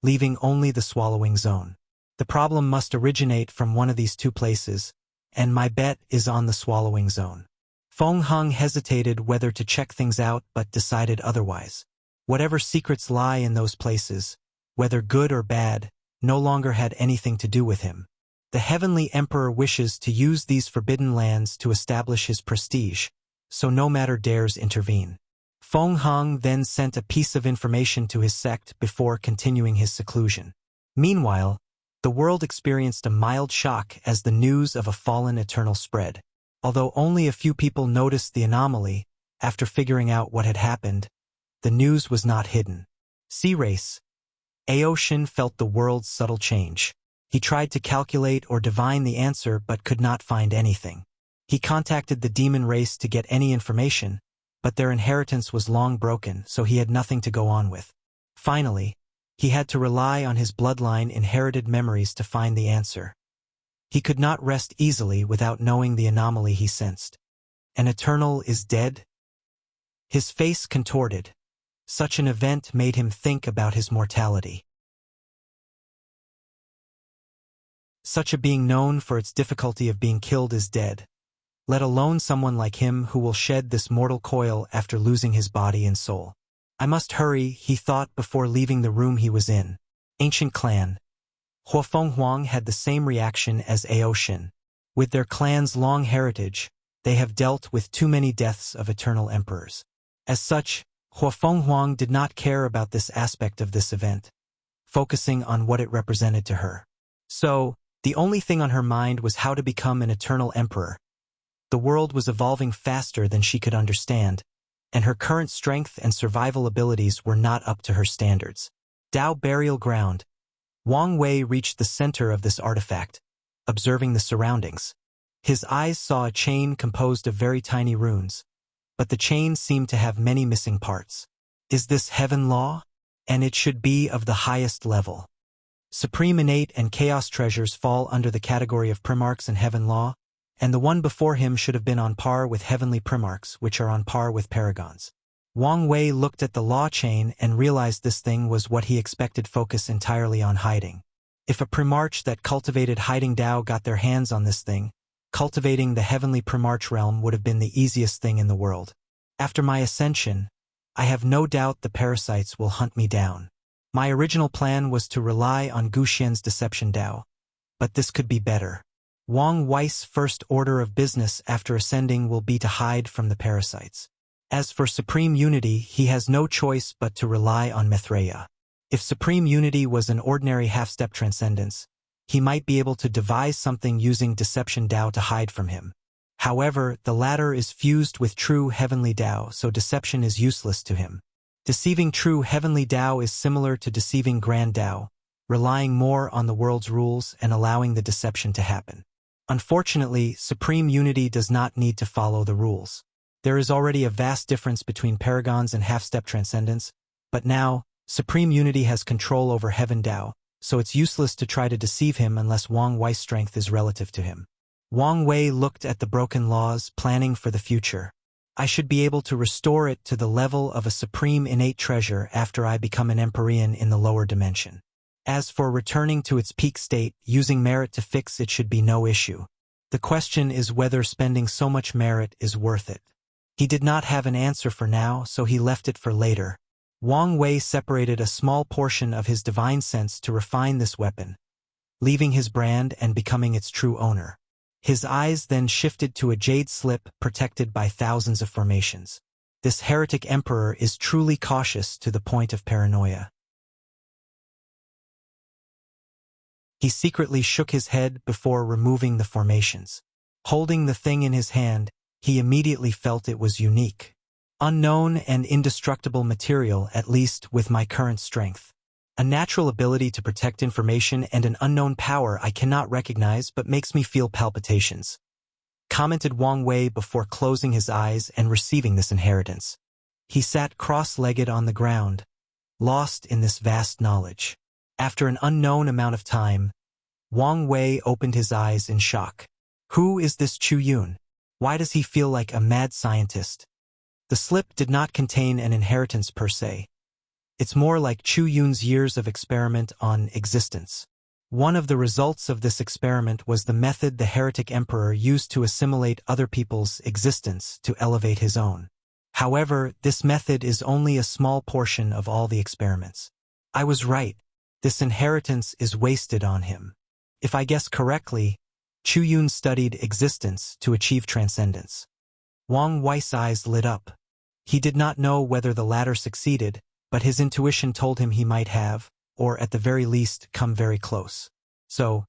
leaving only the Swallowing Zone. The problem must originate from one of these 2 places, and my bet is on the Swallowing Zone. Feng Hung hesitated whether to check things out but decided otherwise. Whatever secrets lie in those places, whether good or bad, no longer had anything to do with him. The Heavenly Emperor wishes to use these forbidden lands to establish his prestige, so no matter dares intervene. Feng Hung then sent a piece of information to his sect before continuing his seclusion. Meanwhile, the world experienced a mild shock as the news of a fallen Eternal spread. Although only a few people noticed the anomaly, after figuring out what had happened, the news was not hidden. Sea Race. Aoshin felt the world's subtle change. He tried to calculate or divine the answer but could not find anything. He contacted the demon race to get any information, but their inheritance was long broken, so he had nothing to go on with. Finally, he had to rely on his bloodline inherited memories to find the answer. He could not rest easily without knowing the anomaly he sensed. An Eternal is dead? His face contorted. Such an event made him think about his mortality. Such a being known for its difficulty of being killed is dead, let alone someone like him who will shed this mortal coil after losing his body and soul. I must hurry, he thought before leaving the room he was in. Ancient clan. Huafeng Huang had the same reaction as Aoshin. With their clan's long heritage, they have dealt with too many deaths of eternal emperors. As such, Huafeng Huang did not care about this aspect of this event, focusing on what it represented to her. So, the only thing on her mind was how to become an eternal emperor. The world was evolving faster than she could understand, and her current strength and survival abilities were not up to her standards. Dao Burial Ground. Wang Wei reached the center of this artifact, observing the surroundings. His eyes saw a chain composed of very tiny runes, but the chain seemed to have many missing parts. Is this heaven law? And it should be of the highest level. Supreme Innate and Chaos treasures fall under the category of Primarchs and Heaven Law, and the one before him should have been on par with Heavenly Primarchs, which are on par with Paragons. Wang Wei looked at the law chain and realized this thing was what he expected, focus entirely on hiding. If a Primarch that cultivated hiding Dao got their hands on this thing, cultivating the Heavenly Primarch realm would have been the easiest thing in the world. After my ascension, I have no doubt the parasites will hunt me down. My original plan was to rely on Guxian's Deception Dao, but this could be better. Wang Wei's first order of business after ascending will be to hide from the parasites. As for Supreme Unity, he has no choice but to rely on Mithraea. If Supreme Unity was an ordinary half-step transcendence, he might be able to devise something using Deception Dao to hide from him. However, the latter is fused with true Heavenly Dao, so deception is useless to him. Deceiving true Heavenly Dao is similar to deceiving Grand Dao, relying more on the world's rules and allowing the deception to happen. Unfortunately, Supreme Unity does not need to follow the rules. There is already a vast difference between Paragons and half-step transcendence, but now, Supreme Unity has control over Heaven Dao, so it's useless to try to deceive him unless Wang Wei's strength is relative to him. Wang Wei looked at the broken laws, planning for the future. I should be able to restore it to the level of a supreme innate treasure after I become an Empyrean in the lower dimension. As for returning to its peak state, using merit to fix it should be no issue. The question is whether spending so much merit is worth it. He did not have an answer for now, so he left it for later. Wang Wei separated a small portion of his divine sense to refine this weapon, leaving his brand and becoming its true owner. His eyes then shifted to a jade slip protected by thousands of formations. This heretic emperor is truly cautious to the point of paranoia. He secretly shook his head before removing the formations. Holding the thing in his hand, he immediately felt it was unique. Unknown and indestructible material, at least with my current strength. A natural ability to protect information and an unknown power I cannot recognize but makes me feel palpitations," commented Wang Wei before closing his eyes and receiving this inheritance. He sat cross-legged on the ground, lost in this vast knowledge. After an unknown amount of time, Wang Wei opened his eyes in shock. Who is this Chu Yun? Why does he feel like a mad scientist? The slip did not contain an inheritance per se. It's more like Chu Yun's years of experiment on existence. One of the results of this experiment was the method the Heretic Emperor used to assimilate other people's existence to elevate his own. However, this method is only a small portion of all the experiments. I was right. This inheritance is wasted on him. If I guess correctly, Chu Yun studied existence to achieve transcendence. Wang Wei's eyes lit up. He did not know whether the latter succeeded, but his intuition told him he might have, or at the very least, come very close. So,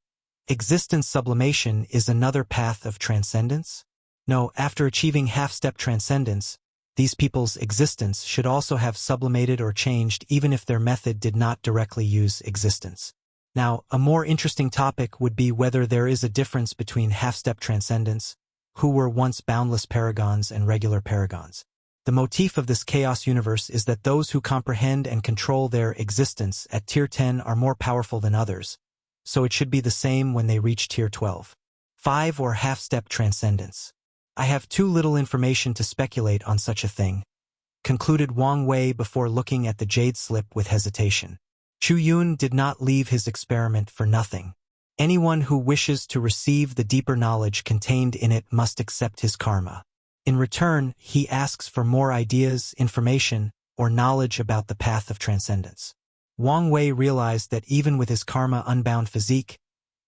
existence sublimation is another path of transcendence? No, after achieving half-step transcendence, these people's existence should also have sublimated or changed even if their method did not directly use existence. Now, a more interesting topic would be whether there is a difference between half-step transcendence, who were once boundless paragons, and regular paragons. The motif of this chaos universe is that those who comprehend and control their existence at Tier 10 are more powerful than others, so it should be the same when they reach Tier 12. 5 or half-step transcendence. I have too little information to speculate on such a thing, concluded Wang Wei before looking at the jade slip with hesitation. Chu Yun did not leave his experiment for nothing. Anyone who wishes to receive the deeper knowledge contained in it must accept his karma. In return, he asks for more ideas, information, or knowledge about the path of transcendence. Wang Wei realized that even with his karma-unbound physique,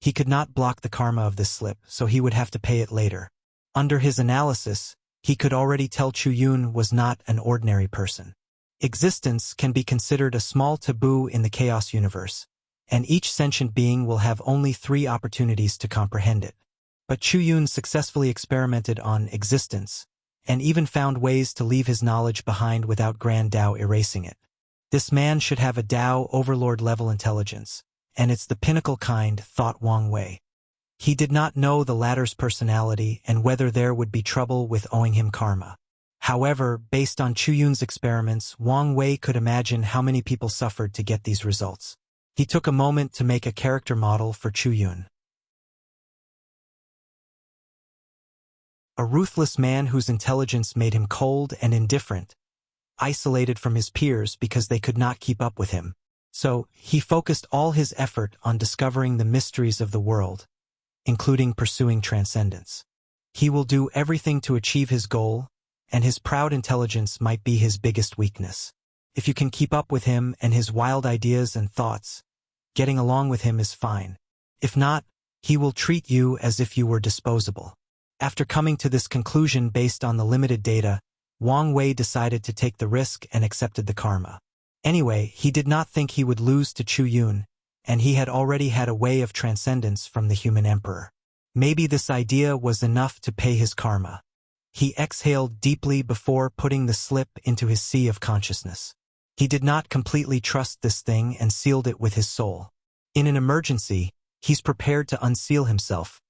he could not block the karma of this slip, so he would have to pay it later. Under his analysis, he could already tell Chu Yun was not an ordinary person. Existence can be considered a small taboo in the chaos universe, and each sentient being will have only 3 opportunities to comprehend it. But Chu Yun successfully experimented on existence, and even found ways to leave his knowledge behind without Grand Tao erasing it. This man should have a Tao overlord-level intelligence, and it's the pinnacle kind, thought Wang Wei. He did not know the latter's personality and whether there would be trouble with owing him karma. However, based on Chu Yun's experiments, Wang Wei could imagine how many people suffered to get these results. He took a moment to make a character model for Chu Yun. A ruthless man whose intelligence made him cold and indifferent, isolated from his peers because they could not keep up with him. So, he focused all his effort on discovering the mysteries of the world, including pursuing transcendence. He will do everything to achieve his goal, and his proud intelligence might be his biggest weakness. If you can keep up with him and his wild ideas and thoughts, getting along with him is fine. If not, he will treat you as if you were disposable. After coming to this conclusion based on the limited data, Wang Wei decided to take the risk and accepted the karma. Anyway, he did not think he would lose to Chu Yun, and he had already had a way of transcendence from the human emperor. Maybe this idea was enough to pay his karma. He exhaled deeply before putting the slip into his sea of consciousness. He did not completely trust this thing and sealed it with his soul. In an emergency, he's prepared to unseal himself,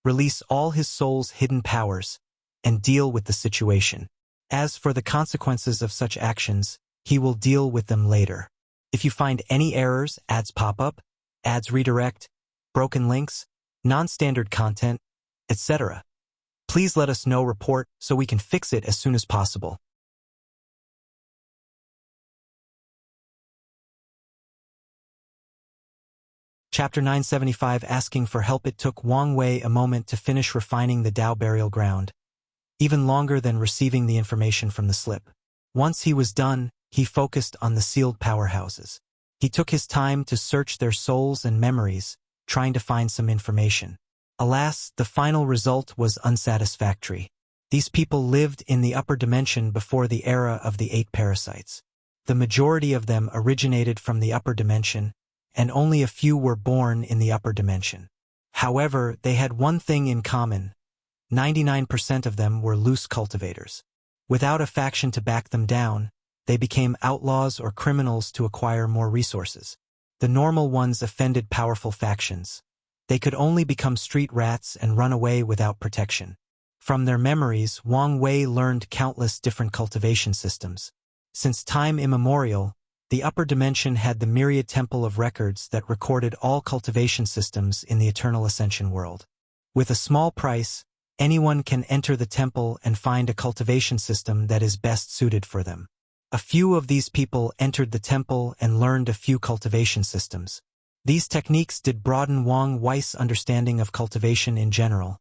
release all his soul's hidden powers, and deal with the situation. As for the consequences of such actions, he will deal with them later. If you find any errors, ads pop up, ads redirect, broken links, non-standard content, etc., please let us know. Report so we can fix it as soon as possible. Chapter 975 Asking for help. It took Wang Wei a moment to finish refining the Tao burial ground, even longer than receiving the information from the slip. Once he was done, he focused on the sealed powerhouses. He took his time to search their souls and memories, trying to find some information. Alas, the final result was unsatisfactory. These people lived in the upper dimension before the era of the 8 parasites. The majority of them originated from the upper dimension, and only a few were born in the upper dimension. However, they had one thing in common. 99% of them were loose cultivators. Without a faction to back them down, they became outlaws or criminals to acquire more resources. The normal ones offended powerful factions. They could only become street rats and run away without protection. From their memories, Wang Wei learned countless different cultivation systems. Since time immemorial, the upper dimension had the myriad temple of records that recorded all cultivation systems in the eternal ascension world. With a small price, anyone can enter the temple and find a cultivation system that is best suited for them. A few of these people entered the temple and learned a few cultivation systems. These techniques did broaden Wang Wei's understanding of cultivation in general,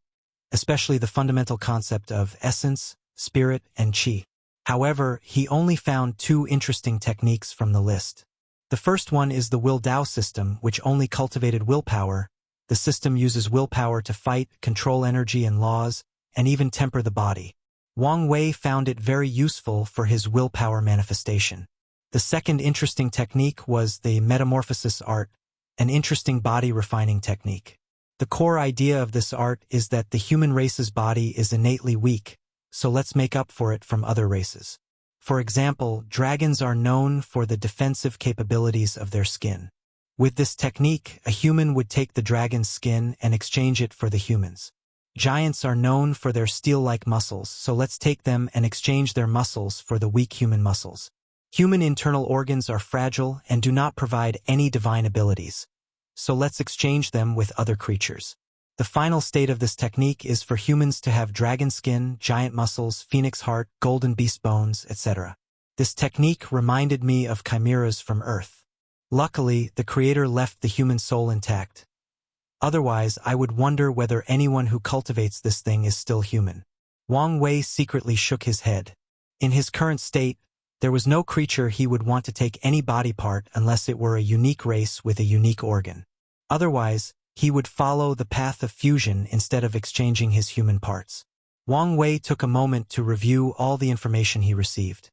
especially the fundamental concept of essence, spirit, and qi. However, he only found 2 interesting techniques from the list. The first one is the Will Dao system, which only cultivated willpower. The system uses willpower to fight, control energy and laws, and even temper the body. Wang Wei found it very useful for his willpower manifestation. The second interesting technique was the Metamorphosis art, an interesting body refining technique. The core idea of this art is that the human race's body is innately weak, so let's make up for it from other races. For example, dragons are known for the defensive capabilities of their skin. With this technique, a human would take the dragon's skin and exchange it for the human's. Giants are known for their steel-like muscles, so let's take them and exchange their muscles for the weak human muscles. Human internal organs are fragile and do not provide any divine abilities, so let's exchange them with other creatures. The final state of this technique is for humans to have dragon skin, giant muscles, phoenix heart, golden beast bones, etc. This technique reminded me of chimeras from Earth. Luckily, the creator left the human soul intact. Otherwise, I would wonder whether anyone who cultivates this thing is still human. Wang Wei secretly shook his head. In his current state, there was no creature he would want to take any body part unless it were a unique race with a unique organ. Otherwise, he would follow the path of fusion instead of exchanging his human parts. Wang Wei took a moment to review all the information he received.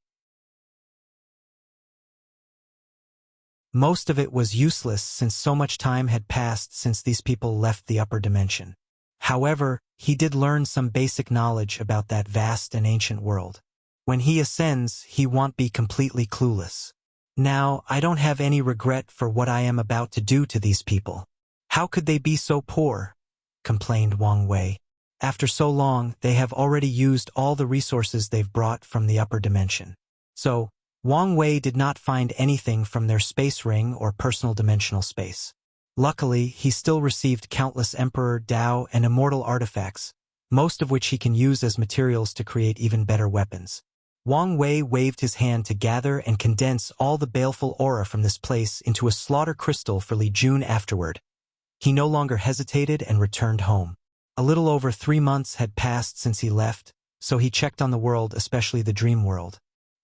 Most of it was useless since so much time had passed since these people left the upper dimension. However, he did learn some basic knowledge about that vast and ancient world. When he ascends, he won't be completely clueless. Now, I don't have any regret for what I am about to do to these people. How could they be so poor? Complained Wang Wei. After so long, they have already used all the resources they've brought from the upper dimension. So, Wang Wei did not find anything from their space ring or personal dimensional space. Luckily, he still received countless Emperor, Dao, and immortal artifacts, most of which he can use as materials to create even better weapons. Wang Wei waved his hand to gather and condense all the baleful aura from this place into a slaughter crystal for Li Jun afterward. He no longer hesitated and returned home. A little over 3 months had passed since he left, so he checked on the world, especially the dream world.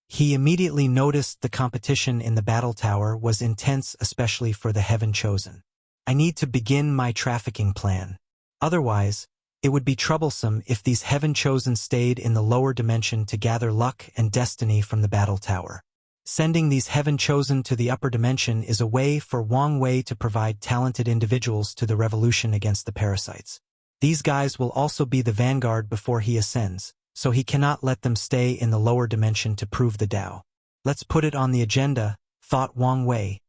He immediately noticed the competition in the battle tower was intense, especially for the Heaven Chosen. I need to begin my trafficking plan. Otherwise, it would be troublesome if these Heaven Chosen stayed in the lower dimension to gather luck and destiny from the battle tower. Sending these Heaven Chosen to the upper dimension is a way for Wang Wei to provide talented individuals to the revolution against the parasites. These guys will also be the vanguard before he ascends, so he cannot let them stay in the lower dimension to prove the Tao. Let's put it on the agenda, thought Wang Wei,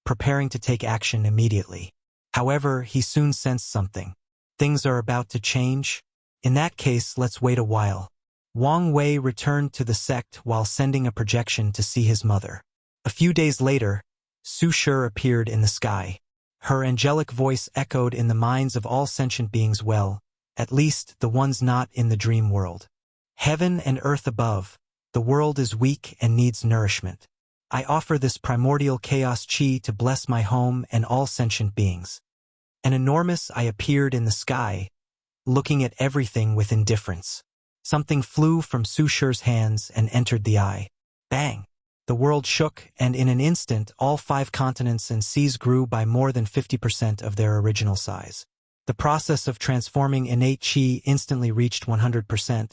preparing to take action immediately. However, he soon sensed something. Things are about to change? In that case, let's wait a while. Wang Wei returned to the sect while sending a projection to see his mother. A few days later, Su Shi appeared in the sky. Her angelic voice echoed in the minds of all sentient beings well, at least the ones not in the dream world. Heaven and earth above, the world is weak and needs nourishment. I offer this primordial chaos chi to bless my home and all sentient beings. An enormous I appeared in the sky, looking at everything with indifference. Something flew from Su Shi's hands and entered the eye. Bang! The world shook, and in an instant all 5 continents and seas grew by more than 50% of their original size. The process of transforming innate chi instantly reached 100%,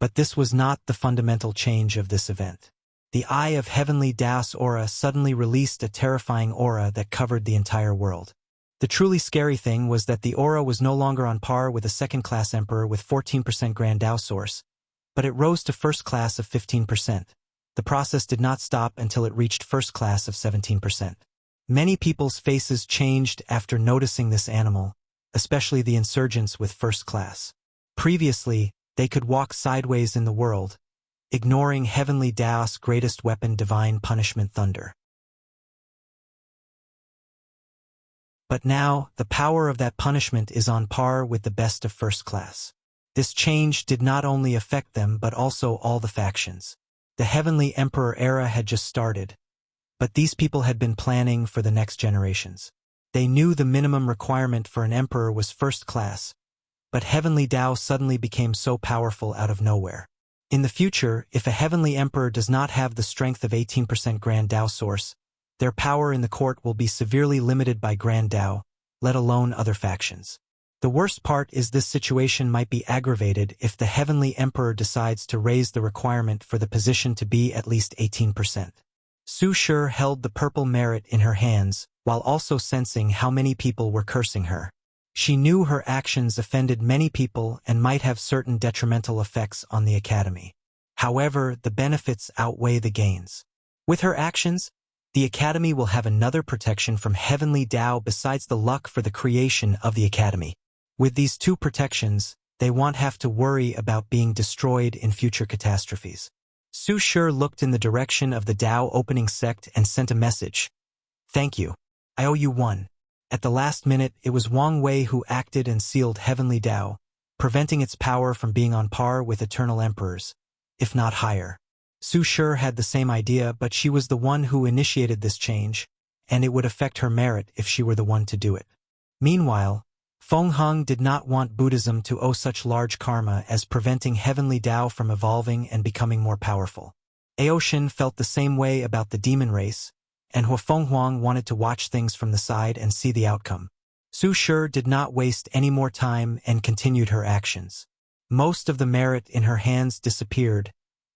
but this was not the fundamental change of this event. The eye of heavenly Daos aura suddenly released a terrifying aura that covered the entire world. The truly scary thing was that the aura was no longer on par with a second-class emperor with 14% Grand Dao source, but it rose to first class of 15%. The process did not stop until it reached first class of 17%. Many people's faces changed after noticing this animal, especially the insurgents with first class. Previously, they could walk sideways in the world, ignoring Heavenly Tao's greatest weapon, divine punishment, thunder. But now, the power of that punishment is on par with the best of first class. This change did not only affect them but also all the factions. The Heavenly Emperor era had just started, but these people had been planning for the next generations. They knew the minimum requirement for an emperor was first class, but Heavenly Tao suddenly became so powerful out of nowhere. In the future, if a Heavenly Emperor does not have the strength of 18% Grand Tao Source, their power in the court will be severely limited by Grand Tao, let alone other factions. The worst part is this situation might be aggravated if the Heavenly Emperor decides to raise the requirement for the position to be at least 18%. Su Shi held the purple merit in her hands, while also sensing how many people were cursing her. She knew her actions offended many people and might have certain detrimental effects on the academy. However, the benefits outweigh the gains. With her actions, the academy will have another protection from Heavenly Tao besides the luck for the creation of the academy. With these two protections, they won't have to worry about being destroyed in future catastrophes. Su Shi looked in the direction of the Tao opening sect and sent a message. Thank you. I owe you one. At the last minute, it was Wang Wei who acted and sealed Heavenly Tao, preventing its power from being on par with eternal emperors, if not higher. Su Shi had the same idea, but she was the one who initiated this change, and it would affect her merit if she were the one to do it. Meanwhile, Feng Heng did not want Buddhism to owe such large karma as preventing Heavenly Tao from evolving and becoming more powerful. Aoshin felt the same way about the demon race, and Huafenghuang wanted to watch things from the side and see the outcome. Su Shi did not waste any more time and continued her actions. Most of the merit in her hands disappeared,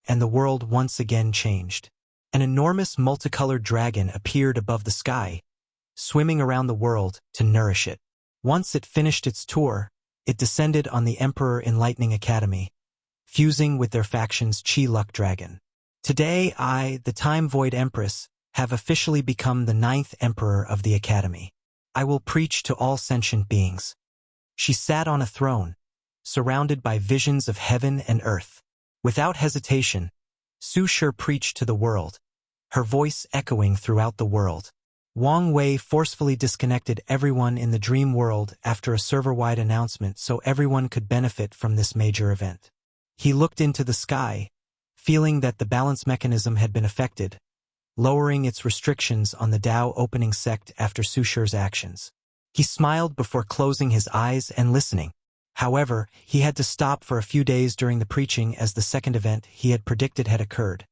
and the world once again changed. An enormous multicolored dragon appeared above the sky, swimming around the world to nourish it. Once it finished its tour, it descended on the Emperor Enlightening Academy, fusing with their faction's Chi Luck Dragon. Today I, the Time Void Empress, have officially become the 9th Emperor of the Academy. I will preach to all sentient beings. She sat on a throne, surrounded by visions of heaven and earth. Without hesitation, Su Shi preached to the world, her voice echoing throughout the world. Wang Wei forcefully disconnected everyone in the dream world after a server-wide announcement so everyone could benefit from this major event. He looked into the sky, feeling that the balance mechanism had been affected, lowering its restrictions on the Tao opening sect after Su Shi's actions. He smiled before closing his eyes and listening. However, he had to stop for a few days during the preaching as the second event he had predicted had occurred.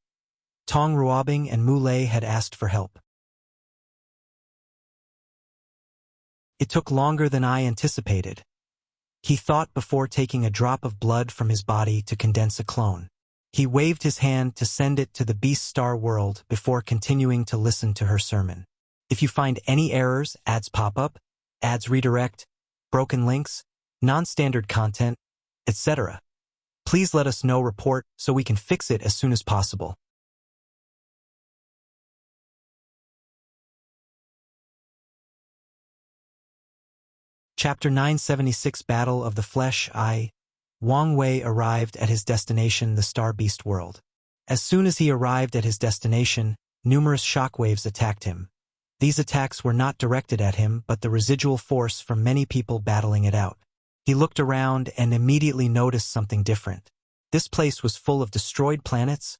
Tong Ruobing and Mu Lei had asked for help. It took longer than I anticipated. He thought before taking a drop of blood from his body to condense a clone. He waved his hand to send it to the Beast Star world before continuing to listen to her sermon. If you find any errors, ads pop up, ads redirect, broken links, non-standard content, etc., please let us know. Report so we can fix it as soon as possible. Chapter 976 Battle of the Flesh. Wang Wei arrived at his destination, the Star Beast world. As soon as he arrived at his destination, numerous shockwaves attacked him. These attacks were not directed at him but the residual force from many people battling it out. He looked around and immediately noticed something different. This place was full of destroyed planets,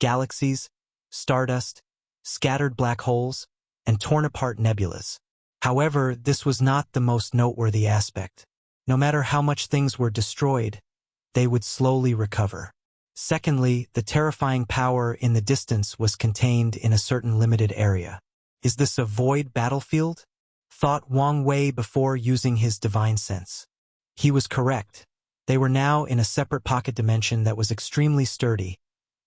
galaxies, stardust, scattered black holes, and torn-apart nebulas. However, this was not the most noteworthy aspect. No matter how much things were destroyed, they would slowly recover. Secondly, the terrifying power in the distance was contained in a certain limited area. Is this a void battlefield? Thought Wang Wei before using his divine sense. He was correct. They were now in a separate pocket dimension that was extremely sturdy,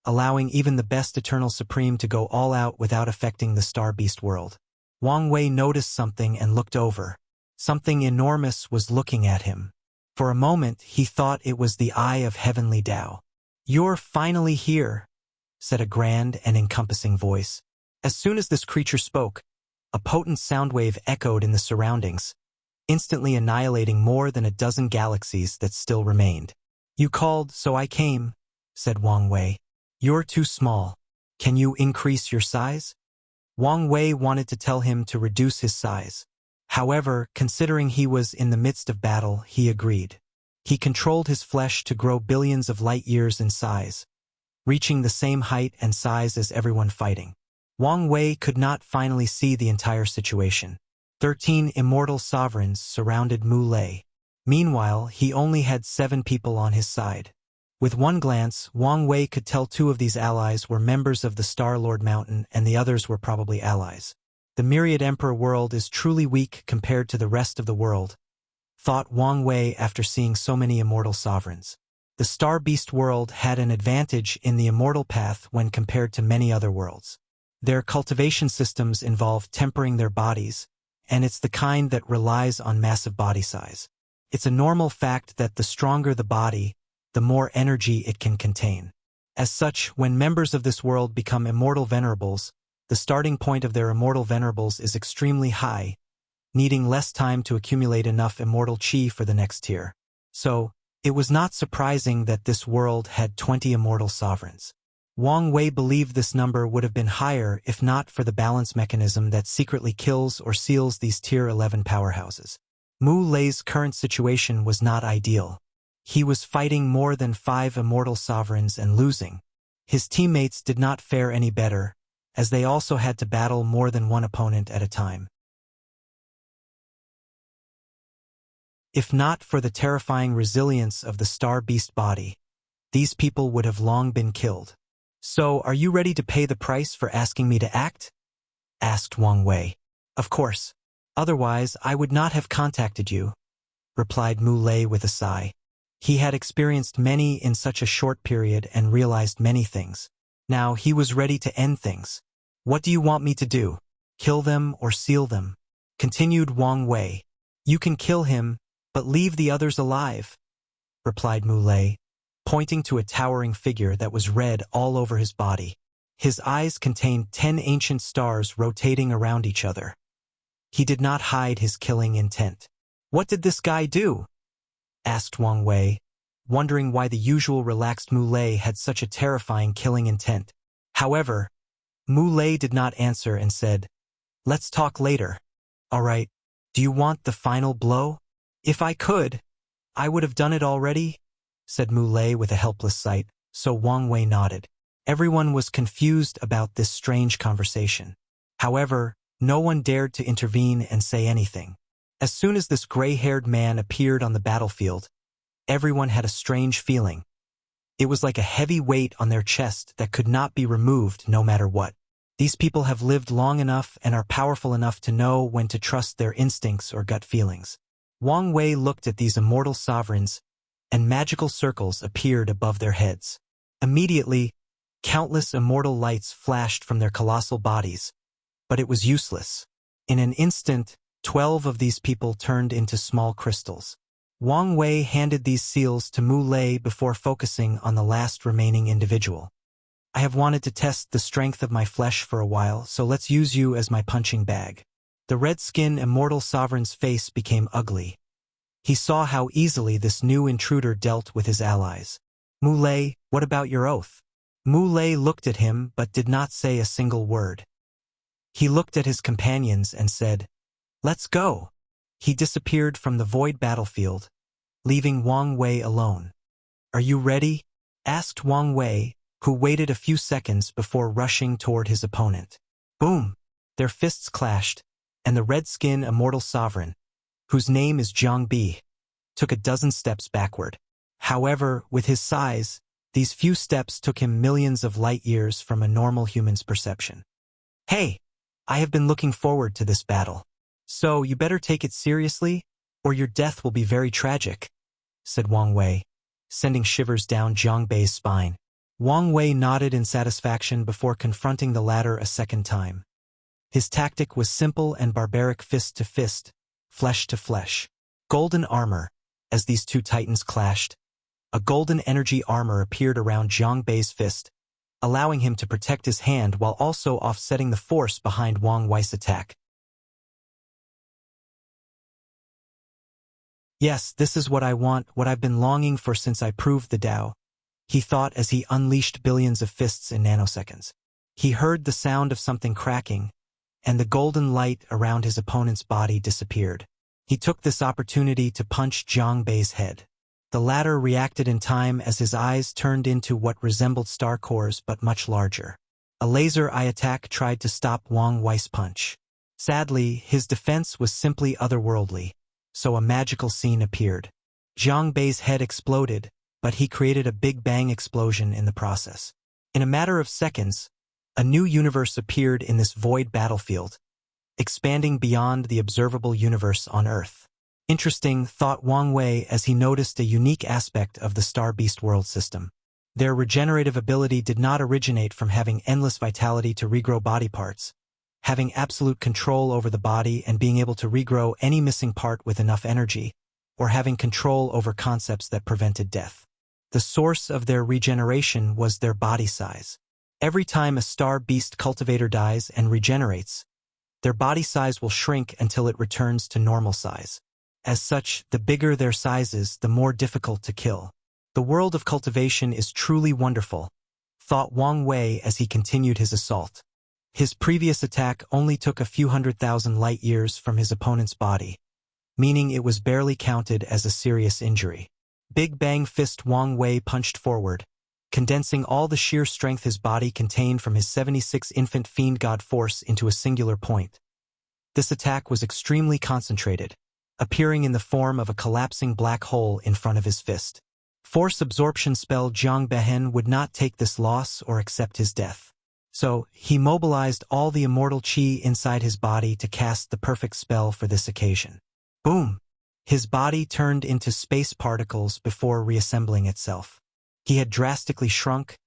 allowing even the best Eternal Supreme to go all out without affecting the Star Beast world. Wang Wei noticed something and looked over. Something enormous was looking at him. For a moment, he thought it was the Eye of Heavenly Tao. "You're finally here," said a grand and encompassing voice. As soon as this creature spoke, A potent sound wave echoed in the surroundings, instantly annihilating more than a dozen galaxies that still remained. "You called, so I came," said Wang Wei. "You're too small. Can you increase your size?" Wang Wei wanted to tell him to reduce his size. However, considering he was in the midst of battle, he agreed. He controlled his flesh to grow billions of light years in size, reaching the same height and size as everyone fighting. Wang Wei could not finally see the entire situation. 13 immortal sovereigns surrounded Mu Lei. Meanwhile, he only had 7 people on his side. With one glance, Wang Wei could tell 2 of these allies were members of the Star-Lord Mountain and the others were probably allies. The Myriad Emperor world is truly weak compared to the rest of the world, thought Wang Wei after seeing so many immortal sovereigns. The Star Beast world had an advantage in the immortal path when compared to many other worlds. Their cultivation systems involve tempering their bodies, and it's the kind that relies on massive body size. It's a normal fact that the stronger the body, the more energy it can contain. As such, when members of this world become immortal venerables, the starting point of their immortal venerables is extremely high, needing less time to accumulate enough immortal chi for the next tier. So, it was not surprising that this world had 20 immortal sovereigns. Wang Wei believed this number would have been higher if not for the balance mechanism that secretly kills or seals these Tier 11 powerhouses. Mu Lei's current situation was not ideal. He was fighting more than 5 immortal sovereigns and losing. His teammates did not fare any better, as they also had to battle more than one opponent at a time. If not for the terrifying resilience of the Star Beast body, these people would have long been killed. "So, are you ready to pay the price for asking me to act?" asked Wang Wei. "Of course. Otherwise, I would not have contacted you," replied Mu Lei with a sigh. He had experienced many in such a short period and realized many things. Now he was ready to end things. "What do you want me to do? Kill them or seal them?" continued Wang Wei. "You can kill him, but leave the others alive," replied Mu Lei, pointing to a towering figure that was red all over his body. His eyes contained 10 ancient stars rotating around each other. He did not hide his killing intent. "What did this guy do?" asked Wang Wei, wondering why the usual relaxed Mu Lei had such a terrifying killing intent. However, Mu Lei did not answer and said, "Let's talk later." "All right, do you want the final blow?" "If I could, I would have done it already," said Mu Lei with a helpless sight, so Wang Wei nodded. Everyone was confused about this strange conversation. However, no one dared to intervene and say anything. As soon as this gray-haired man appeared on the battlefield, everyone had a strange feeling. It was like a heavy weight on their chest that could not be removed no matter what. These people have lived long enough and are powerful enough to know when to trust their instincts or gut feelings. Wang Wei looked at these immortal sovereigns, and magical circles appeared above their heads. Immediately, countless immortal lights flashed from their colossal bodies, but it was useless. In an instant, 12 of these people turned into small crystals. Wang Wei handed these seals to Mu Lei before focusing on the last remaining individual. "I have wanted to test the strength of my flesh for a while, so let's use you as my punching bag." The red-skin immortal sovereign's face became ugly. He saw how easily this new intruder dealt with his allies. "Mu Lei, what about your oath?" Mu Lei looked at him but did not say a single word. He looked at his companions and said, "Let's go." He disappeared from the void battlefield, leaving Wang Wei alone. "Are you ready?" asked Wang Wei, who waited a few seconds before rushing toward his opponent. Boom! Their fists clashed, and the red-skin immortal sovereign, whose name is Zhang Bi, took a dozen steps backward. However, with his size, these few steps took him millions of light years from a normal human's perception. "Hey, I have been looking forward to this battle. So you better take it seriously, or your death will be very tragic," said Wang Wei, sending shivers down Zhang Bei's spine. Wang Wei nodded in satisfaction before confronting the latter a second time. His tactic was simple and barbaric: fist to fist, flesh to flesh. Golden armor. As these two titans clashed, a golden energy armor appeared around Zhang Bei's fist, allowing him to protect his hand while also offsetting the force behind Wang Wei's attack. Yes, this is what I want, what I've been longing for since I proved the Tao, he thought as he unleashed billions of fists in nanoseconds. He heard the sound of something cracking, and the golden light around his opponent's body disappeared. He took this opportunity to punch Jiang Bei's head. The latter reacted in time as his eyes turned into what resembled star cores but much larger. A laser eye attack tried to stop Wang Wei's punch. Sadly, his defense was simply otherworldly, so a magical scene appeared. Jiang Bei's head exploded, but he created a Big Bang explosion in the process. In a matter of seconds, a new universe appeared in this void battlefield, expanding beyond the observable universe on Earth. Interesting, thought Wang Wei as he noticed a unique aspect of the Star Beast world system. Their regenerative ability did not originate from having endless vitality to regrow body parts, having absolute control over the body and being able to regrow any missing part with enough energy, or having control over concepts that prevented death. The source of their regeneration was their body size. Every time a Star Beast cultivator dies and regenerates, their body size will shrink until it returns to normal size. As such, the bigger their size is, the more difficult to kill. The world of cultivation is truly wonderful, thought Wang Wei as he continued his assault. His previous attack only took a few 100,000 light-years from his opponent's body, meaning it was barely counted as a serious injury. Big Bang Fist Wang Wei punched forward, condensing all the sheer strength his body contained from his 76 infant fiend god force into a singular point. This attack was extremely concentrated, appearing in the form of a collapsing black hole in front of his fist. Force absorption spell Jiang Behen would not take this loss or accept his death. So, he mobilized all the immortal chi inside his body to cast the perfect spell for this occasion. Boom! His body turned into space particles before reassembling itself. He had drastically shrunk,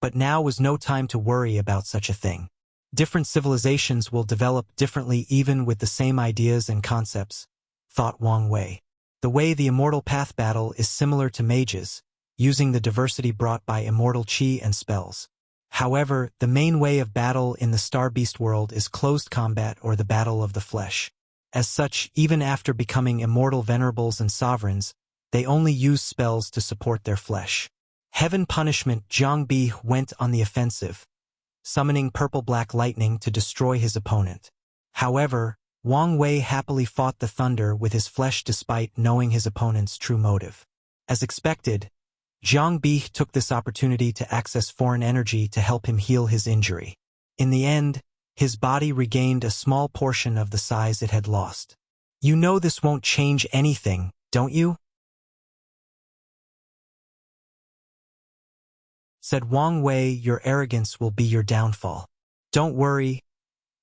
but now was no time to worry about such a thing. Different civilizations will develop differently even with the same ideas and concepts, thought Wang Wei. The way the immortal path battle is similar to mages, using the diversity brought by immortal chi and spells. However, the main way of battle in the Star Beast world is closed combat or the battle of the flesh. As such, even after becoming immortal venerables and sovereigns, they only use spells to support their flesh. Heaven Punishment Jiang Bi went on the offensive, summoning purple-black lightning to destroy his opponent. However, Wang Wei happily fought the thunder with his flesh despite knowing his opponent's true motive. As expected, Jiang Bi took this opportunity to access foreign energy to help him heal his injury. In the end, his body regained a small portion of the size it had lost. You know this won't change anything, don't you? Said Wang Wei, your arrogance will be your downfall. Don't worry,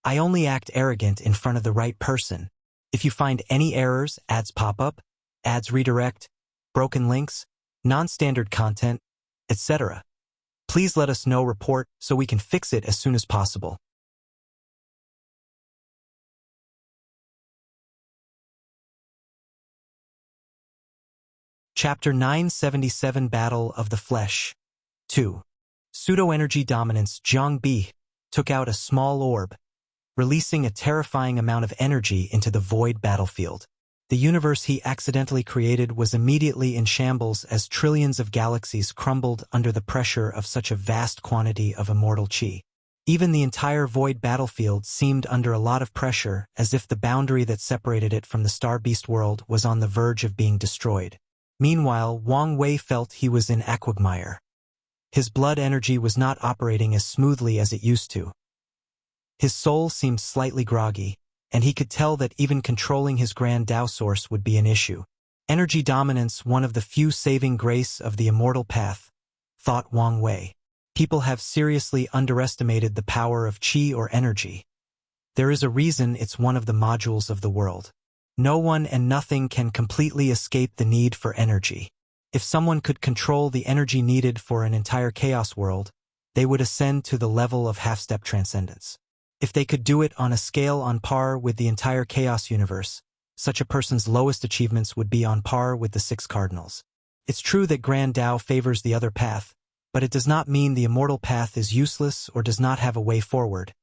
I only act arrogant in front of the right person. If you find any errors, ads pop up, ads redirect, broken links, non-standard content, etc., please let us know report so we can fix it as soon as possible. Chapter 977 Battle of the Flesh 2. Pseudo-energy dominance Jiang Bi took out a small orb, releasing a terrifying amount of energy into the void battlefield. The universe he accidentally created was immediately in shambles as trillions of galaxies crumbled under the pressure of such a vast quantity of immortal chi. Even the entire void battlefield seemed under a lot of pressure, as if the boundary that separated it from the Star Beast world was on the verge of being destroyed. Meanwhile, Wang Wei felt he was in a quagmire. His blood energy was not operating as smoothly as it used to. His soul seemed slightly groggy, and he could tell that even controlling his grand Tao source would be an issue. Energy dominance, one of the few saving grace of the immortal path, thought Wang Wei. People have seriously underestimated the power of chi or energy. There is a reason it's one of the modules of the world. No one and nothing can completely escape the need for energy. If someone could control the energy needed for an entire chaos world, they would ascend to the level of half-step transcendence. If they could do it on a scale on par with the entire chaos universe, such a person's lowest achievements would be on par with the 6 cardinals. It's true that Grand Tao favors the other path, but it does not mean the immortal path is useless or does not have a way forward,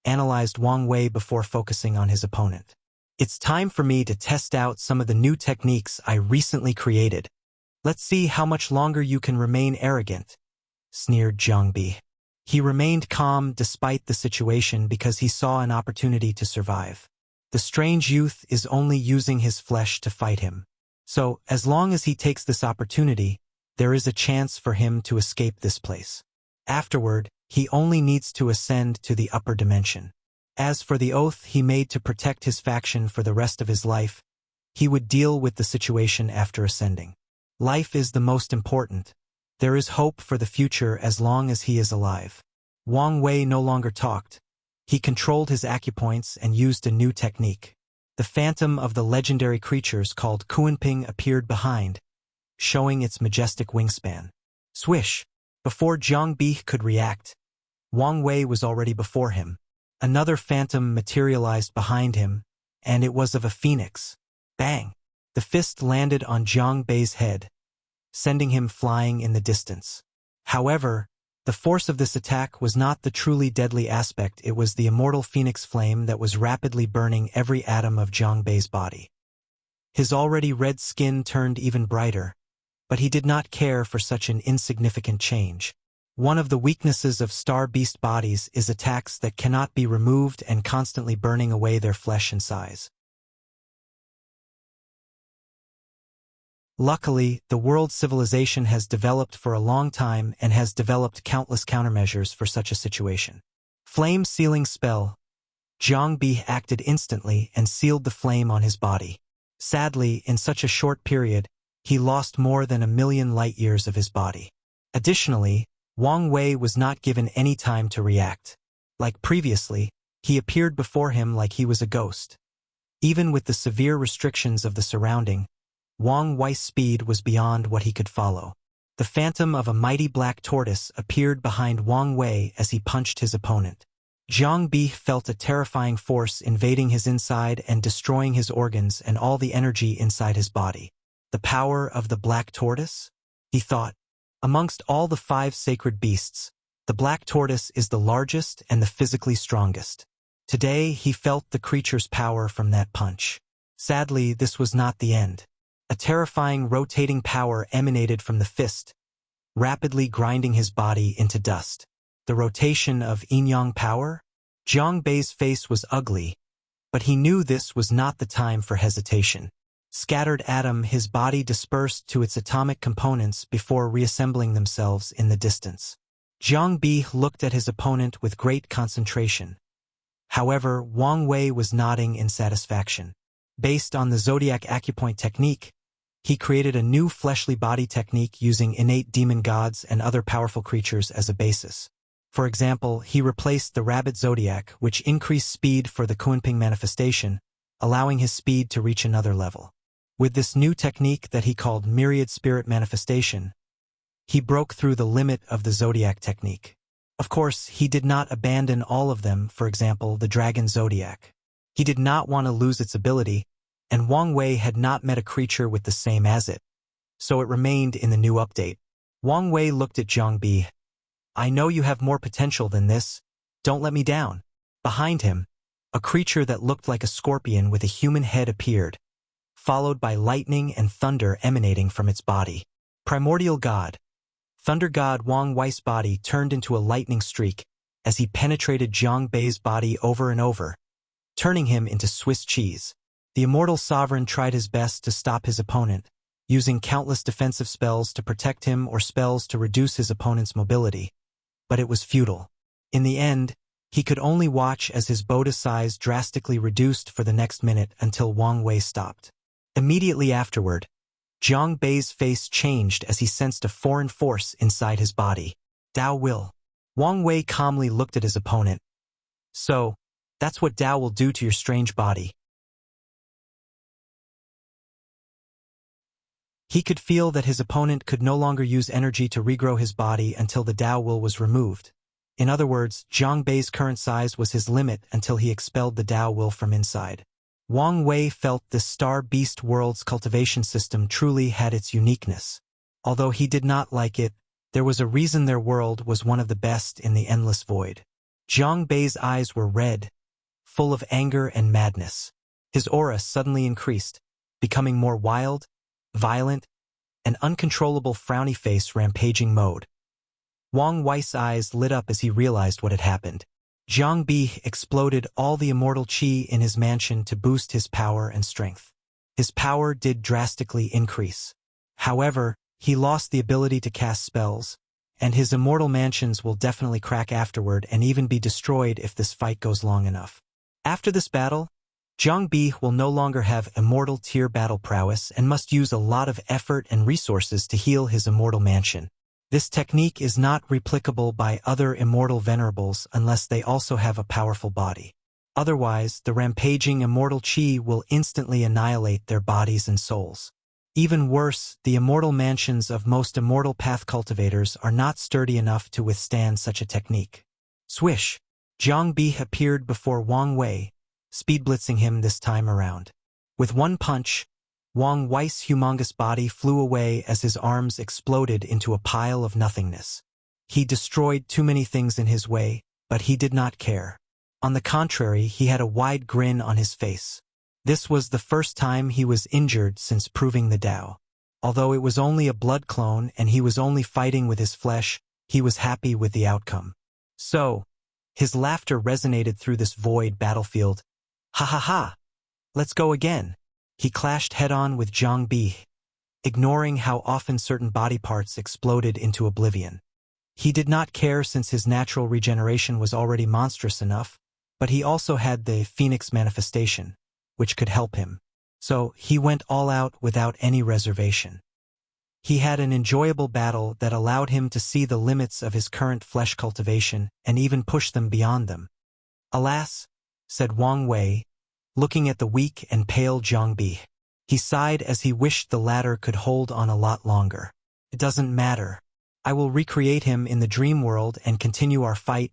analyzed Wang Wei before focusing on his opponent. It's time for me to test out some of the new techniques I recently created. Let's see how much longer you can remain arrogant, sneered Zhangbi. He remained calm despite the situation because he saw an opportunity to survive. The strange youth is only using his flesh to fight him. So, as long as he takes this opportunity, there is a chance for him to escape this place. Afterward, he only needs to ascend to the upper dimension. As for the oath he made to protect his faction for the rest of his life, he would deal with the situation after ascending. Life is the most important. There is hope for the future as long as he is alive. Wang Wei no longer talked. He controlled his acupoints and used a new technique. The phantom of the legendary creatures called Kuanping appeared behind, showing its majestic wingspan. Swish! Before Zhang Bi could react, Wang Wei was already before him. Another phantom materialized behind him, and it was of a phoenix. Bang! The fist landed on Zhang Bei's head, sending him flying in the distance. However, the force of this attack was not the truly deadly aspect, it was the immortal phoenix flame that was rapidly burning every atom of Zhang Bei's body. His already red skin turned even brighter, but he did not care for such an insignificant change. One of the weaknesses of star beast bodies is attacks that cannot be removed and constantly burning away their flesh and size. Luckily, the world civilization has developed for a long time and has developed countless countermeasures for such a situation. Flame sealing spell. Zhang Bi acted instantly and sealed the flame on his body. Sadly, in such a short period, he lost more than 1,000,000 light-years of his body. Additionally, Wang Wei was not given any time to react. Like previously, he appeared before him like he was a ghost. Even with the severe restrictions of the surrounding, Wang Wei's speed was beyond what he could follow. The phantom of a mighty black tortoise appeared behind Wang Wei as he punched his opponent. Zhang Bi felt a terrifying force invading his inside and destroying his organs and all the energy inside his body. The power of the black tortoise? He thought. Amongst all the 5 sacred beasts, the black tortoise is the largest and the physically strongest. Today, he felt the creature's power from that punch. Sadly, this was not the end. A terrifying rotating power emanated from the fist, rapidly grinding his body into dust. The rotation of yin-yang power? Zhang Bei's face was ugly, but he knew this was not the time for hesitation. Scattered atom, his body dispersed to its atomic components before reassembling themselves in the distance. Zhang Bi looked at his opponent with great concentration. However, Wang Wei was nodding in satisfaction. Based on the zodiac acupoint technique, he created a new fleshly body technique using innate demon gods and other powerful creatures as a basis. For example, he replaced the rabbit zodiac, which increased speed for the Kuanping manifestation, allowing his speed to reach another level. With this new technique that he called myriad spirit manifestation, he broke through the limit of the zodiac technique. Of course, he did not abandon all of them, for example, the dragon zodiac. He did not want to lose its ability, and Wang Wei had not met a creature with the same as it, so it remained in the new update. Wang Wei looked at Zhang Bi. I know you have more potential than this. Don't let me down. Behind him, a creature that looked like a scorpion with a human head appeared, followed by lightning and thunder emanating from its body. Primordial God. Thunder God Wang Wei's body turned into a lightning streak as he penetrated Zhang Bei's body over and over, turning him into Swiss cheese. The immortal sovereign tried his best to stop his opponent, using countless defensive spells to protect him or spells to reduce his opponent's mobility. But it was futile. In the end, he could only watch as his boda size drastically reduced for the next minute until Wang Wei stopped. Immediately afterward, Zhang Bei's face changed as he sensed a foreign force inside his body. Tao will. Wang Wei calmly looked at his opponent. So, that's what Tao will do to your strange body. He could feel that his opponent could no longer use energy to regrow his body until the Tao will was removed. In other words, Zhang Bei's current size was his limit until he expelled the Tao will from inside. Wang Wei felt this star beast world's cultivation system truly had its uniqueness. Although he did not like it, there was a reason their world was one of the best in the endless void. Zhang Bei's eyes were red, full of anger and madness. His aura suddenly increased, becoming more wild, violent, an uncontrollable frowny face rampaging mode. Wang Wei's eyes lit up as he realized what had happened. Zhang Bi exploded all the immortal qi in his mansion to boost his power and strength. His power did drastically increase. However, he lost the ability to cast spells, and his immortal mansions will definitely crack afterward and even be destroyed if this fight goes long enough. After this battle, Zhang Bi will no longer have immortal tier battle prowess and must use a lot of effort and resources to heal his immortal mansion. This technique is not replicable by other immortal venerables unless they also have a powerful body. Otherwise, the rampaging immortal qi will instantly annihilate their bodies and souls. Even worse, the immortal mansions of most immortal path cultivators are not sturdy enough to withstand such a technique. Swish! Zhang Bi appeared before Wang Wei, speed-blitzing him this time around. With one punch, Wang Wei's humongous body flew away as his arms exploded into a pile of nothingness. He destroyed too many things in his way, but he did not care. On the contrary, he had a wide grin on his face. This was the first time he was injured since proving the Tao. Although it was only a blood clone and he was only fighting with his flesh, he was happy with the outcome. So, his laughter resonated through this void battlefield. Ha ha ha! Let's go again! He clashed head-on with Zhang Bi, ignoring how often certain body parts exploded into oblivion. He did not care since his natural regeneration was already monstrous enough, but he also had the Phoenix manifestation, which could help him. So he went all out without any reservation. He had an enjoyable battle that allowed him to see the limits of his current flesh cultivation and even push them beyond them. Alas, said Wang Wei, looking at the weak and pale Zhang Bi. He sighed as he wished the latter could hold on a lot longer. It doesn't matter. I will recreate him in the dream world and continue our fight,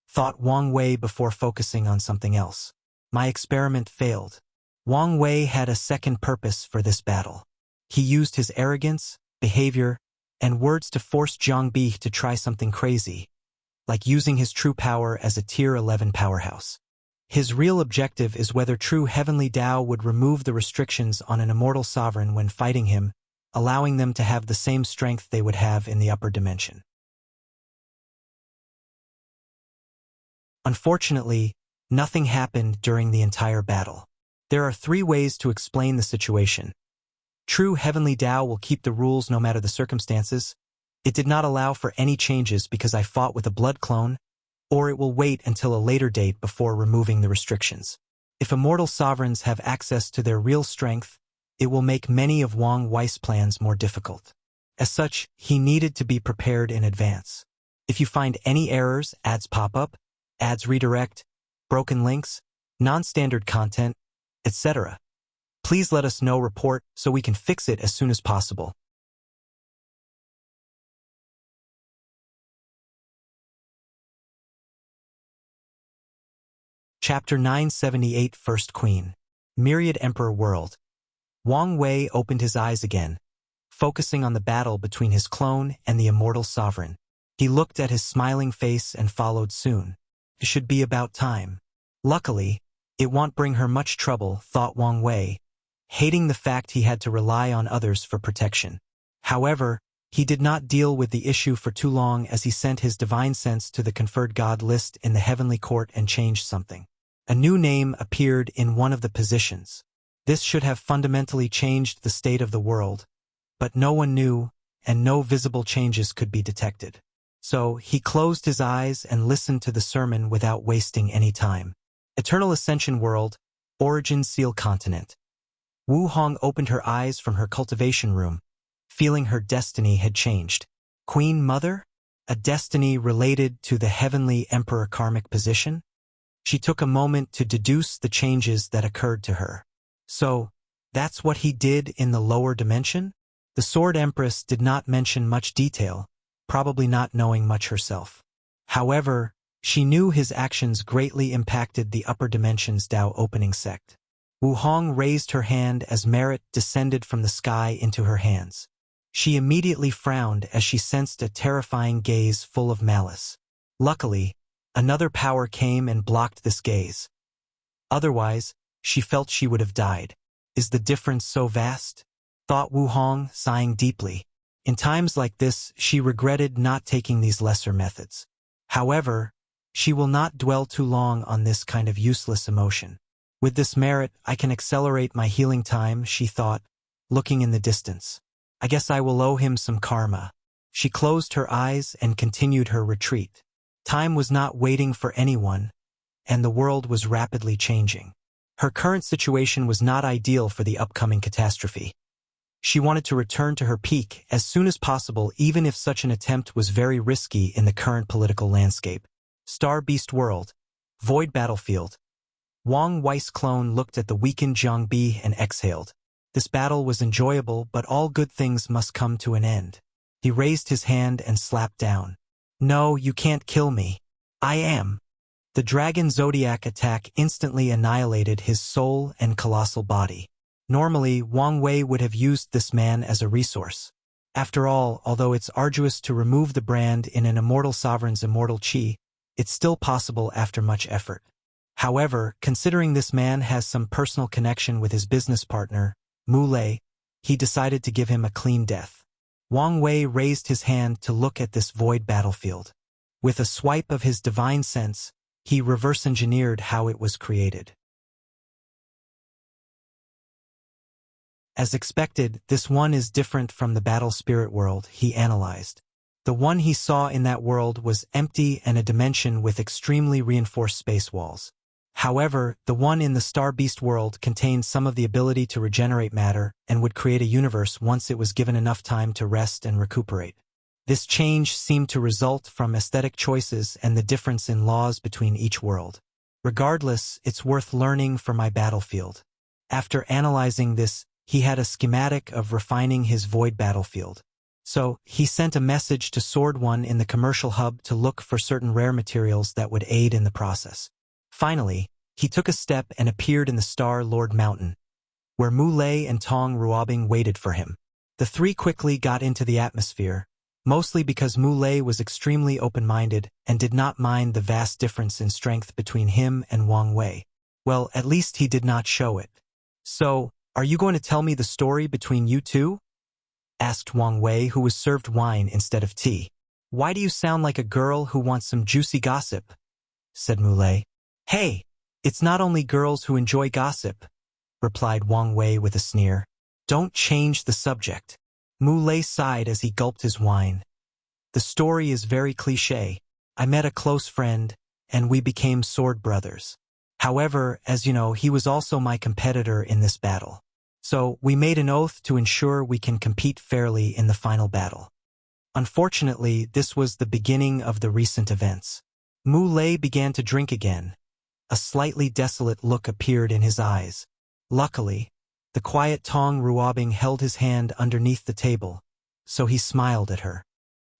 thought Wang Wei before focusing on something else. My experiment failed. Wang Wei had a second purpose for this battle. He used his arrogance, behavior, and words to force Zhang Bi to try something crazy, like using his true power as a Tier 11 powerhouse. His real objective is whether true heavenly Tao would remove the restrictions on an immortal sovereign when fighting him, allowing them to have the same strength they would have in the upper dimension. Unfortunately, nothing happened during the entire battle. There are 3 ways to explain the situation. True heavenly Tao will keep the rules no matter the circumstances. It did not allow for any changes because I fought with a blood clone, or it will wait until a later date before removing the restrictions. If immortal sovereigns have access to their real strength, it will make many of Wang Wei's plans more difficult. As such, he needed to be prepared in advance. If you find any errors, ads pop up, ads redirect, broken links, non-standard content, etc., please let us know report so we can fix it as soon as possible. Chapter 978 First Queen. Myriad Emperor World. Wang Wei opened his eyes again, focusing on the battle between his clone and the immortal sovereign. He looked at his smiling face and followed soon. It should be about time. Luckily, it won't bring her much trouble, thought Wang Wei, hating the fact he had to rely on others for protection. However, he did not deal with the issue for too long as he sent his divine sense to the conferred god list in the heavenly court and changed something. A new name appeared in one of the positions. This should have fundamentally changed the state of the world, but no one knew, and no visible changes could be detected. So he closed his eyes and listened to the sermon without wasting any time. Eternal Ascension World, Origin Seal Continent. Wu Hong opened her eyes from her cultivation room, feeling her destiny had changed. Queen Mother? A destiny related to the heavenly emperor karmic position? She took a moment to deduce the changes that occurred to her. So, that's what he did in the lower dimension? The Sword Empress did not mention much detail, probably not knowing much herself. However, she knew his actions greatly impacted the upper dimension's Tao opening sect. Wu Hong raised her hand as merit descended from the sky into her hands. She immediately frowned as she sensed a terrifying gaze full of malice. Luckily, another power came and blocked this gaze. Otherwise, she felt she would have died. Is the difference so vast? Thought Wu Hong, sighing deeply. In times like this, she regretted not taking these lesser methods. However, she will not dwell too long on this kind of useless emotion. With this merit, I can accelerate my healing time, she thought, looking in the distance. I guess I will owe him some karma. She closed her eyes and continued her retreat. Time was not waiting for anyone, and the world was rapidly changing. Her current situation was not ideal for the upcoming catastrophe. She wanted to return to her peak as soon as possible, even if such an attempt was very risky in the current political landscape. Star Beast World. Void Battlefield. Wang Wei's clone looked at the weakened Zhang Bi and exhaled. This battle was enjoyable, but all good things must come to an end. He raised his hand and slapped down. No, you can't kill me. I am. The dragon zodiac attack instantly annihilated his soul and colossal body. Normally, Wang Wei would have used this man as a resource. After all, although it's arduous to remove the brand in an immortal sovereign's immortal chi, it's still possible after much effort. However, considering this man has some personal connection with his business partner, Mu Lei, he decided to give him a clean death. Wang Wei raised his hand to look at this void battlefield. With a swipe of his divine sense, he reverse-engineered how it was created. As expected, this one is different from the battle spirit world, he analyzed. The one he saw in that world was empty and a dimension with extremely reinforced space walls. However, the one in the Star Beast world contained some of the ability to regenerate matter and would create a universe once it was given enough time to rest and recuperate. This change seemed to result from aesthetic choices and the difference in laws between each world. Regardless, it's worth learning for my battlefield. After analyzing this, he had a schematic of refining his void battlefield. So, he sent a message to Sword One in the commercial hub to look for certain rare materials that would aid in the process. Finally, he took a step and appeared in the Star Lord Mountain, where Mu Lei and Tong Ruobing waited for him. The three quickly got into the atmosphere, mostly because Mu Lei was extremely open-minded and did not mind the vast difference in strength between him and Wang Wei. Well, at least he did not show it. So, are you going to tell me the story between you two? Asked Wang Wei, who was served wine instead of tea. Why do you sound like a girl who wants some juicy gossip? Said Mu Lei. Hey, it's not only girls who enjoy gossip, replied Wang Wei with a sneer. Don't change the subject. Mu Lei sighed as he gulped his wine. The story is very cliché. I met a close friend, and we became sword brothers. However, as you know, he was also my competitor in this battle. So, we made an oath to ensure we can compete fairly in the final battle. Unfortunately, this was the beginning of the recent events. Mu Lei began to drink again. A slightly desolate look appeared in his eyes. Luckily, the quiet Tong Ruobing held his hand underneath the table, so he smiled at her.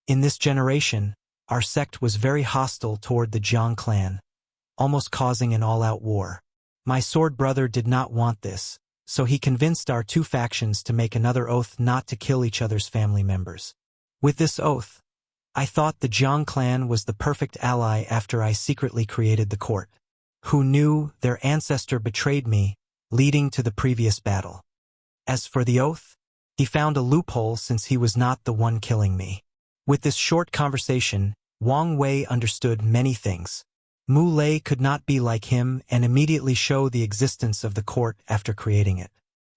In this generation, our sect was very hostile toward the Jiang clan, almost causing an all-out war. My sword brother did not want this, so he convinced our two factions to make another oath not to kill each other's family members. With this oath, I thought the Jiang clan was the perfect ally after I secretly created the court. Who knew their ancestor betrayed me, leading to the previous battle. As for the oath, he found a loophole since he was not the one killing me. With this short conversation, Wang Wei understood many things. Mu Lei could not be like him and immediately show the existence of the court after creating it.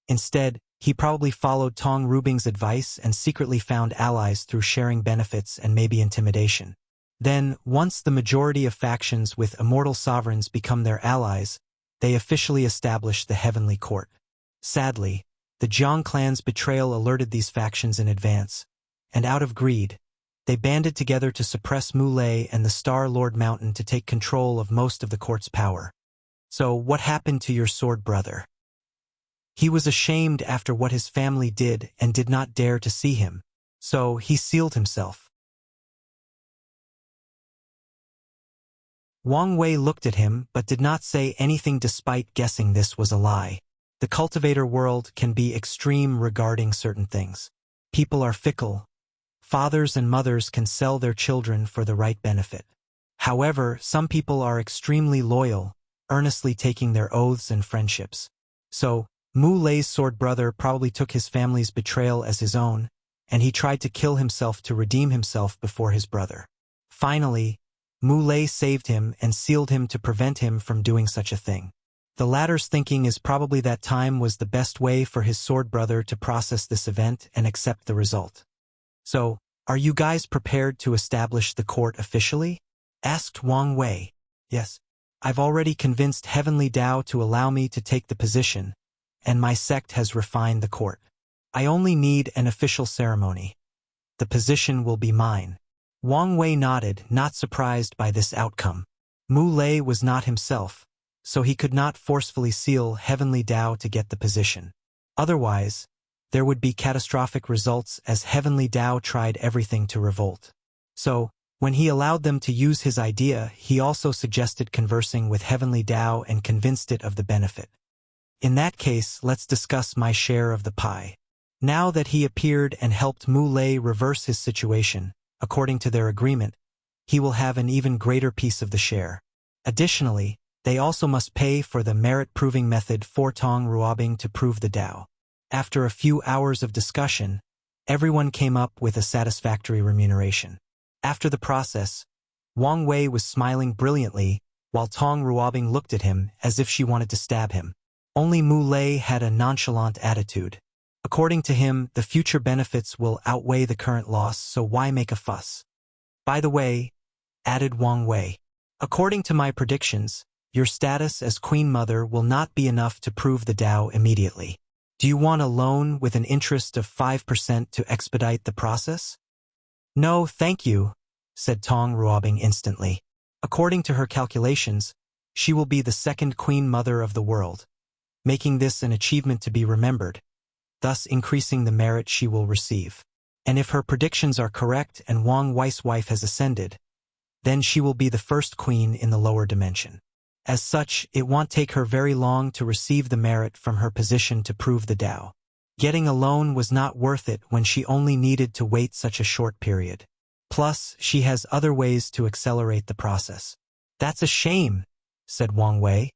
Instead, he probably followed Tong Ruobing's advice and secretly found allies through sharing benefits and maybe intimidation. Then, once the majority of factions with immortal sovereigns become their allies, they officially establish the Heavenly Court. Sadly, the Jiang clan's betrayal alerted these factions in advance, and out of greed, they banded together to suppress Mu Lei and the Star Lord Mountain to take control of most of the court's power. So, what happened to your sword brother? He was ashamed after what his family did and did not dare to see him, so he sealed himself. Wang Wei looked at him but did not say anything despite guessing this was a lie. The cultivator world can be extreme regarding certain things. People are fickle. Fathers and mothers can sell their children for the right benefit. However, some people are extremely loyal, earnestly taking their oaths and friendships. So, Mu Lei's sword brother probably took his family's betrayal as his own, and he tried to kill himself to redeem himself before his brother. Finally, Mu Lei saved him and sealed him to prevent him from doing such a thing. The latter's thinking is probably that time was the best way for his sword brother to process this event and accept the result. So, are you guys prepared to establish the court officially? Asked Wang Wei. Yes. I've already convinced Heavenly Tao to allow me to take the position, and my sect has refined the court. I only need an official ceremony. The position will be mine. Wang Wei nodded, not surprised by this outcome. Mu Lei was not himself, so he could not forcefully seal Heavenly Tao to get the position. Otherwise, there would be catastrophic results as Heavenly Tao tried everything to revolt. So, when he allowed them to use his idea, he also suggested conversing with Heavenly Tao and convinced it of the benefit. In that case, let's discuss my share of the pie. Now that he appeared and helped Mu Lei reverse his situation, according to their agreement, he will have an even greater piece of the share. Additionally, they also must pay for the merit-proving method for Tong Ruobing to prove the Tao. After a few hours of discussion, everyone came up with a satisfactory remuneration. After the process, Wang Wei was smiling brilliantly, while Tong Ruobing looked at him as if she wanted to stab him. Only Mu Lei had a nonchalant attitude. According to him, the future benefits will outweigh the current loss, so why make a fuss? By the way, added Wang Wei, according to my predictions, your status as Queen Mother will not be enough to prove the Tao immediately. Do you want a loan with an interest of 5% to expedite the process? No, thank you, said Tong Ruobing instantly. According to her calculations, she will be the second Queen Mother of the world, making this an achievement to be remembered, thus increasing the merit she will receive. And if her predictions are correct and Wang Wei's wife has ascended, then she will be the first queen in the lower dimension. As such, it won't take her very long to receive the merit from her position to prove the Tao. Getting a loan was not worth it when she only needed to wait such a short period. Plus, she has other ways to accelerate the process. That's a shame, said Wang Wei.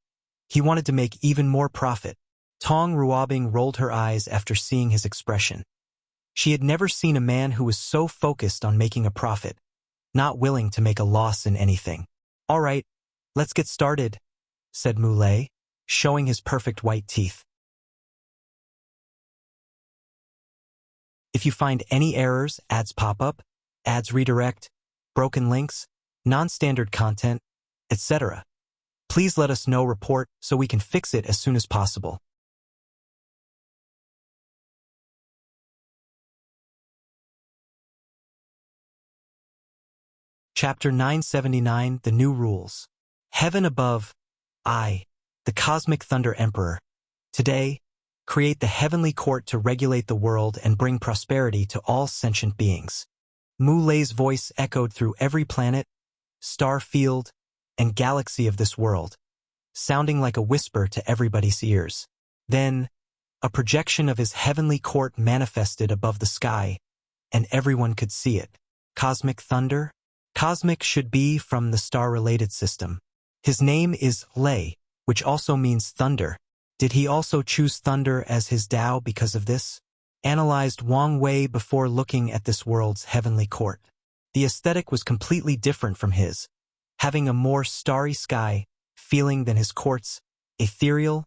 He wanted to make even more profit. Tong Ruobing rolled her eyes after seeing his expression. She had never seen a man who was so focused on making a profit, not willing to make a loss in anything. All right, let's get started, said Mu Lei, showing his perfect white teeth. If you find any errors, ads pop up, ads redirect, broken links, non-standard content, etc., please let us know report so we can fix it as soon as possible. Chapter 979, The New Rules. Heaven above, I, the Cosmic Thunder Emperor, today, create the heavenly court to regulate the world and bring prosperity to all sentient beings. Mu Lei's voice echoed through every planet, star field, and galaxy of this world, sounding like a whisper to everybody's ears. Then, a projection of his heavenly court manifested above the sky, and everyone could see it. Cosmic thunder? Cosmic should be from the star-related system. His name is Lei, which also means thunder. Did he also choose thunder as his Tao because of this? Analyzed Wang Wei before looking at this world's heavenly court. The aesthetic was completely different from his, having a more starry sky feeling than his court's ethereal,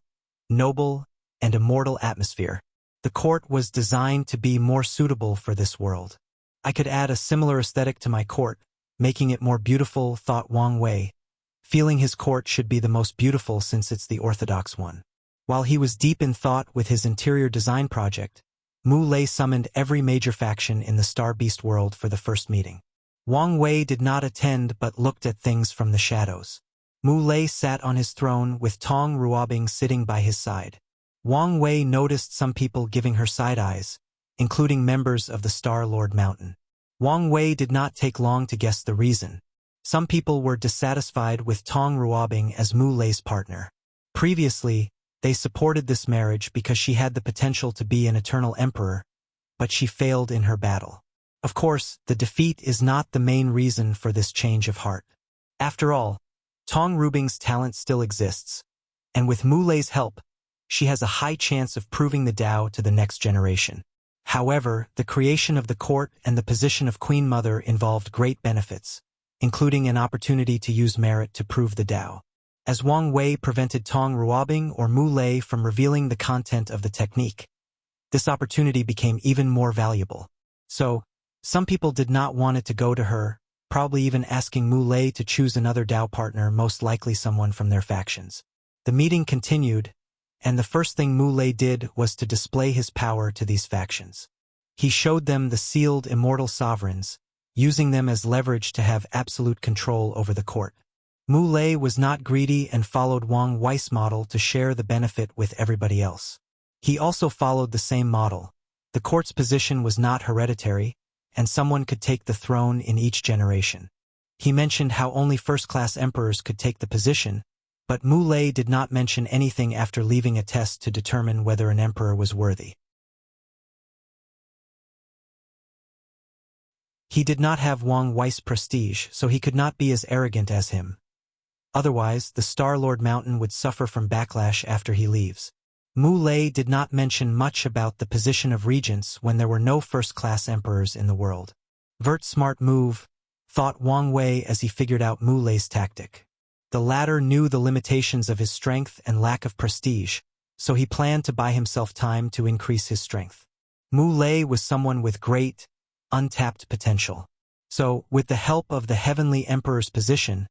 noble, and immortal atmosphere. The court was designed to be more suitable for this world. I could add a similar aesthetic to my court, making it more beautiful, thought Wang Wei, feeling his court should be the most beautiful since it's the orthodox one. While he was deep in thought with his interior design project, Mu Lei summoned every major faction in the Star Beast world for the first meeting. Wang Wei did not attend but looked at things from the shadows. Mu Lei sat on his throne with Tong Ruobing sitting by his side. Wang Wei noticed some people giving her side eyes, including members of the Star Lord Mountain. Wang Wei did not take long to guess the reason. Some people were dissatisfied with Tong Ruobing as Mu Lei's partner. Previously, they supported this marriage because she had the potential to be an eternal emperor, but she failed in her battle. Of course, the defeat is not the main reason for this change of heart. After all, Tong Rubing's talent still exists, and with Mu Lei's help, she has a high chance of proving the Tao to the next generation. However, the creation of the court and the position of Queen Mother involved great benefits, including an opportunity to use merit to prove the Tao. As Wang Wei prevented Tong Ruobing or Mu Lei from revealing the content of the technique, this opportunity became even more valuable. So, some people did not want it to go to her, probably even asking Mu Lei to choose another Tao partner, most likely someone from their factions. The meeting continued, and the first thing Mu Lei did was to display his power to these factions. He showed them the sealed immortal sovereigns, using them as leverage to have absolute control over the court. Mu Lei was not greedy and followed Wang Wei's model to share the benefit with everybody else. He also followed the same model. The court's position was not hereditary, and someone could take the throne in each generation. He mentioned how only first-class emperors could take the position, but Mu Lei did not mention anything after leaving a test to determine whether an emperor was worthy. He did not have Wang Wei's prestige, so he could not be as arrogant as him. Otherwise, the Star-Lord Mountain would suffer from backlash after he leaves. Mu Lei did not mention much about the position of regents when there were no first-class emperors in the world. Vert smart move, thought Wang Wei as he figured out Mu Lei's tactic. The latter knew the limitations of his strength and lack of prestige, so he planned to buy himself time to increase his strength. Mu Lei was someone with great, untapped potential. So, with the help of the Heavenly Emperor's position,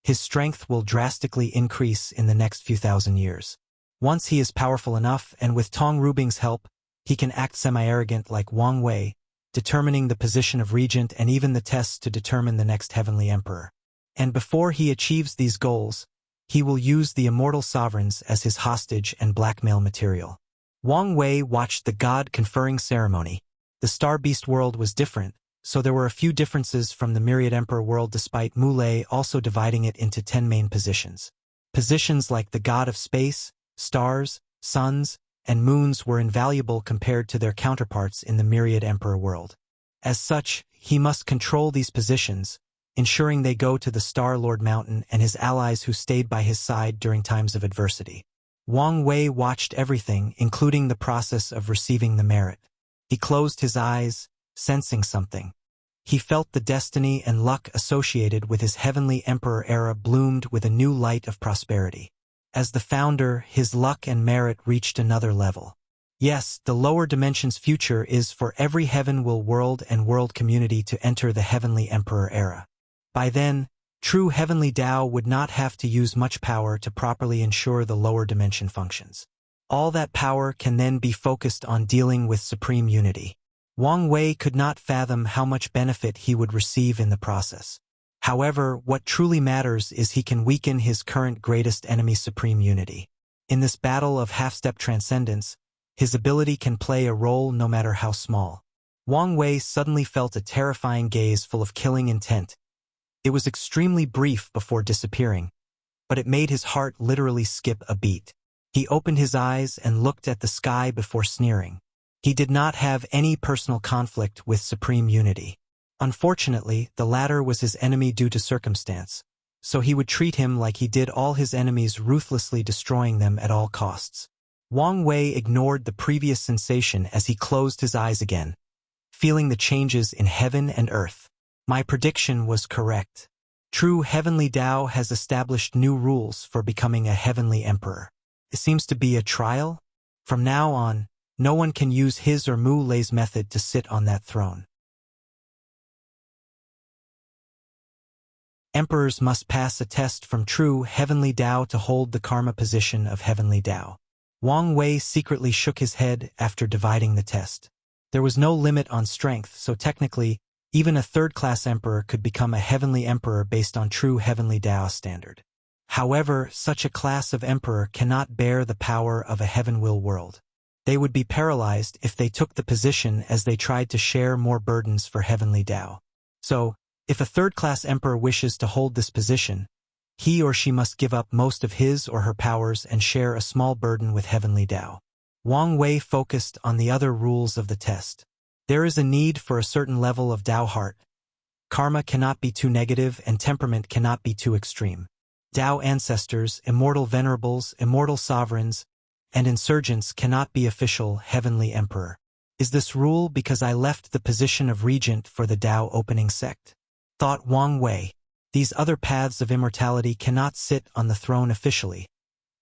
his strength will drastically increase in the next few thousand years. Once he is powerful enough, and with Tong Rubing's help, he can act semi-arrogant like Wang Wei, determining the position of regent and even the tests to determine the next Heavenly Emperor. And before he achieves these goals, he will use the immortal sovereigns as his hostage and blackmail material. Wang Wei watched the god-conferring ceremony. The Star Beast world was different, so there were a few differences from the Myriad Emperor world despite Mu Lei also dividing it into 10 main positions. Positions like the god of space, stars, suns, and moons were invaluable compared to their counterparts in the Myriad Emperor world. As such, he must control these positions, ensuring they go to the Star-Lord Mountain and his allies who stayed by his side during times of adversity. Wang Wei watched everything, including the process of receiving the merit. He closed his eyes, sensing something. He felt the destiny and luck associated with his Heavenly Emperor era bloomed with a new light of prosperity. As the founder, his luck and merit reached another level. Yes, the lower dimension's future is for every Heaven-Will world and world community to enter the Heavenly Emperor era. By then, true Heavenly Tao would not have to use much power to properly ensure the lower dimension functions. All that power can then be focused on dealing with supreme unity. Wang Wei could not fathom how much benefit he would receive in the process. However, what truly matters is he can weaken his current greatest enemy, supreme unity. In this battle of half-step transcendence, his ability can play a role no matter how small. Wang Wei suddenly felt a terrifying gaze full of killing intent. It was extremely brief before disappearing, but it made his heart literally skip a beat. He opened his eyes and looked at the sky before sneering. He did not have any personal conflict with supreme unity. Unfortunately, the latter was his enemy due to circumstance, so he would treat him like he did all his enemies, ruthlessly destroying them at all costs. Wang Wei ignored the previous sensation as he closed his eyes again, feeling the changes in heaven and earth. My prediction was correct. True Heavenly Tao has established new rules for becoming a Heavenly Emperor. It seems to be a trial. From now on, no one can use his or Mu Lei's method to sit on that throne. Emperors must pass a test from true Heavenly Tao to hold the karma position of Heavenly Tao. Wang Wei secretly shook his head after dividing the test. There was no limit on strength, so technically, even a third-class emperor could become a Heavenly Emperor based on true Heavenly Tao standard. However, such a class of emperor cannot bear the power of a Heaven-Will world. They would be paralyzed if they took the position as they tried to share more burdens for Heavenly Tao. So, if a third-class emperor wishes to hold this position, he or she must give up most of his or her powers and share a small burden with Heavenly Tao. Wang Wei focused on the other rules of the test. There is a need for a certain level of Tao heart. Karma cannot be too negative and temperament cannot be too extreme. Tao ancestors, immortal venerables, immortal sovereigns, and insurgents cannot be official heavenly emperor. Is this rule because I left the position of regent for the Tao opening sect? Thought Wang Wei. These other paths of immortality cannot sit on the throne officially,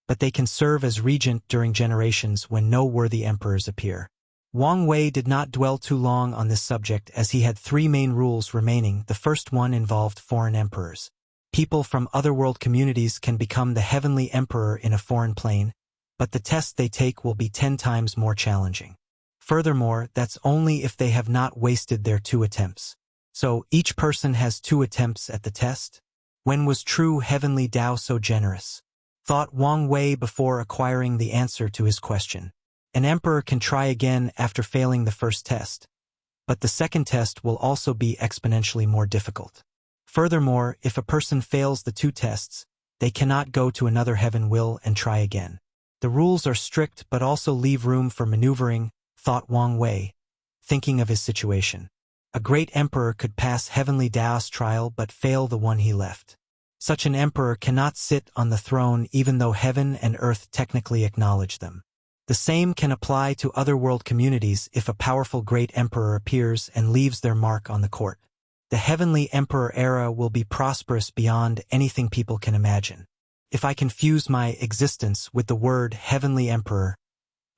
but they can serve as regent during generations when no worthy emperors appear. Wang Wei did not dwell too long on this subject as he had three main rules remaining. The first one involved foreign emperors. People from otherworld communities can become the heavenly emperor in a foreign plane, but the test they take will be 10 times more challenging. Furthermore, that's only if they have not wasted their 2 attempts. So, each person has 2 attempts at the test? When was true heavenly Tao so generous? Thought Wang Wei before acquiring the answer to his question. An emperor can try again after failing the first test, but the second test will also be exponentially more difficult. Furthermore, if a person fails the 2 tests, they cannot go to another heaven will and try again. The rules are strict but also leave room for maneuvering, thought Wang Wei, thinking of his situation. A great emperor could pass heavenly Tao's trial but fail the one he left. Such an emperor cannot sit on the throne even though heaven and earth technically acknowledge them. The same can apply to otherworld communities if a powerful great emperor appears and leaves their mark on the court. The heavenly emperor era will be prosperous beyond anything people can imagine. If I confuse my existence with the word heavenly emperor,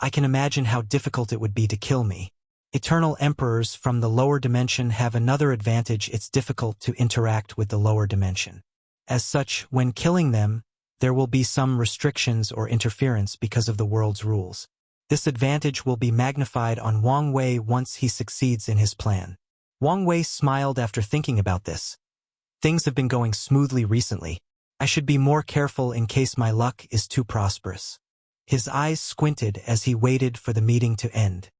I can imagine how difficult it would be to kill me. Eternal emperors from the lower dimension have another advantage: it's difficult to interact with the lower dimension. As such, when killing them, there will be some restrictions or interference because of the world's rules. This advantage will be magnified on Wang Wei once he succeeds in his plan. Wang Wei smiled after thinking about this. Things have been going smoothly recently. I should be more careful in case my luck is too prosperous. His eyes squinted as he waited for the meeting to end.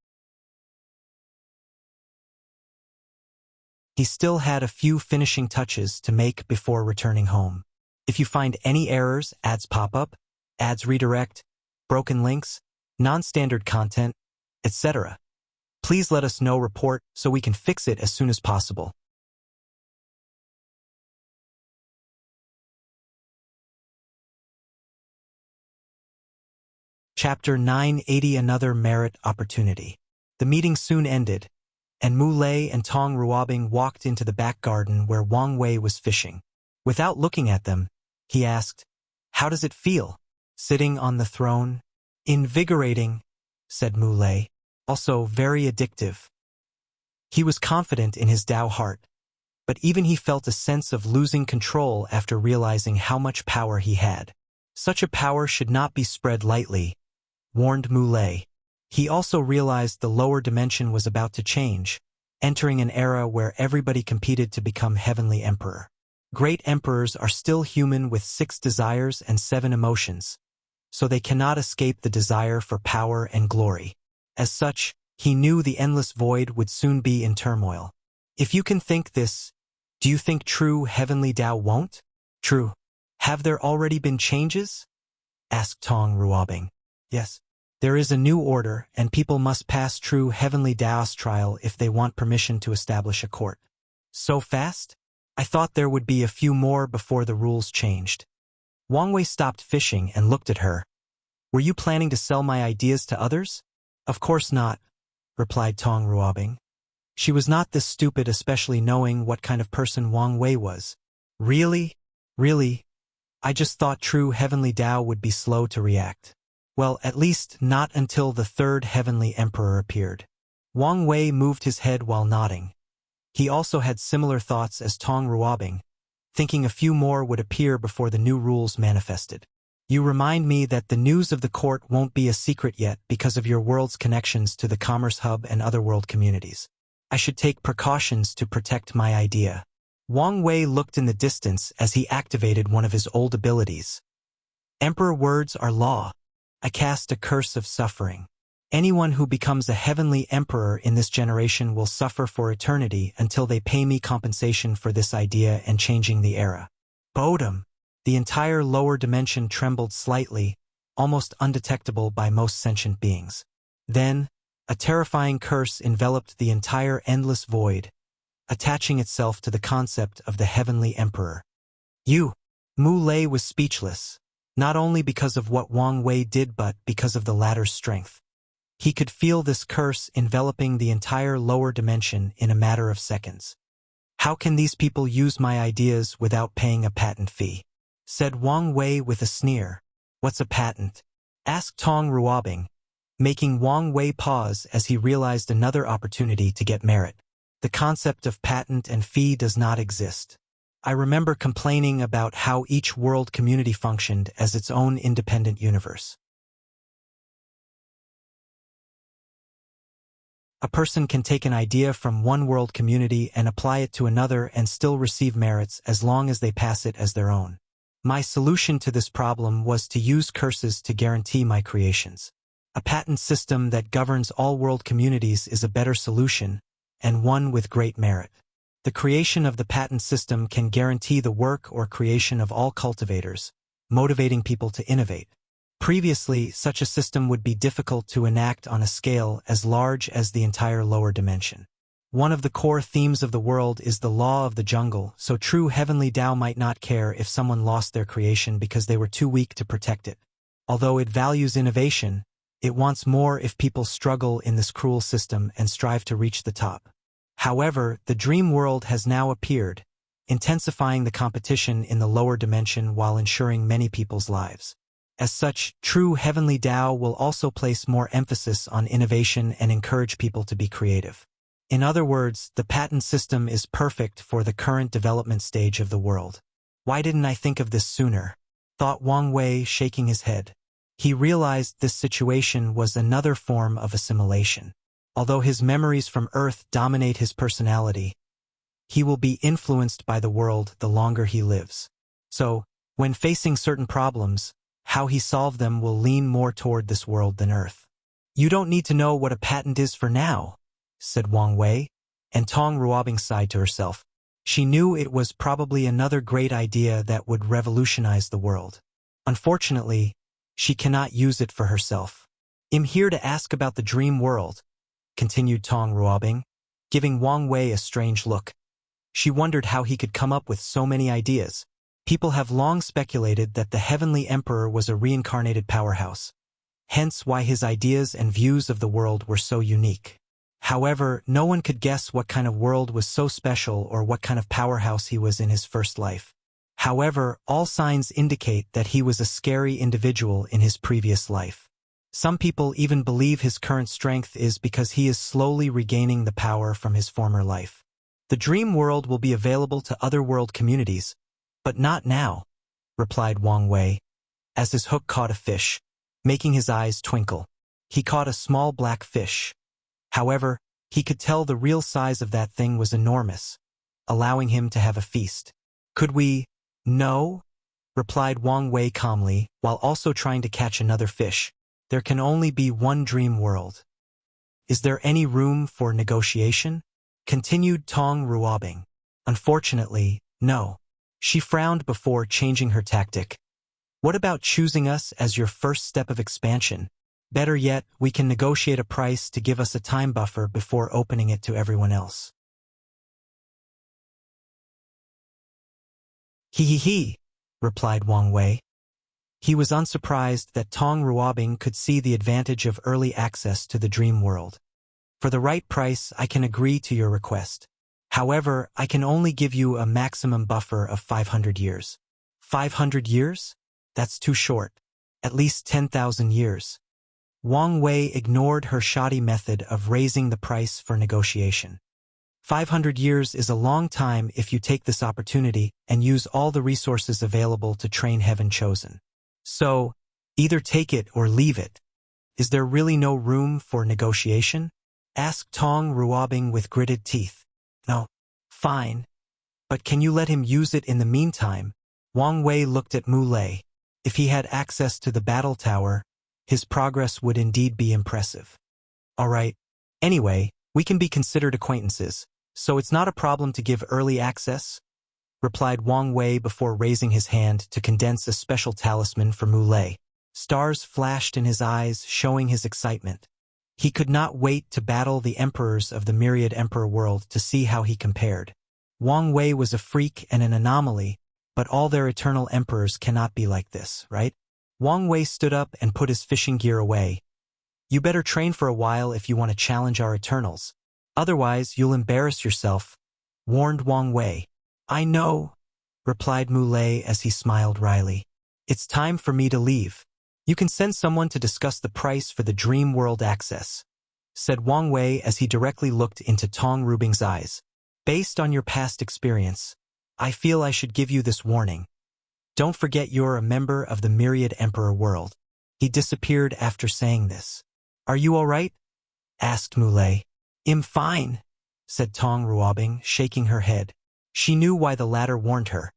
He still had a few finishing touches to make before returning home. If you find any errors, ads pop up, ads redirect, broken links, non-standard content, etc., please let us know. Report so we can fix it as soon as possible. Chapter 980 Another Merit Opportunity. The meeting soon ended, and Mu Lei and Tong Ruobing walked into the back garden where Wang Wei was fishing. Without looking at them, he asked, "How does it feel, sitting on the throne?" "Invigorating," said Mu Lei. "Also very addictive." He was confident in his Tao heart, but even he felt a sense of losing control after realizing how much power he had. Such a power should not be spread lightly, warned Mu Lei. He also realized the lower dimension was about to change, entering an era where everybody competed to become heavenly emperor. Great emperors are still human with 6 desires and 7 emotions, so they cannot escape the desire for power and glory. As such, he knew the endless void would soon be in turmoil. If you can think this, do you think true heavenly Tao won't? True. Have there already been changes? Asked Tong Ruobing. Yes. There is a new order, and people must pass true heavenly Tao's trial if they want permission to establish a court. So fast? I thought there would be a few more before the rules changed. Wang Wei stopped fishing and looked at her. Were you planning to sell my ideas to others? Of course not, replied Tong Ruobing. She was not this stupid, especially knowing what kind of person Wang Wei was. Really? Really? I just thought true heavenly Tao would be slow to react. Well, at least not until the 3rd heavenly emperor appeared. Wang Wei moved his head while nodding. He also had similar thoughts as Tong Ruobing, thinking a few more would appear before the new rules manifested. You remind me that the news of the court won't be a secret yet because of your world's connections to the commerce hub and other world communities. I should take precautions to protect my idea. Wang Wei looked in the distance as he activated one of his old abilities. Emperor words are law. I cast a curse of suffering. Anyone who becomes a heavenly emperor in this generation will suffer for eternity until they pay me compensation for this idea and changing the era. Bodum. The entire lower dimension trembled slightly, almost undetectable by most sentient beings. Then, a terrifying curse enveloped the entire endless void, attaching itself to the concept of the heavenly emperor. You! Mu Lei was speechless, not only because of what Wang Wei did but because of the latter's strength. He could feel this curse enveloping the entire lower dimension in a matter of seconds. "How can these people use my ideas without paying a patent fee?" said Wang Wei with a sneer. "What's a patent?" asked Tong Ruobing, making Wang Wei pause as he realized another opportunity to get merit. "The concept of patent and fee does not exist. I remember complaining about how each world community functioned as its own independent universe. A person can take an idea from one world community and apply it to another and still receive merits as long as they pass it as their own. My solution to this problem was to use curses to guarantee my creations. A patent system that governs all world communities is a better solution, and one with great merit. The creation of the patent system can guarantee the work or creation of all cultivators, motivating people to innovate. Previously, such a system would be difficult to enact on a scale as large as the entire lower dimension. One of the core themes of the world is the law of the jungle, so true heavenly Tao might not care if someone lost their creation because they were too weak to protect it. Although it values innovation, it wants more if people struggle in this cruel system and strive to reach the top. However, the dream world has now appeared, intensifying the competition in the lower dimension while ensuring many people's lives. As such, true heavenly Tao will also place more emphasis on innovation and encourage people to be creative. In other words, the patent system is perfect for the current development stage of the world. Why didn't I think of this sooner? Thought Wang Wei, shaking his head. He realized this situation was another form of assimilation. Although his memories from Earth dominate his personality, he will be influenced by the world the longer he lives. So, when facing certain problems, how he solved them will lean more toward this world than Earth. "You don't need to know what a patent is for now," said Wang Wei, and Tong Ruobing sighed to herself. She knew it was probably another great idea that would revolutionize the world. Unfortunately, she cannot use it for herself. "I'm here to ask about the dream world," continued Tong Ruobing, giving Wang Wei a strange look. She wondered how he could come up with so many ideas. People have long speculated that the Heavenly Emperor was a reincarnated powerhouse, hence why his ideas and views of the world were so unique. However, no one could guess what kind of world was so special or what kind of powerhouse he was in his first life. However, all signs indicate that he was a scary individual in his previous life. Some people even believe his current strength is because he is slowly regaining the power from his former life. The dream world will be available to other world communities, but not now, replied Wang Wei, as his hook caught a fish, making his eyes twinkle. He caught a small black fish. However, he could tell the real size of that thing was enormous, allowing him to have a feast. "Could we?" "No," replied Wang Wei calmly, while also trying to catch another fish. "There can only be one dream world." "Is there any room for negotiation?" continued Tong Ruobing. "Unfortunately, no." She frowned before changing her tactic. "What about choosing us as your first step of expansion? Better yet, we can negotiate a price to give us a time buffer before opening it to everyone else." He, replied Wang Wei. He was unsurprised that Tong Ruobing could see the advantage of early access to the dream world. "For the right price, I can agree to your request. However, I can only give you a maximum buffer of 500 years. 500 years? That's too short. At least 10,000 years. Wang Wei ignored her shoddy method of raising the price for negotiation. 500 years is a long time if you take this opportunity and use all the resources available to train Heaven Chosen. So, either take it or leave it. Is there really no room for negotiation? Asked Tong Ruobing with gritted teeth. No. Fine. But can you let him use it in the meantime? Wang Wei looked at Mu Lei. If he had access to the battle tower, his progress would indeed be impressive. All right. Anyway, we can be considered acquaintances, so it's not a problem to give early access, replied Wang Wei before raising his hand to condense a special talisman for Mu Lei. Stars flashed in his eyes, showing his excitement. He could not wait to battle the emperors of the myriad emperor world to see how he compared. Wang Wei was a freak and an anomaly, But all their eternal emperors cannot be like this, right? Wang Wei stood up and put his fishing gear away. You better train for a while if you want to challenge our Eternals. Otherwise, you'll embarrass yourself, warned Wang Wei. I know, replied Mu Lei as he smiled wryly. It's time for me to leave. You can send someone to discuss the price for the Dream World access, said Wang Wei as he directly looked into Tong Rubing's eyes. Based on your past experience, I feel I should give you this warning. Don't forget you're a member of the Myriad Emperor world. He disappeared after saying this. Are you all right? Asked Mu Lei. I'm fine, said Tong Ruobing, shaking her head. She knew why the latter warned her,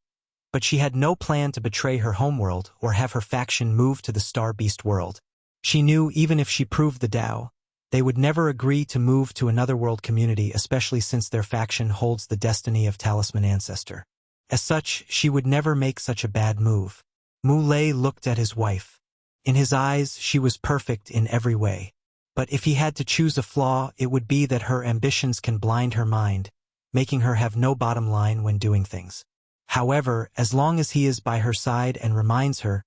but she had no plan to betray her homeworld or have her faction move to the Star Beast world. She knew even if she proved the Tao, they would never agree to move to another world community, especially since their faction holds the destiny of Talisman Ancestor. As such, she would never make such a bad move. Mu Lei looked at his wife. In his eyes, she was perfect in every way. But if he had to choose a flaw, it would be that her ambitions can blind her mind, making her have no bottom line when doing things. However, as long as he is by her side and reminds her,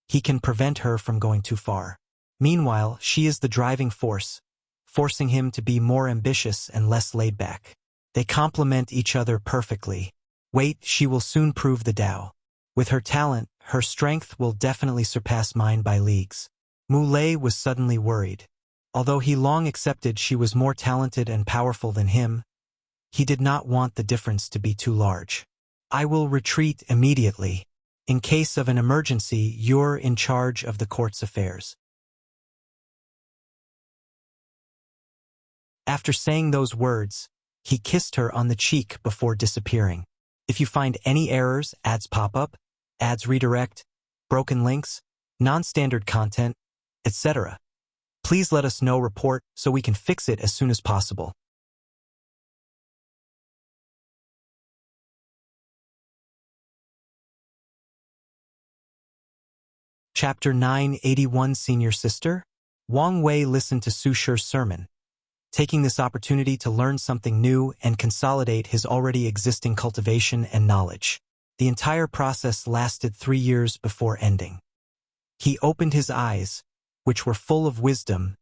he can prevent her from going too far. Meanwhile, she is the driving force, forcing him to be more ambitious and less laid back. They complement each other perfectly. Wait, she will soon prove the Tao. With her talent, her strength will definitely surpass mine by leagues. Mu Lei was suddenly worried. Although he long accepted she was more talented and powerful than him, he did not want the difference to be too large. I will retreat immediately. In case of an emergency, you're in charge of the court's affairs. After saying those words, he kissed her on the cheek before disappearing. If you find any errors, ads pop up, ads redirect, broken links, non-standard content, etc., please let us know. Report so we can fix it as soon as possible. Chapter 981 Senior Sister. Wang Wei listened to Su Shi's sermon, taking this opportunity to learn something new and consolidate his already existing cultivation and knowledge. The entire process lasted 3 years before ending. He opened his eyes, which were full of wisdom,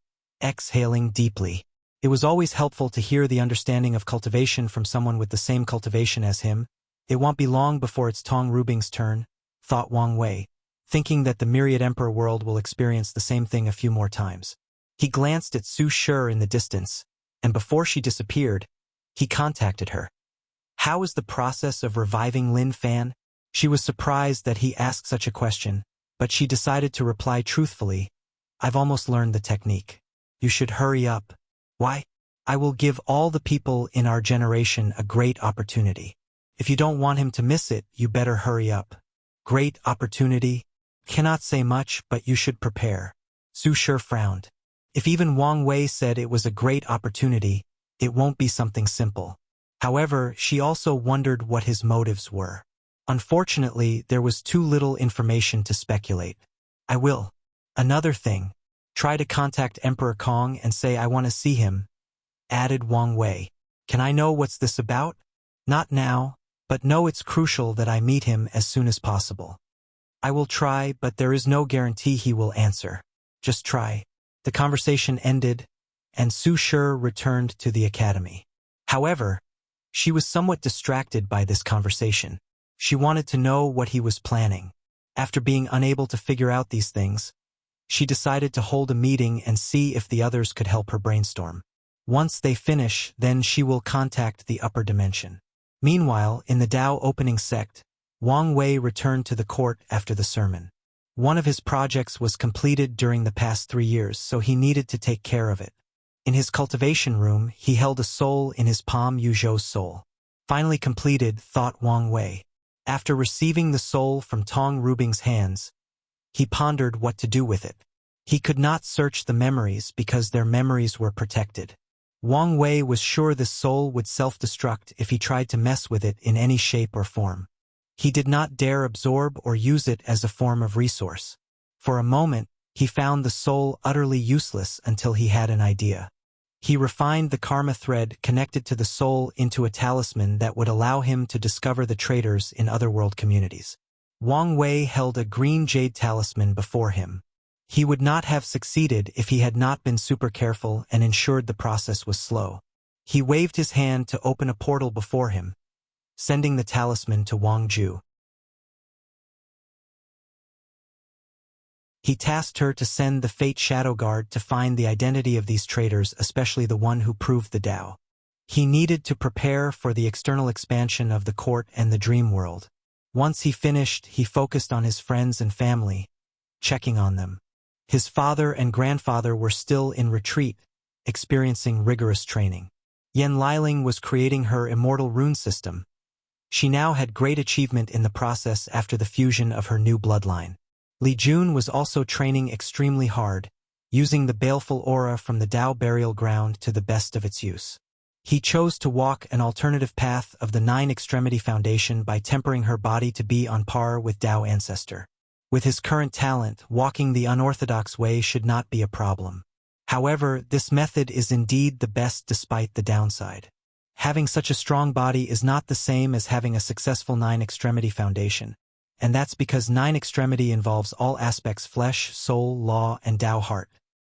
exhaling deeply. It was always helpful to hear the understanding of cultivation from someone with the same cultivation as him. It won't be long before it's Tong Rubing's turn, thought Wang Wei, thinking that the Myriad Emperor world will experience the same thing a few more times. He glanced at Su Shi in the distance, and before she disappeared, he contacted her. How is the process of reviving Lin Fan? She was surprised that he asked such a question, but she decided to reply truthfully. I've almost learned the technique. You should hurry up. Why? I will give all the people in our generation a great opportunity. If you don't want him to miss it, you better hurry up. Great opportunity? Cannot say much, but you should prepare. Su Shi frowned. If even Wang Wei said it was a great opportunity, it won't be something simple. However, she also wondered what his motives were. Unfortunately, there was too little information to speculate. I will. Another thing. Try to contact Emperor Kong and say I want to see him, added Wang Wei. Can I know what's this about? Not now, but know it's crucial that I meet him as soon as possible. I will try, but there is no guarantee he will answer. Just try. The conversation ended, and Su Shi returned to the academy. However, she was somewhat distracted by this conversation. She wanted to know what he was planning. After being unable to figure out these things, she decided to hold a meeting and see if the others could help her brainstorm. Once they finish, then she will contact the upper dimension. Meanwhile, in the Tao opening sect, Wang Wei returned to the court after the sermon. One of his projects was completed during the past 3 years, so he needed to take care of it. In his cultivation room, he held a soul in his palm. Yuzhou's soul. Finally completed, thought Wang Wei. After receiving the soul from Tong Rubing's hands, he pondered what to do with it. He could not search the memories because their memories were protected. Wang Wei was sure this soul would self-destruct if he tried to mess with it in any shape or form. He did not dare absorb or use it as a form of resource. For a moment, he found the soul utterly useless until he had an idea. He refined the karma thread connected to the soul into a talisman that would allow him to discover the traitors in otherworld communities. Wang Wei held a green jade talisman before him. He would not have succeeded if he had not been super careful and ensured the process was slow. He waved his hand to open a portal before him, sending the talisman to Wang Ju. He tasked her to send the Fate Shadow Guard to find the identity of these traitors, especially the one who proved the Tao. He needed to prepare for the external expansion of the court and the dream world. Once he finished, he focused on his friends and family, checking on them. His father and grandfather were still in retreat, experiencing rigorous training. Yan Liling was creating her immortal rune system. She now had great achievement in the process after the fusion of her new bloodline. Li Jun was also training extremely hard, using the baleful aura from the Tao burial ground to the best of its use. He chose to walk an alternative path of the Nine Extremity Foundation by tempering her body to be on par with Tao Ancestor. With his current talent, walking the unorthodox way should not be a problem. However, this method is indeed the best despite the downside. Having such a strong body is not the same as having a successful Nine Extremity Foundation. And that's because Nine Extremity involves all aspects: flesh, soul, law, and Tao heart.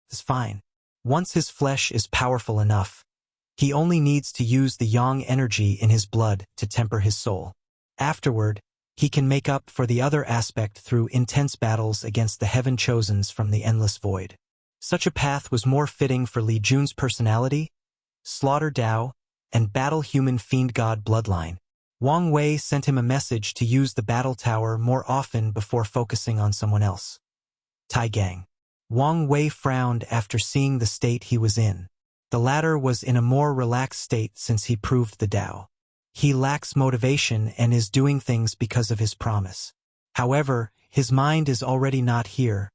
It's fine. Once his flesh is powerful enough, he only needs to use the yang energy in his blood to temper his soul. Afterward, he can make up for the other aspect through intense battles against the Heaven Chosens from the endless void. Such a path was more fitting for Li Jun's personality, slaughter Tao, and battle human fiend god bloodline. Wang Wei sent him a message to use the battle tower more often before focusing on someone else. Tai Gang. Wang Wei frowned after seeing the state he was in. The latter was in a more relaxed state since he proved the Tao. He lacks motivation and is doing things because of his promise. However, his mind is already not here,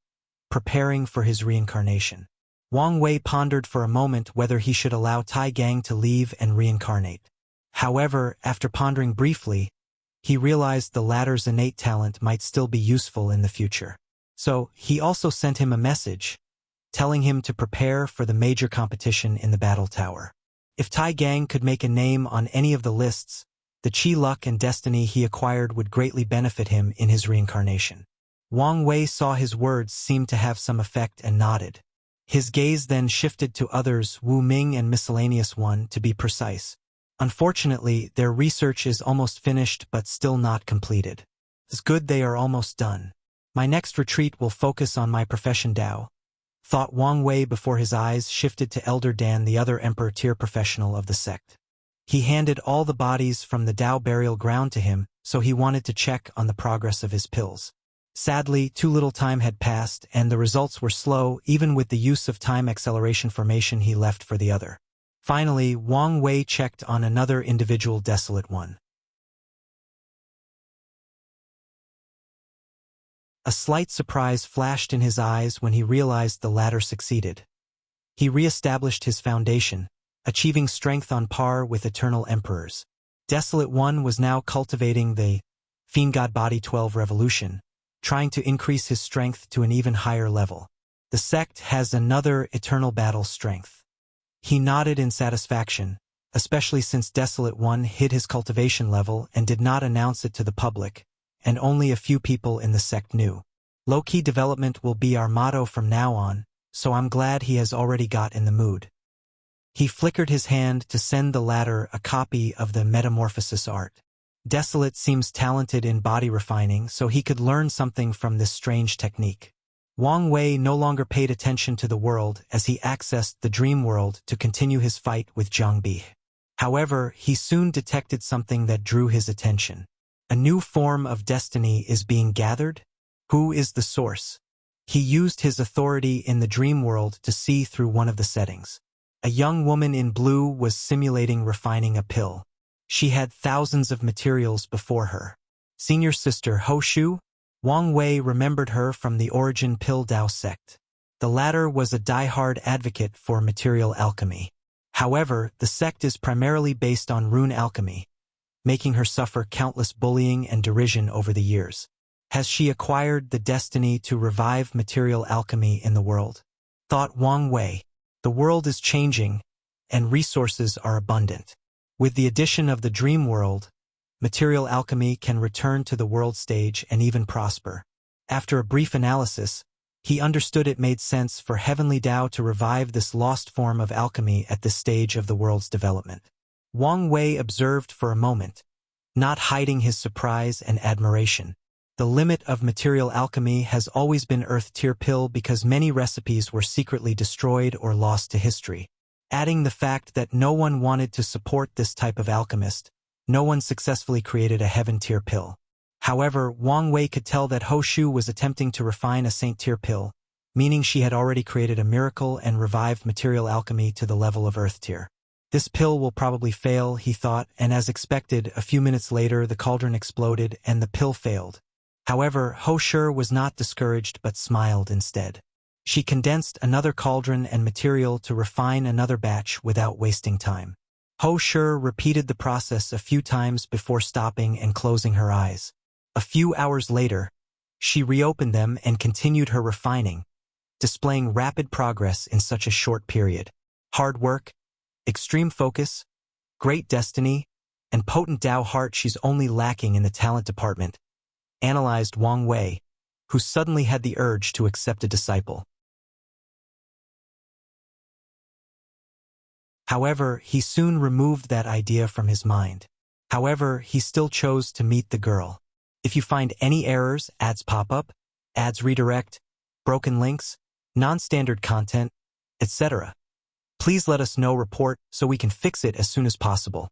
preparing for his reincarnation. Wang Wei pondered for a moment whether he should allow Tai Gang to leave and reincarnate. However, after pondering briefly, he realized the latter's innate talent might still be useful in the future. So, he also sent him a message, telling him to prepare for the major competition in the battle tower. If Tai Gang could make a name on any of the lists, the chi luck and destiny he acquired would greatly benefit him in his reincarnation. Wang Wei saw his words seemed to have some effect and nodded. His gaze then shifted to others, Wu Ming and Miscellaneous One, to be precise. Unfortunately, their research is almost finished but still not completed. It's good they are almost done. My next retreat will focus on my profession Tao, thought Wang Wei before his eyes shifted to Elder Dan, the other emperor tier professional of the sect. He handed all the bodies from the Tao burial ground to him, so he wanted to check on the progress of his pills. Sadly, too little time had passed and the results were slow even with the use of time acceleration formation he left for the other. Finally, Wang Wei checked on another individual, Desolate One. A slight surprise flashed in his eyes when he realized the latter succeeded. He re-established his foundation, achieving strength on par with eternal emperors. Desolate One was now cultivating the Fiend God Body 12 Revolution, trying to increase his strength to an even higher level. The sect has another eternal battle strength. He nodded in satisfaction, especially since Desolate One hid his cultivation level and did not announce it to the public, and only a few people in the sect knew. Low-key development will be our motto from now on, so I'm glad he has already got in the mood. He flickered his hand to send the latter a copy of the Metamorphosis art. Desolate seems talented in body refining, so he could learn something from this strange technique. Wang Wei no longer paid attention to the world as he accessed the dream world to continue his fight with Zhang Bi. However, he soon detected something that drew his attention. A new form of destiny is being gathered? Who is the source? He used his authority in the dream world to see through one of the settings. A young woman in blue was simulating refining a pill. She had thousands of materials before her. Senior sister Ho Shu? Wang Wei remembered her from the Origin Pill Dao sect. The latter was a die-hard advocate for material alchemy. However, the sect is primarily based on rune alchemy, making her suffer countless bullying and derision over the years. Has she acquired the destiny to revive material alchemy in the world? Thought Wang Wei. The world is changing, and resources are abundant. With the addition of the dream world, material alchemy can return to the world stage and even prosper. After a brief analysis, he understood it made sense for Heavenly Tao to revive this lost form of alchemy at this stage of the world's development. Wang Wei observed for a moment, not hiding his surprise and admiration. The limit of material alchemy has always been Earth-tier pill because many recipes were secretly destroyed or lost to history. Adding the fact that no one wanted to support this type of alchemist, no one successfully created a heaven-tier pill. However, Wang Wei could tell that Hou Shu was attempting to refine a saint-tier pill, meaning she had already created a miracle and revived material alchemy to the level of Earth-tier. This pill will probably fail, he thought, and as expected, a few minutes later the cauldron exploded and the pill failed. However, Hou Shu was not discouraged but smiled instead. She condensed another cauldron and material to refine another batch without wasting time. Hou Shu repeated the process a few times before stopping and closing her eyes. A few hours later, she reopened them and continued her refining, displaying rapid progress in such a short period. Hard work, extreme focus, great destiny, and potent Tao heart. She's only lacking in the talent department, analyzed Wang Wei, who suddenly had the urge to accept a disciple. However, he soon removed that idea from his mind. However, he still chose to meet the girl. If you find any errors, ads pop up, ads redirect, broken links, non-standard content, etc., please let us know. Report so we can fix it as soon as possible.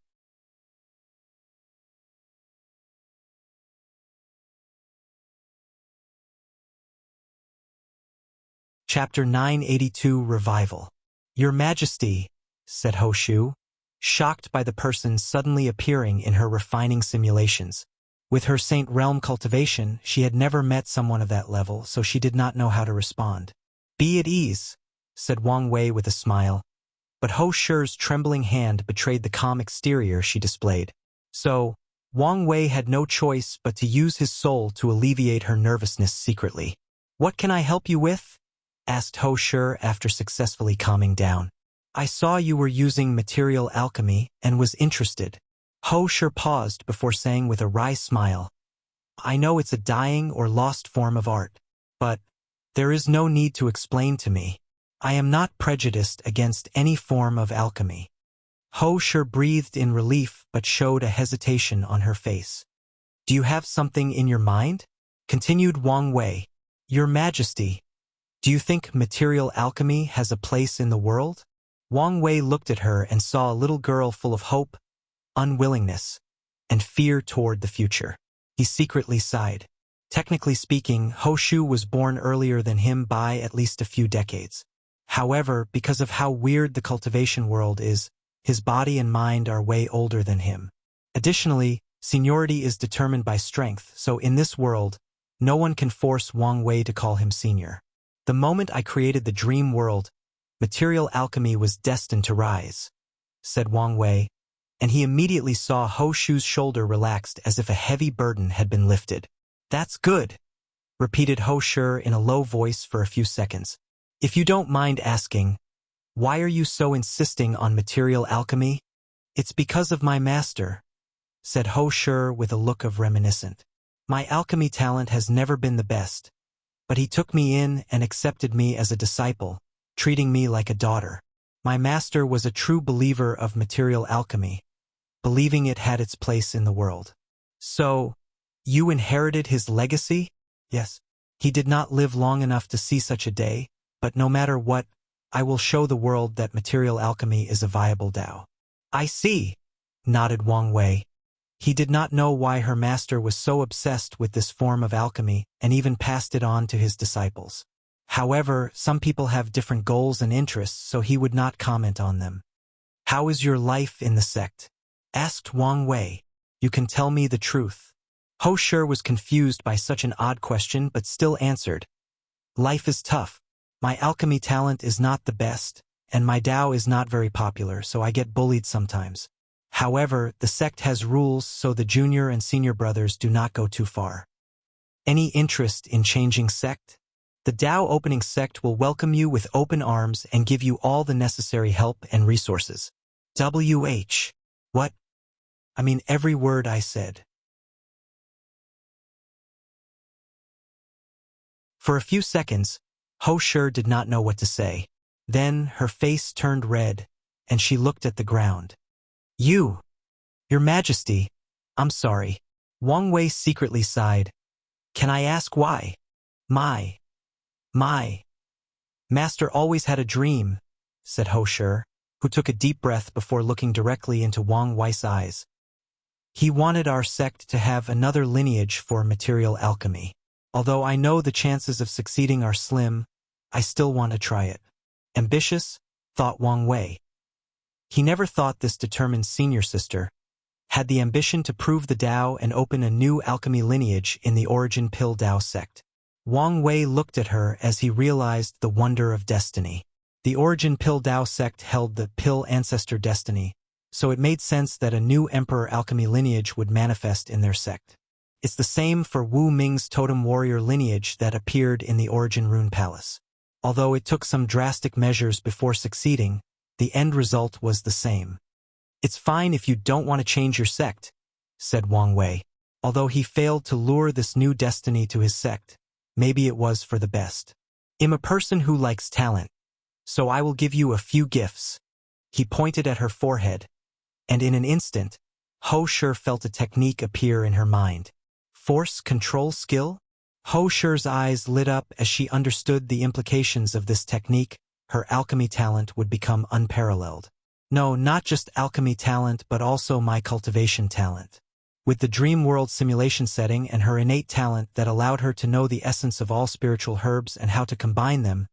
Chapter 982 Revival. Your Majesty, said Hou Shu, shocked by the person suddenly appearing in her refining simulations. With her Saint Realm cultivation, she had never met someone of that level, so she did not know how to respond. Be at ease, said Wang Wei with a smile, but Hou Shu's trembling hand betrayed the calm exterior she displayed. So, Wang Wei had no choice but to use his soul to alleviate her nervousness secretly. What can I help you with? Asked Hou Shu after successfully calming down. I saw you were using material alchemy and was interested. Hou Shu paused before saying with a wry smile, I know it's a dying or lost form of art, but there is no need to explain to me. I am not prejudiced against any form of alchemy. Hou Shu breathed in relief but showed a hesitation on her face. Do you have something in your mind? Continued Wang Wei. Your Majesty, do you think material alchemy has a place in the world? Wang Wei looked at her and saw a little girl full of hope, unwillingness, and fear toward the future. He secretly sighed. Technically speaking, Hou Shu was born earlier than him by at least a few decades. However, because of how weird the cultivation world is, his body and mind are way older than him. Additionally, seniority is determined by strength, so in this world, no one can force Wang Wei to call him senior. The moment I created the dream world, material alchemy was destined to rise, said Wang Wei, and he immediately saw Hou Shu's shoulder relaxed as if a heavy burden had been lifted. That's good, repeated Hou Shu in a low voice for a few seconds. If you don't mind asking, why are you so insisting on material alchemy? It's because of my master, said Hou Shu with a look of reminiscent. My alchemy talent has never been the best, but he took me in and accepted me as a disciple, treating me like a daughter. My master was a true believer of material alchemy, believing it had its place in the world. So, you inherited his legacy? Yes. He did not live long enough to see such a day, but no matter what, I will show the world that material alchemy is a viable Tao. I see, nodded Wang Wei. He did not know why her master was so obsessed with this form of alchemy and even passed it on to his disciples. However, some people have different goals and interests, so he would not comment on them. How is your life in the sect? Asked Wang Wei. You can tell me the truth. Hou Shu was confused by such an odd question but still answered. Life is tough. My alchemy talent is not the best, and my Tao is not very popular, so I get bullied sometimes. However, the sect has rules so the junior and senior brothers do not go too far. Any interest in changing sect? The Tao opening sect will welcome you with open arms and give you all the necessary help and resources. WH. What? I mean every word I said. For a few seconds, Ho Shi did not know what to say. Then her face turned red, and she looked at the ground. Your Majesty, I'm sorry. Wang Wei secretly sighed. Can I ask why? My master always had a dream, said Ho Shi, who took a deep breath before looking directly into Wang Wei's eyes. He wanted our sect to have another lineage for material alchemy. Although I know the chances of succeeding are slim, I still want to try it. Ambitious, thought Wang Wei. He never thought this determined senior sister had the ambition to prove the Tao and open a new alchemy lineage in the Origin Pill Tao sect. Wang Wei looked at her as he realized the wonder of destiny. The Origin Pill Tao sect held the Pill Ancestor destiny, so it made sense that a new Emperor alchemy lineage would manifest in their sect. It's the same for Wu Ming's totem warrior lineage that appeared in the Origin Rune Palace. Although it took some drastic measures before succeeding, the end result was the same. It's fine if you don't want to change your sect, said Wang Wei. Although he failed to lure this new destiny to his sect, maybe it was for the best. I'm a person who likes talent, so I will give you a few gifts. He pointed at her forehead, and in an instant, Ho Shi felt a technique appear in her mind. Force control skill? Ho Shi's eyes lit up as she understood the implications of this technique. Her alchemy talent would become unparalleled. No, not just alchemy talent, but also my cultivation talent. With the dream world simulation setting and her innate talent that allowed her to know the essence of all spiritual herbs and how to combine them,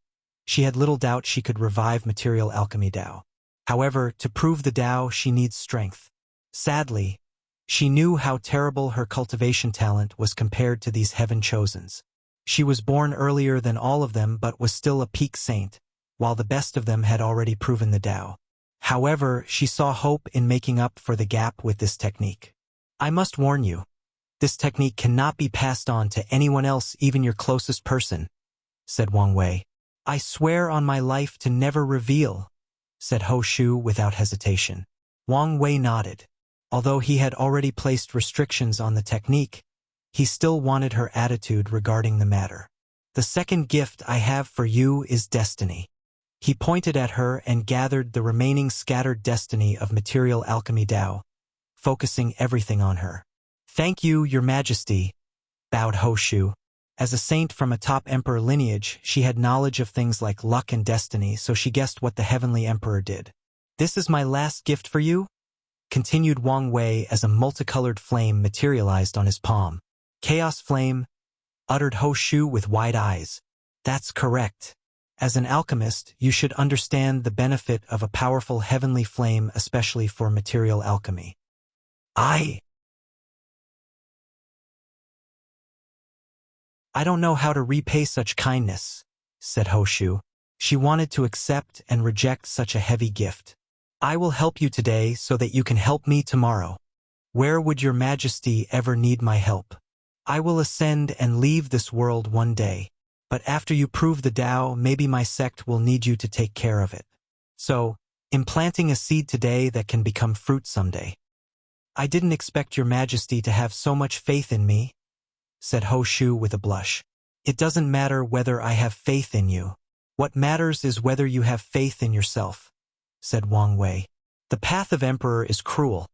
she had little doubt she could revive material alchemy Tao. However, to prove the Tao, she needs strength. Sadly, she knew how terrible her cultivation talent was compared to these heaven chosens. She was born earlier than all of them but was still a peak saint, while the best of them had already proven the Tao. However, she saw hope in making up for the gap with this technique. I must warn you, this technique cannot be passed on to anyone else, even your closest person, said Wang Wei. I swear on my life to never reveal, said Ho Shi without hesitation. Wang Wei nodded. Although he had already placed restrictions on the technique, he still wanted her attitude regarding the matter. The second gift I have for you is destiny. He pointed at her and gathered the remaining scattered destiny of material alchemy Tao, focusing everything on her. Thank you, Your Majesty, bowed Ho Shi. As a saint from a top emperor lineage, she had knowledge of things like luck and destiny, so she guessed what the heavenly emperor did. This is my last gift for you, continued Wang Wei as a multicolored flame materialized on his palm. Chaos flame, uttered Ho Shi with wide eyes. That's correct. As an alchemist, you should understand the benefit of a powerful heavenly flame, especially for material alchemy. I don't know how to repay such kindness, said Ho Shi. She wanted to accept and reject such a heavy gift. I will help you today so that you can help me tomorrow. Where would Your Majesty ever need my help? I will ascend and leave this world one day. But after you prove the Tao, maybe my sect will need you to take care of it. So, implanting a seed today that can become fruit someday. I didn't expect Your Majesty to have so much faith in me, said Ho Shi with a blush. It doesn't matter whether I have faith in you. What matters is whether you have faith in yourself, said Wang Wei. The path of emperor is cruel,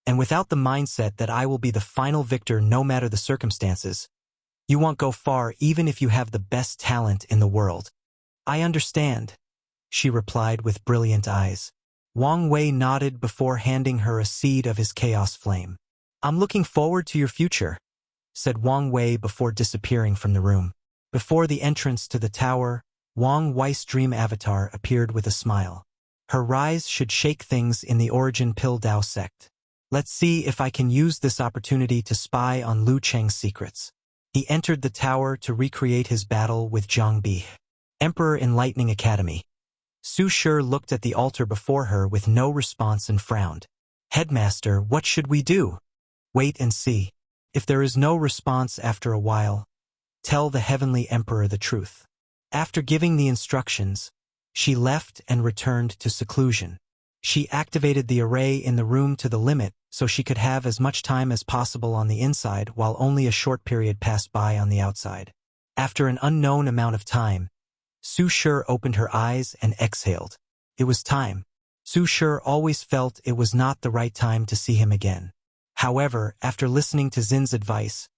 and without the mindset that I will be the final victor no matter the circumstances, you won't go far even if you have the best talent in the world. I understand, she replied with brilliant eyes. Wang Wei nodded before handing her a seed of his chaos flame. I'm looking forward to your future, said Wang Wei before disappearing from the room. Before the entrance to the tower, Wang Wei's dream avatar appeared with a smile. Her rise should shake things in the Origin Pill Tao sect. Let's see if I can use this opportunity to spy on Lu Cheng's secrets. He entered the tower to recreate his battle with Zhang Bi, Emperor in Lightning Academy. Su Shi looked at the altar before her with no response and frowned. Headmaster, what should we do? Wait and see. If there is no response after a while, tell the Heavenly Emperor the truth. After giving the instructions, she left and returned to seclusion. She activated the array in the room to the limit so she could have as much time as possible on the inside while only a short period passed by on the outside. After an unknown amount of time, Su Shi opened her eyes and exhaled. It was time. Su Shi always felt it was not the right time to see him again. However, after listening to Xin's advice,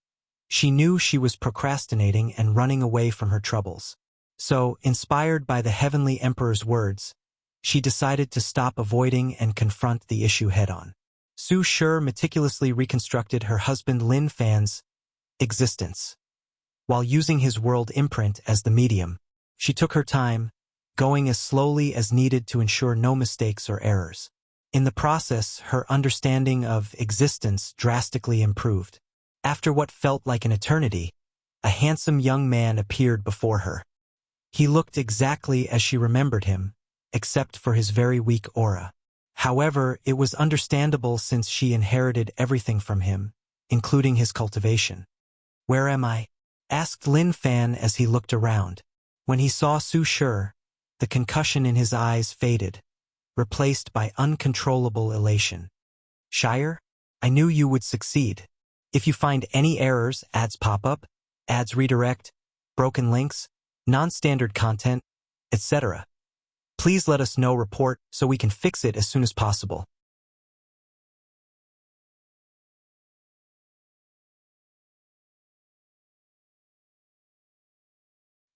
she knew she was procrastinating and running away from her troubles. So, inspired by the Heavenly Emperor's words, she decided to stop avoiding and confront the issue head-on. Su Shi meticulously reconstructed her husband Lin Fan's existence. While using his world imprint as the medium, she took her time, going as slowly as needed to ensure no mistakes or errors. In the process, her understanding of existence drastically improved. After what felt like an eternity, a handsome young man appeared before her. He looked exactly as she remembered him, except for his very weak aura. However, it was understandable since she inherited everything from him, including his cultivation. "Where am I?" asked Lin Fan as he looked around. When he saw Su Shi, the concussion in his eyes faded, replaced by uncontrollable elation. "Shire? I knew you would succeed. If you find any errors, ads pop up, ads redirect, broken links, non-standard content, etc. Please let us know report so we can fix it as soon as possible."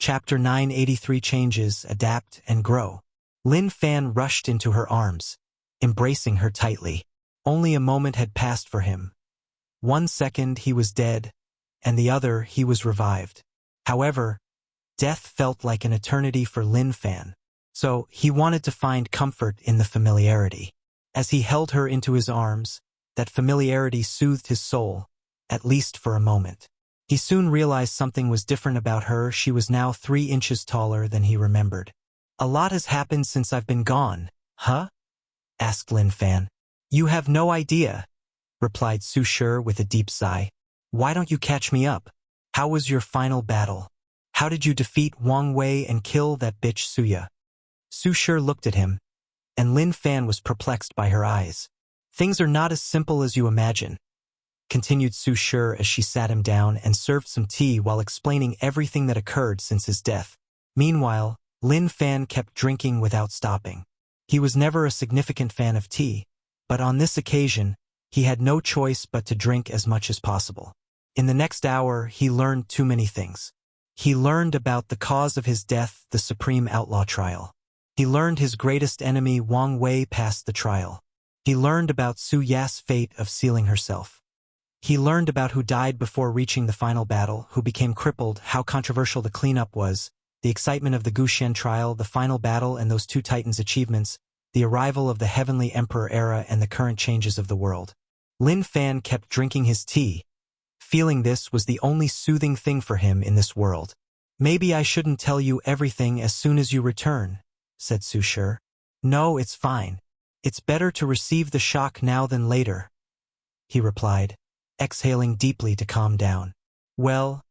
Chapter 983 Changes, Adapt, and Grow. Lin Fan rushed into her arms, embracing her tightly. Only a moment had passed for him. 1 second he was dead, and the other he was revived. However, death felt like an eternity for Lin Fan, so he wanted to find comfort in the familiarity. As he held her into his arms, that familiarity soothed his soul, at least for a moment. He soon realized something was different about her. She was now 3 inches taller than he remembered. "A lot has happened since I've been gone, huh?" asked Lin Fan. "You have no idea," replied Su Shi with a deep sigh. "Why don't you catch me up? How was your final battle? How did you defeat Wang Wei and kill that bitch Suya?" Su Shi looked at him, and Lin Fan was perplexed by her eyes. "Things are not as simple as you imagine," continued Su Shi as she sat him down and served some tea while explaining everything that occurred since his death. Meanwhile, Lin Fan kept drinking without stopping. He was never a significant fan of tea, but on this occasion, he had no choice but to drink as much as possible. In the next hour, he learned too many things. He learned about the cause of his death, the Supreme Outlaw trial. He learned his greatest enemy Wang Wei passed the trial. He learned about Su Ya's fate of sealing herself. He learned about who died before reaching the final battle, who became crippled, how controversial the cleanup was, the excitement of the Guxian trial, the final battle and those 2 titans' achievements, the arrival of the Heavenly Emperor era and the current changes of the world. Lin Fan kept drinking his tea, feeling this was the only soothing thing for him in this world. "Maybe I shouldn't tell you everything as soon as you return," said Su Shi. "No, it's fine. It's better to receive the shock now than later," he replied, exhaling deeply to calm down. "Well,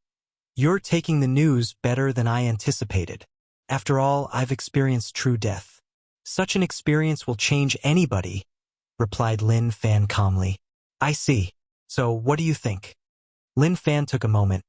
you're taking the news better than I anticipated. After all, I've experienced true death. Such an experience will change anybody," replied Lin Fan calmly. "I see. So what do you think?" Lin Fan took a moment.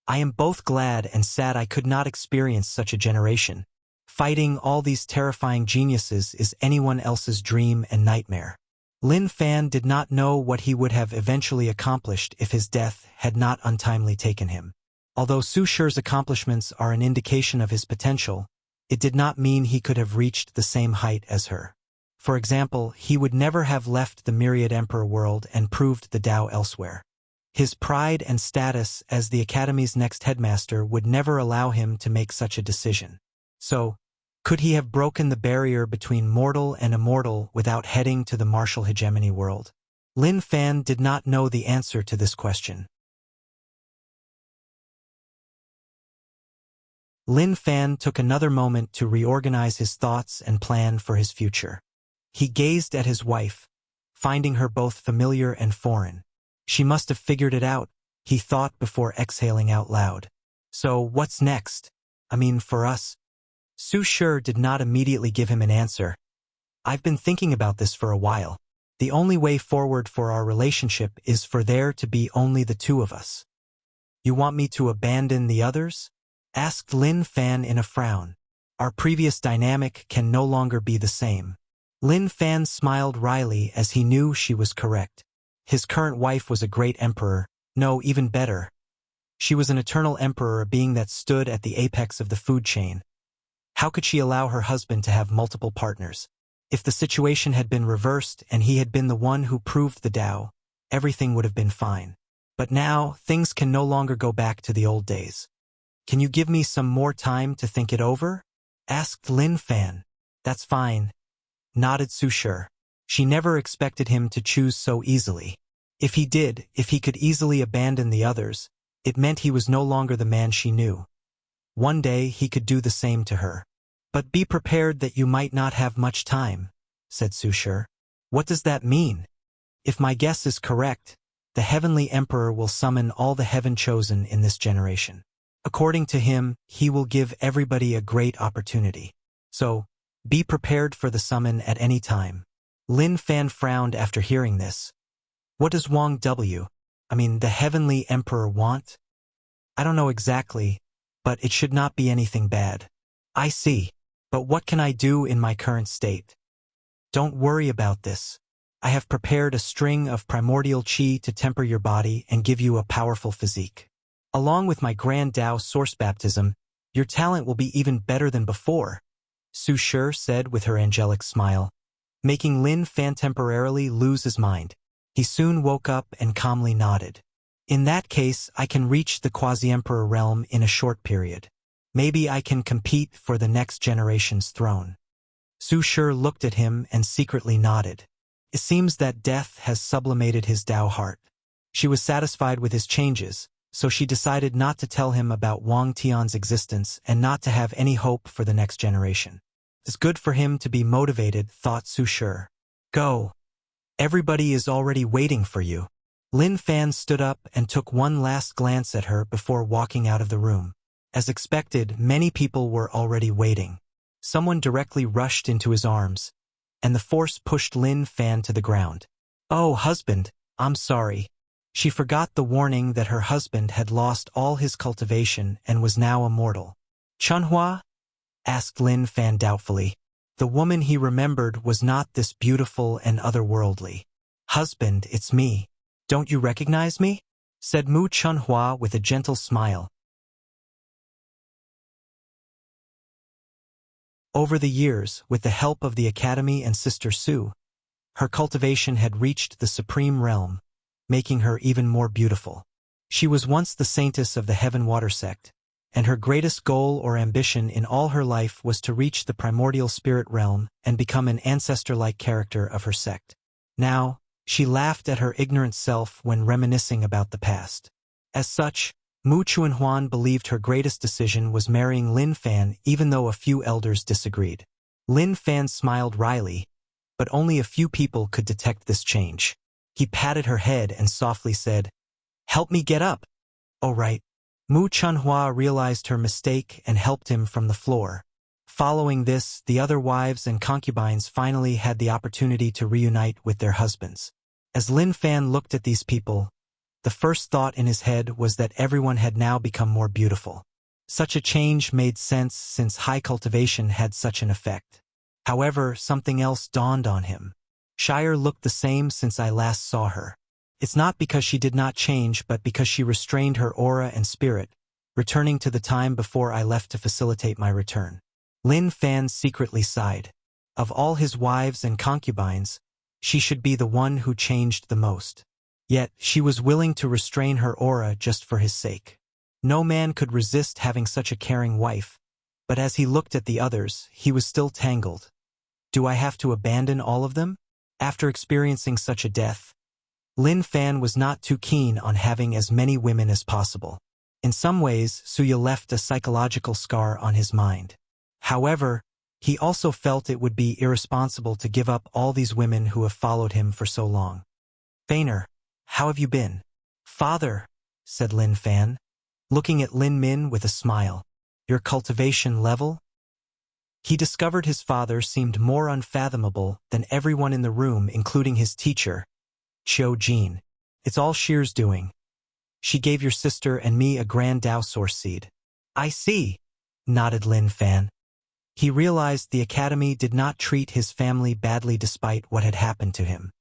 "I am both glad and sad I could not experience such a generation. Fighting all these terrifying geniuses is anyone else's dream and nightmare." Lin Fan did not know what he would have eventually accomplished if his death had not untimely taken him. Although Su Shi's accomplishments are an indication of his potential, it did not mean he could have reached the same height as her. For example, he would never have left the Myriad Emperor world and proved the Tao elsewhere. His pride and status as the Academy's next headmaster would never allow him to make such a decision. So, could he have broken the barrier between mortal and immortal without heading to the martial hegemony world? Lin Fan did not know the answer to this question. Lin Fan took another moment to reorganize his thoughts and plan for his future. He gazed at his wife, finding her both familiar and foreign. She must have figured it out, he thought before exhaling out loud. "So, what's next?" For us? Su Shi did not immediately give him an answer. I've been thinking about this for a while. The only way forward for our relationship is for there to be only the two of us. You want me to abandon the others? Asked Lin Fan in a frown. Our previous dynamic can no longer be the same. Lin Fan smiled wryly as he knew she was correct. His current wife was a great emperor, no, even better. She was an eternal emperor, a being that stood at the apex of the food chain. How could she allow her husband to have multiple partners? If the situation had been reversed and he had been the one who proved the Tao, everything would have been fine. But now, things can no longer go back to the old days. Can you give me some more time to think it over? Asked Lin Fan. That's fine, nodded Su Shi. She never expected him to choose so easily. If he could easily abandon the others, it meant he was no longer the man she knew. One day he could do the same to her. But be prepared that you might not have much time, said Su Shi. What does that mean? If my guess is correct, the Heavenly Emperor will summon all the heaven chosen in this generation. According to him, he will give everybody a great opportunity. So, be prepared for the summon at any time. Lin Fan frowned after hearing this. What does the Heavenly Emperor want? I don't know exactly, but it should not be anything bad. I see. But what can I do in my current state? Don't worry about this. I have prepared a string of primordial qi to temper your body and give you a powerful physique. Along with my grand Tao source baptism, your talent will be even better than before, Su Shi said with her angelic smile, making Lin Fan temporarily lose his mind. He soon woke up and calmly nodded. In that case, I can reach the quasi-emperor realm in a short period. Maybe I can compete for the next generation's throne. Su Shi looked at him and secretly nodded. It seems that death has sublimated his Tao heart. She was satisfied with his changes, so she decided not to tell him about Wang Tian's existence and not to have any hope for the next generation. It's good for him to be motivated, thought Su Shi. Go. Everybody is already waiting for you. Lin Fan stood up and took one last glance at her before walking out of the room. As expected, many people were already waiting. Someone directly rushed into his arms, and the force pushed Lin Fan to the ground. Oh, husband, I'm sorry. She forgot the warning that her husband had lost all his cultivation and was now immortal. Chunhua? Asked Lin Fan doubtfully. The woman he remembered was not this beautiful and otherworldly. Husband, it's me. Don't you recognize me? Said Mu Chunhua with a gentle smile. Over the years, with the help of the Academy and Sister Su, her cultivation had reached the supreme realm, making her even more beautiful. She was once the saintess of the Heaven Water sect, and her greatest goal or ambition in all her life was to reach the primordial spirit realm and become an ancestor-like character of her sect. Now, she laughed at her ignorant self when reminiscing about the past. As such, Mu Chuanhuan believed her greatest decision was marrying Lin Fan even though a few elders disagreed. Lin Fan smiled wryly, but only a few people could detect this change. He patted her head and softly said, "Help me get up." "Oh right." Mu Chunhua realized her mistake and helped him from the floor. Following this, the other wives and concubines finally had the opportunity to reunite with their husbands. As Lin Fan looked at these people, the first thought in his head was that everyone had now become more beautiful. Such a change made sense since high cultivation had such an effect. However, something else dawned on him. Shire looked the same since I last saw her. It's not because she did not change, but because she restrained her aura and spirit, returning to the time before I left to facilitate my return. Lin Fan secretly sighed. Of all his wives and concubines, she should be the one who changed the most. Yet, she was willing to restrain her aura just for his sake. No man could resist having such a caring wife, but as he looked at the others, he was still tangled. Do I have to abandon all of them? After experiencing such a death, Lin Fan was not too keen on having as many women as possible. In some ways, Suya left a psychological scar on his mind. However, he also felt it would be irresponsible to give up all these women who have followed him for so long. "Fainer, how have you been?" "Father," said Lin Fan, looking at Lin Min with a smile. Your cultivation level? He discovered his father seemed more unfathomable than everyone in the room, including his teacher, Jin. It's all Sheer's doing. She gave your sister and me a grand Dao source seed. I see, nodded Lin Fan. He realized the academy did not treat his family badly despite what had happened to him.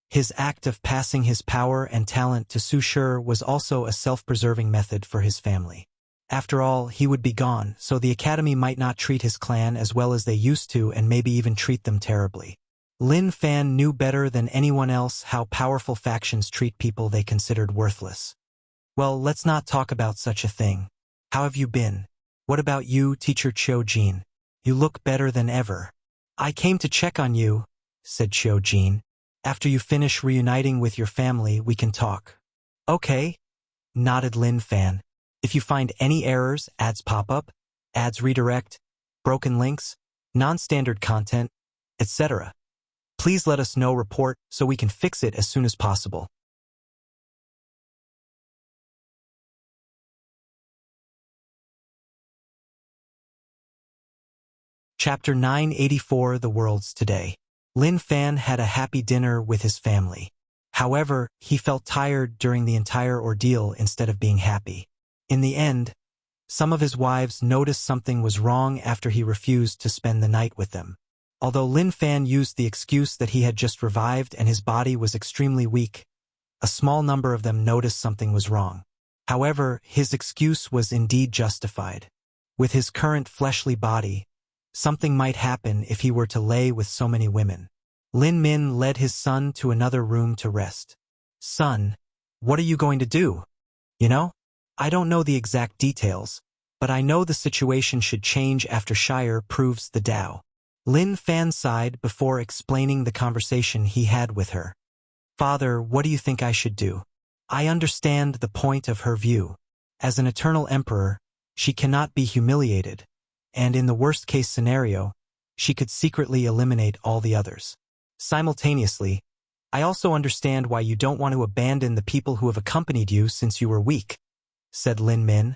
His act of passing his power and talent to Su Shi was also a self-preserving method for his family. After all, he would be gone, so the academy might not treat his clan as well as they used to and maybe even treat them terribly. Lin Fan knew better than anyone else how powerful factions treat people they considered worthless. Well, let's not talk about such a thing. How have you been? What about you, Teacher Jin? You look better than ever. I came to check on you, said Jin. After you finish reuniting with your family, we can talk. Okay, nodded Lin Fan. If you find any errors, ads pop up, ads redirect, broken links, non-standard content, etc., please let us know. Report so we can fix it as soon as possible. Chapter 984 The Worlds Today. Lin Fan had a happy dinner with his family. However, he felt tired during the entire ordeal instead of being happy. In the end, some of his wives noticed something was wrong after he refused to spend the night with them. Although Lin Fan used the excuse that he had just revived and his body was extremely weak, a small number of them noticed something was wrong. However, his excuse was indeed justified. With his current fleshly body, something might happen if he were to lay with so many women. Lin Min led his son to another room to rest. Son, what are you going to do? You know? I don't know the exact details, but I know the situation should change after Shire proves the Tao. Lin Fan sighed before explaining the conversation he had with her. Father, what do you think I should do? I understand the point of her view. As an eternal emperor, she cannot be humiliated, and in the worst-case scenario, she could secretly eliminate all the others. Simultaneously, I also understand why you don't want to abandon the people who have accompanied you since you were weak, said Lin Min.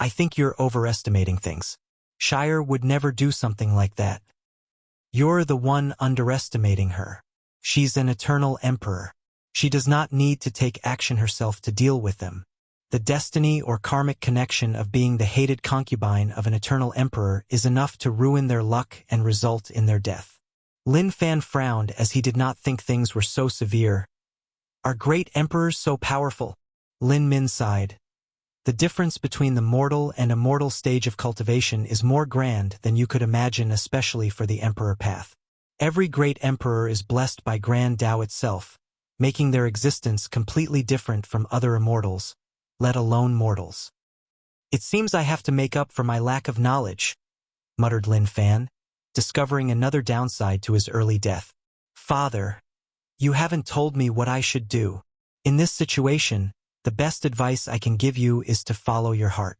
I think you're overestimating things. Shire would never do something like that. You're the one underestimating her. She's an eternal emperor. She does not need to take action herself to deal with them. The destiny or karmic connection of being the hated concubine of an eternal emperor is enough to ruin their luck and result in their death. Lin Fan frowned as he did not think things were so severe. Are great emperors so powerful? Lin Min sighed. The difference between the mortal and immortal stage of cultivation is more grand than you could imagine, especially for the emperor path. Every great emperor is blessed by grand Tao itself, making their existence completely different from other immortals, let alone mortals. It seems I have to make up for my lack of knowledge, muttered Lin Fan, discovering another downside to his early death. Father, you haven't told me what I should do. In this situation, the best advice I can give you is to follow your heart.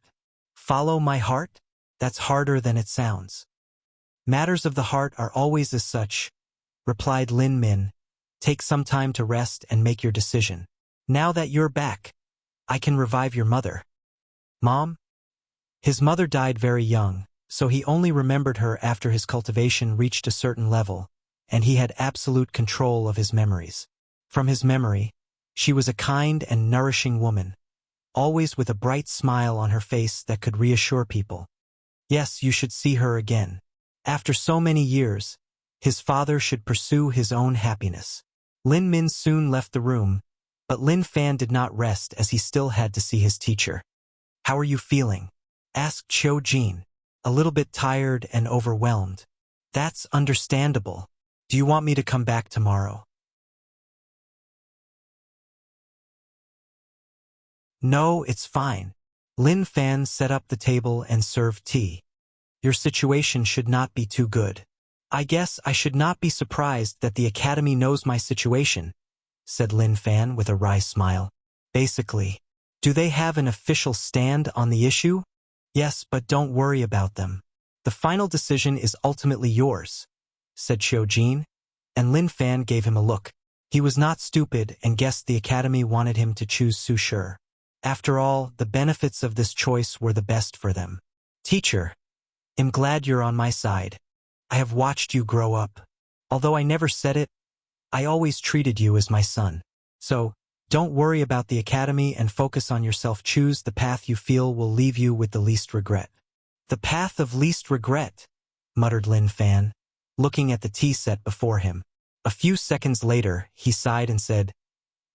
Follow my heart? That's harder than it sounds. Matters of the heart are always as such, replied Lin Min. Take some time to rest and make your decision. Now that you're back, I can revive your mother. Mom? His mother died very young, so he only remembered her after his cultivation reached a certain level, and he had absolute control of his memories. From his memory, she was a kind and nourishing woman, always with a bright smile on her face that could reassure people. Yes, you should see her again. After so many years, his father should pursue his own happiness. Lin Min soon left the room, but Lin Fan did not rest as he still had to see his teacher. How are you feeling? Asked Jin, a little bit tired and overwhelmed. That's understandable. Do you want me to come back tomorrow? No, it's fine. Lin Fan set up the table and served tea. Your situation should not be too good. I guess I should not be surprised that the academy knows my situation, said Lin Fan with a wry smile. Basically, do they have an official stand on the issue? Yes, but don't worry about them. The final decision is ultimately yours, said Jin, and Lin Fan gave him a look. He was not stupid and guessed the academy wanted him to choose Su Shi. After all, the benefits of this choice were the best for them. Teacher, I'm glad you're on my side. I have watched you grow up. Although I never said it, I always treated you as my son. So, don't worry about the academy and focus on yourself. Choose the path you feel will leave you with the least regret. The path of least regret, muttered Lin Fan, looking at the tea set before him. A few seconds later, he sighed and said,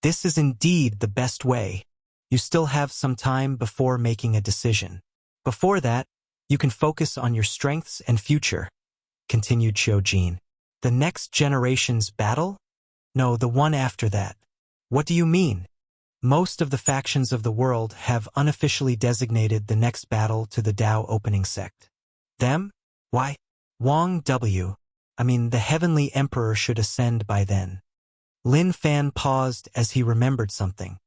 "This is indeed the best way. You still have some time before making a decision. Before that, you can focus on your strengths and future," continued Xiujin. "The next generation's battle? No, the one after that." "What do you mean?" "Most of the factions of the world have unofficially designated the next battle to the Dao opening sect." "Them? Why? The Heavenly Emperor should ascend by then." Lin Fan paused as he remembered something.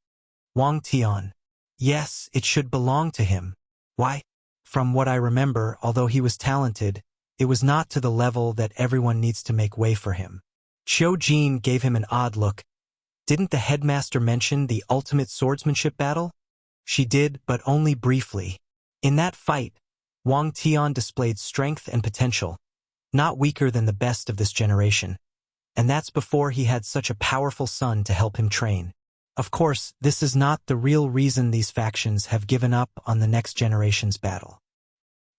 Wang Tian. Yes, it should belong to him. Why? From what I remember, although he was talented, it was not to the level that everyone needs to make way for him. Xiujin gave him an odd look. Didn't the headmaster mention the ultimate swordsmanship battle? She did, but only briefly. In that fight, Wang Tian displayed strength and potential, not weaker than the best of this generation. And that's before he had such a powerful son to help him train. Of course, this is not the real reason these factions have given up on the next generation's battle.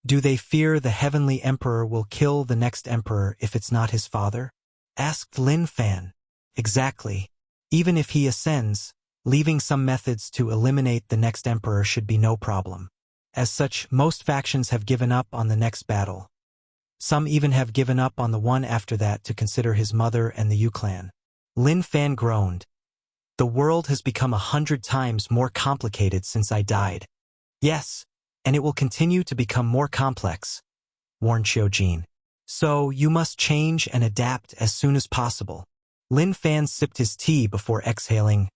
Do they fear the Heavenly Emperor will kill the next emperor if it's not his father? Asked Lin Fan. Exactly. Even if he ascends, leaving some methods to eliminate the next emperor should be no problem. As such, most factions have given up on the next battle. Some even have given up on the one after that to consider his mother and the Yu clan. Lin Fan groaned. The world has become 100 times more complicated since I died. Yes, and it will continue to become more complex, warned Xiujin. So you must change and adapt as soon as possible. Lin Fan sipped his tea before exhaling.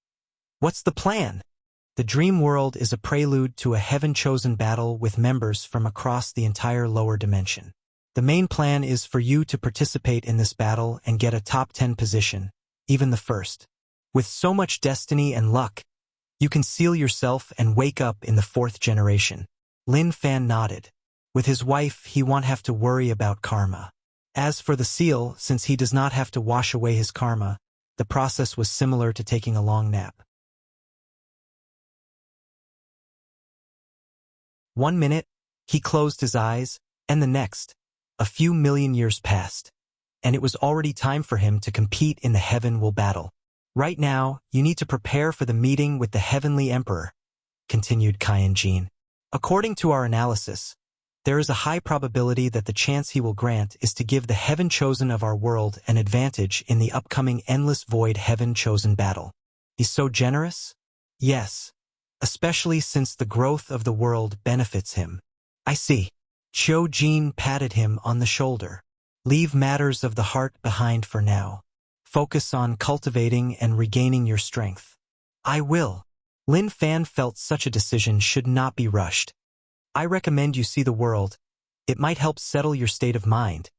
What's the plan? The dream world is a prelude to a heaven-chosen battle with members from across the entire lower dimension. The main plan is for you to participate in this battle and get a top 10 position, even the first. With so much destiny and luck, you can seal yourself and wake up in the 4th generation. Lin Fan nodded. With his wife, he won't have to worry about karma. As for the seal, since he does not have to wash away his karma, the process was similar to taking a long nap. 1 minute, he closed his eyes, and the next, a few million years passed, and it was already time for him to compete in the Heaven Will battle. Right now, you need to prepare for the meeting with the Heavenly Emperor, continued Qianjin. According to our analysis, there is a high probability that the chance he will grant is to give the Heaven Chosen of our world an advantage in the upcoming Endless Void Heaven Chosen battle. He's so generous? Yes, especially since the growth of the world benefits him. I see. Qiujin patted him on the shoulder. Leave matters of the heart behind for now. Focus on cultivating and regaining your strength. I will. Lin Fan felt such a decision should not be rushed. I recommend you see the world. It might help settle your state of mind,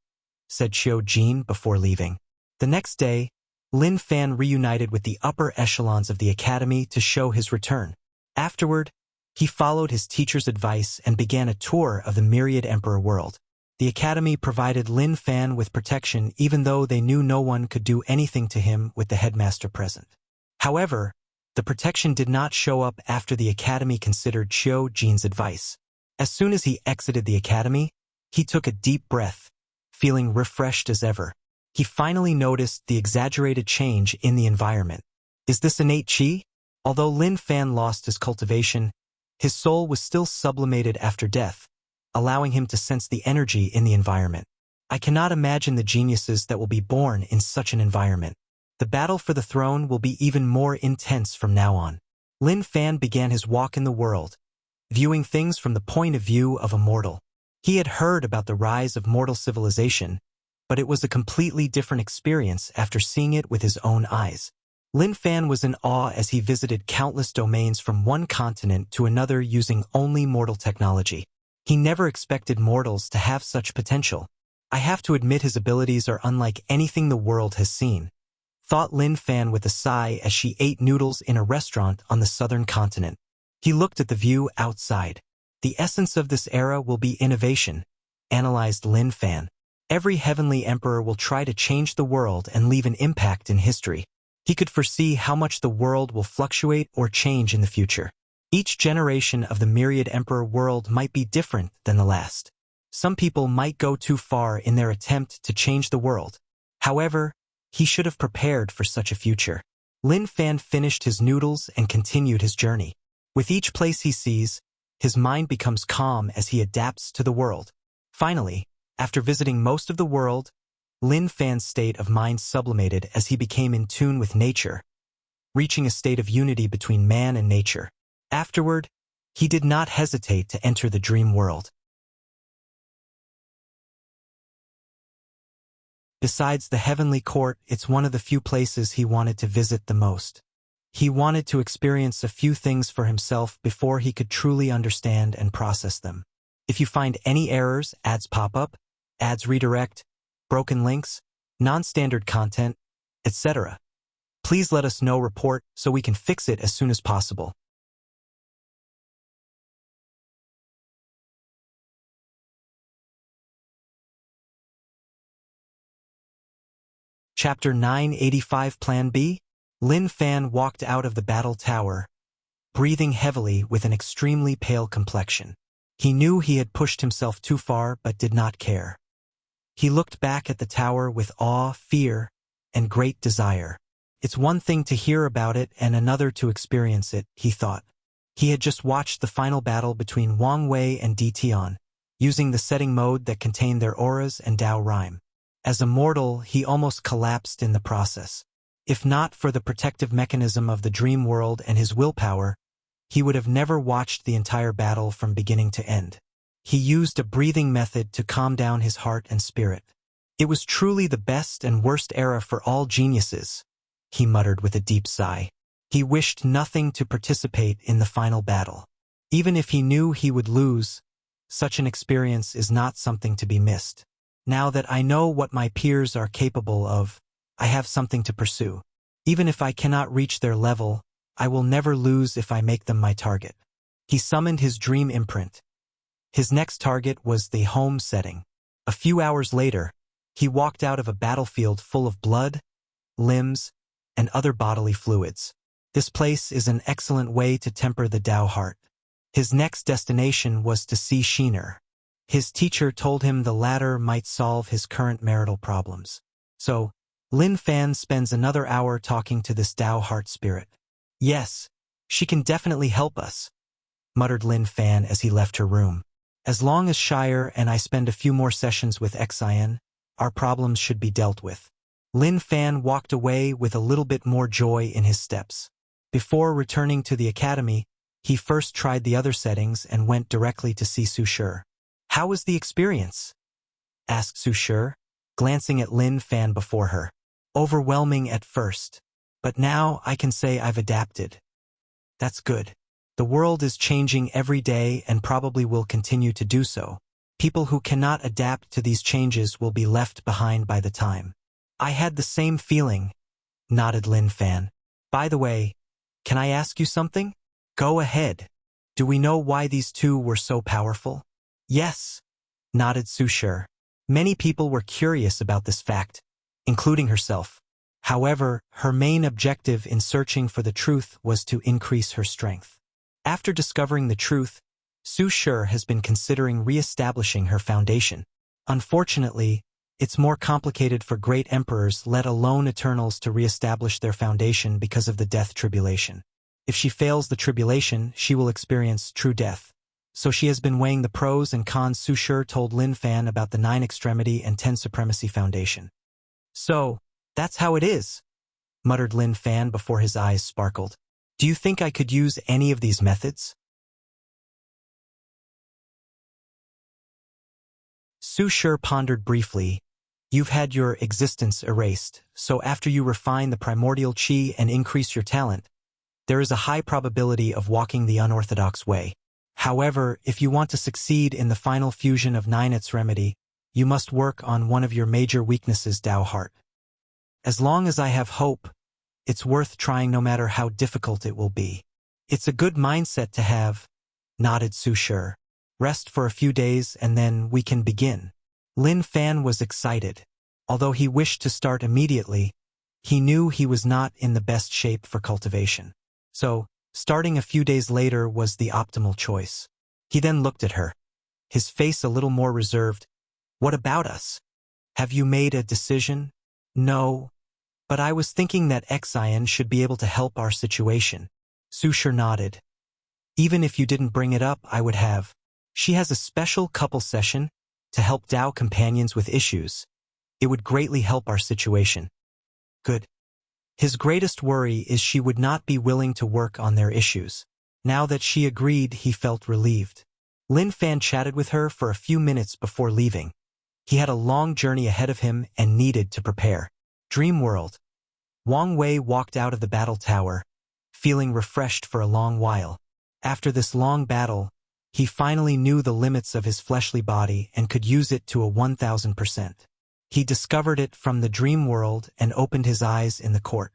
said Xiujin before leaving. The next day, Lin Fan reunited with the upper echelons of the academy to show his return. Afterward, he followed his teacher's advice and began a tour of the Myriad Emperor world. The academy provided Lin Fan with protection even though they knew no one could do anything to him with the headmaster present. However, the protection did not show up after the academy considered Xiujin's advice. As soon as he exited the academy, he took a deep breath, feeling refreshed as ever. He finally noticed the exaggerated change in the environment. Is this innate qi? Although Lin Fan lost his cultivation, his soul was still sublimated after death, allowing him to sense the energy in the environment. I cannot imagine the geniuses that will be born in such an environment. The battle for the throne will be even more intense from now on. Lin Fan began his walk in the world, viewing things from the point of view of a mortal. He had heard about the rise of mortal civilization, but it was a completely different experience after seeing it with his own eyes. Lin Fan was in awe as he visited countless domains from one continent to another using only mortal technology. He never expected mortals to have such potential. I have to admit his abilities are unlike anything the world has seen, thought Lin Fan with a sigh as she ate noodles in a restaurant on the southern continent. He looked at the view outside. The essence of this era will be innovation, analyzed Lin Fan. Every heavenly emperor will try to change the world and leave an impact in history. He could foresee how much the world will fluctuate or change in the future. Each generation of the myriad emperor world might be different than the last. Some people might go too far in their attempt to change the world. However, he should have prepared for such a future. Lin Fan finished his noodles and continued his journey. With each place he sees, his mind becomes calm as he adapts to the world. Finally, after visiting most of the world, Lin Fan's state of mind sublimated as he became in tune with nature, reaching a state of unity between man and nature. Afterward, he did not hesitate to enter the dream world. Besides the heavenly court, it's one of the few places he wanted to visit the most. He wanted to experience a few things for himself before he could truly understand and process them. If you find any errors, ads pop up, ads redirect, broken links, non-standard content, etc., please let us know. Report so we can fix it as soon as possible. Chapter 985 Plan B? Lin Fan walked out of the battle tower, breathing heavily with an extremely pale complexion. He knew he had pushed himself too far but did not care. He looked back at the tower with awe, fear, and great desire. It's one thing to hear about it and another to experience it, he thought. He had just watched the final battle between Wang Wei and Di Tian, using the setting mode that contained their auras and Dao rhyme. As a mortal, he almost collapsed in the process. If not for the protective mechanism of the dream world and his willpower, he would have never watched the entire battle from beginning to end. He used a breathing method to calm down his heart and spirit. It was truly the best and worst era for all geniuses, he muttered with a deep sigh. He wished nothing to participate in the final battle. Even if he knew he would lose, such an experience is not something to be missed. Now that I know what my peers are capable of, I have something to pursue. Even if I cannot reach their level, I will never lose if I make them my target. He summoned his dream imprint. His next target was the home setting. A few hours later, he walked out of a battlefield full of blood, limbs, and other bodily fluids. This place is an excellent way to temper the Tao heart. His next destination was to see Shiner. His teacher told him the latter might solve his current marital problems. So, Lin Fan spends another hour talking to this Tao heart spirit. Yes, she can definitely help us, muttered Lin Fan as he left her room. As long as Shire and I spend a few more sessions with Xian, our problems should be dealt with. Lin Fan walked away with a little bit more joy in his steps. Before returning to the academy, he first tried the other settings and went directly to see Su Shi. How was the experience? Asked Su Shi, glancing at Lin Fan before her. Overwhelming at first, but now I can say I've adapted. That's good. The world is changing every day and probably will continue to do so. People who cannot adapt to these changes will be left behind by the time. I had the same feeling, nodded Lin Fan. By the way, can I ask you something? Go ahead. Do we know why these two were so powerful? Yes, nodded Su Shi. Many people were curious about this fact, including herself. However, her main objective in searching for the truth was to increase her strength. After discovering the truth, Su Shi has been considering re-establishing her foundation. Unfortunately, it's more complicated for great emperors, let alone eternals, to re-establish their foundation because of the death tribulation. If she fails the tribulation, she will experience true death. So she has been weighing the pros and cons. Su Shi told Lin Fan about the 9 Extremity and 10 Supremacy Foundation. So, that's how it is, muttered Lin Fan before his eyes sparkled. Do you think I could use any of these methods? Su Shi pondered briefly. You've had your existence erased, so after you refine the primordial chi and increase your talent, there is a high probability of walking the unorthodox way. However, if you want to succeed in the final fusion of 9 its remedy, you must work on one of your major weaknesses, Tao heart. As long as I have hope, it's worth trying no matter how difficult it will be. It's a good mindset to have, nodded Su Shi. Rest for a few days and then we can begin. Lin Fan was excited. Although he wished to start immediately, he knew he was not in the best shape for cultivation. So, starting a few days later was the optimal choice. He then looked at her, his face a little more reserved. What about us? Have you made a decision? No. But I was thinking that Xian should be able to help our situation. Su Shi nodded. Even if you didn't bring it up, I would have. She has a special couple session to help Dao companions with issues. It would greatly help our situation. Good. His greatest worry is she would not be willing to work on their issues. Now that she agreed, he felt relieved. Lin Fan chatted with her for a few minutes before leaving. He had a long journey ahead of him and needed to prepare. Dream World. Wang Wei walked out of the battle tower, feeling refreshed for a long while. After this long battle, he finally knew the limits of his fleshly body and could use it to a 1000%. He discovered it from the dream world and opened his eyes in the court.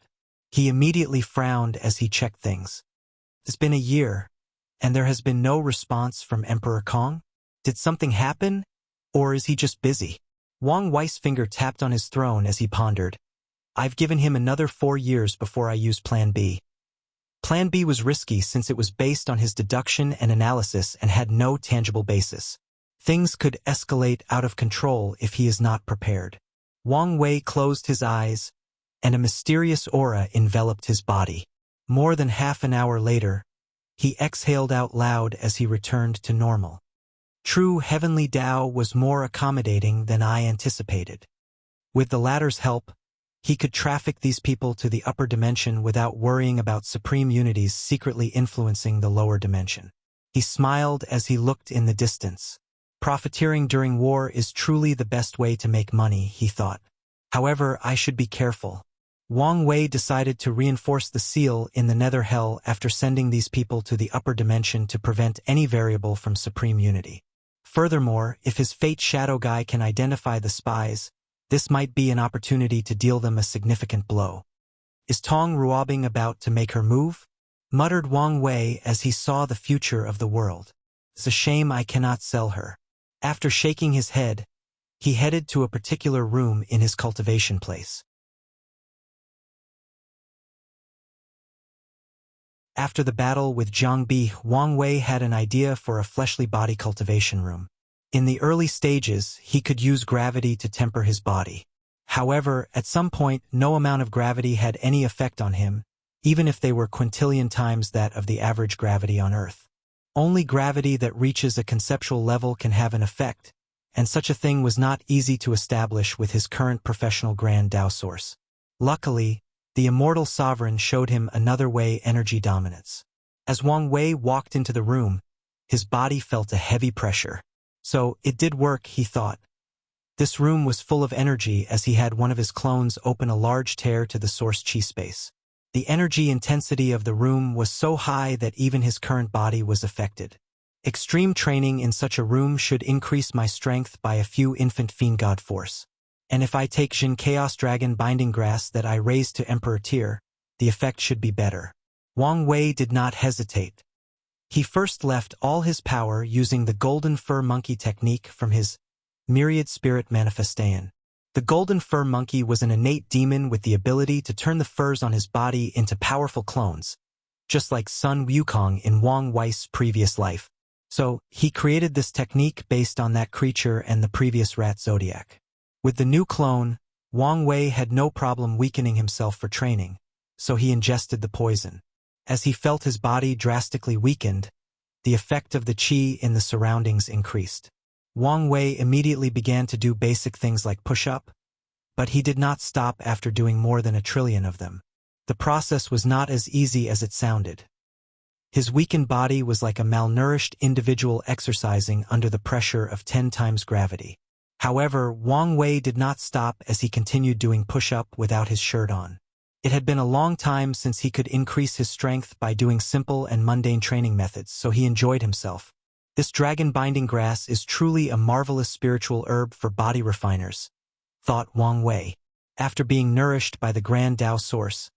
He immediately frowned as he checked things. It's been a year, and there has been no response from Emperor Kong? Did something happen, or is he just busy? Wang Wei's finger tapped on his throne as he pondered. I've given him another 4 years before I use Plan B. Plan B was risky since it was based on his deduction and analysis and had no tangible basis. Things could escalate out of control if he is not prepared. Wang Wei closed his eyes, and a mysterious aura enveloped his body. More than half an hour later, he exhaled out loud as he returned to normal. True heavenly Dao was more accommodating than I anticipated. With the latter's help, he could traffic these people to the upper dimension without worrying about supreme unities secretly influencing the lower dimension. He smiled as he looked in the distance. Profiteering during war is truly the best way to make money, he thought. However, I should be careful. Wang Wei decided to reinforce the seal in the nether hell after sending these people to the upper dimension to prevent any variable from supreme unity. Furthermore, if his fate shadow guy can identify the spies, this might be an opportunity to deal them a significant blow. Is Tong Ruobing about to make her move? Muttered Wang Wei as he saw the future of the world. It's a shame I cannot sell her. After shaking his head, he headed to a particular room in his cultivation place. After the battle with Zhang Bi, Wang Wei had an idea for a fleshly body cultivation room. In the early stages, he could use gravity to temper his body. However, at some point, no amount of gravity had any effect on him, even if they were quintillion times that of the average gravity on Earth. Only gravity that reaches a conceptual level can have an effect, and such a thing was not easy to establish with his current professional Grand Dao source. Luckily, the immortal sovereign showed him another way: energy dominance. As Wang Wei walked into the room, his body felt a heavy pressure. So, it did work, he thought. This room was full of energy as he had one of his clones open a large tear to the source chi space. The energy intensity of the room was so high that even his current body was affected. Extreme training in such a room should increase my strength by a few infant fiend god force. And if I take Jin Chaos Dragon Binding Grass that I raised to Emperor tier, the effect should be better. Wang Wei did not hesitate. He first left all his power using the Golden Fur Monkey technique from his Myriad Spirit Manifestation. The Golden Fur Monkey was an innate demon with the ability to turn the furs on his body into powerful clones, just like Sun Wukong in Wang Wei's previous life. So, he created this technique based on that creature and the previous rat zodiac. With the new clone, Wang Wei had no problem weakening himself for training, so he ingested the poison. As he felt his body drastically weakened, the effect of the qi in the surroundings increased. Wang Wei immediately began to do basic things like push-up, but he did not stop after doing more than 1 trillion of them. The process was not as easy as it sounded. His weakened body was like a malnourished individual exercising under the pressure of 10 times gravity. However, Wang Wei did not stop as he continued doing push-up without his shirt on. It had been a long time since he could increase his strength by doing simple and mundane training methods, so he enjoyed himself. This dragon binding grass is truly a marvelous spiritual herb for body refiners, thought Wang Wei. After being nourished by the Grand Dao source,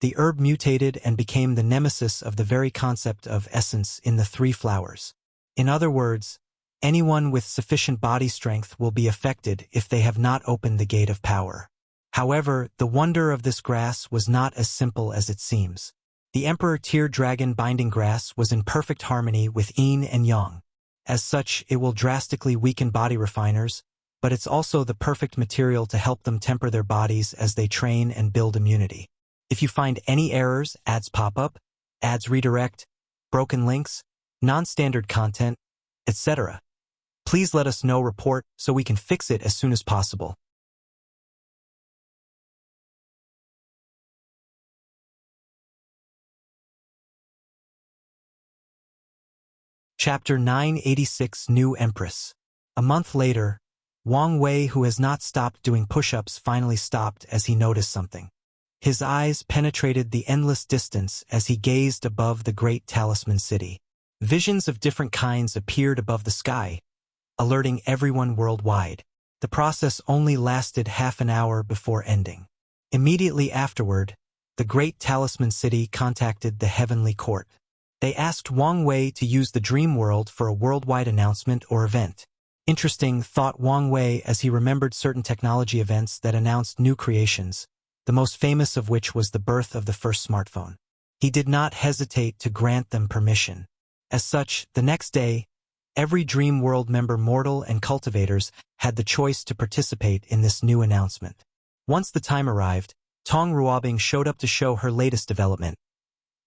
the herb mutated and became the nemesis of the very concept of essence in the 3 flowers. In other words, Anyone with sufficient body strength will be affected if they have not opened the gate of power. However, the wonder of this grass was not as simple as it seems. The Emperor Tear Dragon Binding Grass was in perfect harmony with Yin and Yang. As such, it will drastically weaken body refiners, but it's also the perfect material to help them temper their bodies as they train and build immunity. If you find any errors, ads pop up, ads redirect, broken links, non-standard content, etc., please let us know. Report so we can fix it as soon as possible. Chapter 986 New Empress. A month later, Wang Wei, who has not stopped doing push-ups, finally stopped as he noticed something. His eyes penetrated the endless distance as he gazed above the great talisman city. Visions of different kinds appeared above the sky, alerting everyone worldwide. The process only lasted half an hour before ending. Immediately afterward, the great talisman city contacted the heavenly court. They asked Wang Wei to use the dream world for a worldwide announcement or event. Interesting, thought Wang Wei as he remembered certain technology events that announced new creations, the most famous of which was the birth of the first smartphone. He did not hesitate to grant them permission. As such, the next day, every Dream World member, mortal and cultivators, had the choice to participate in this new announcement. Once the time arrived, Tong Ruobing showed up to show her latest development.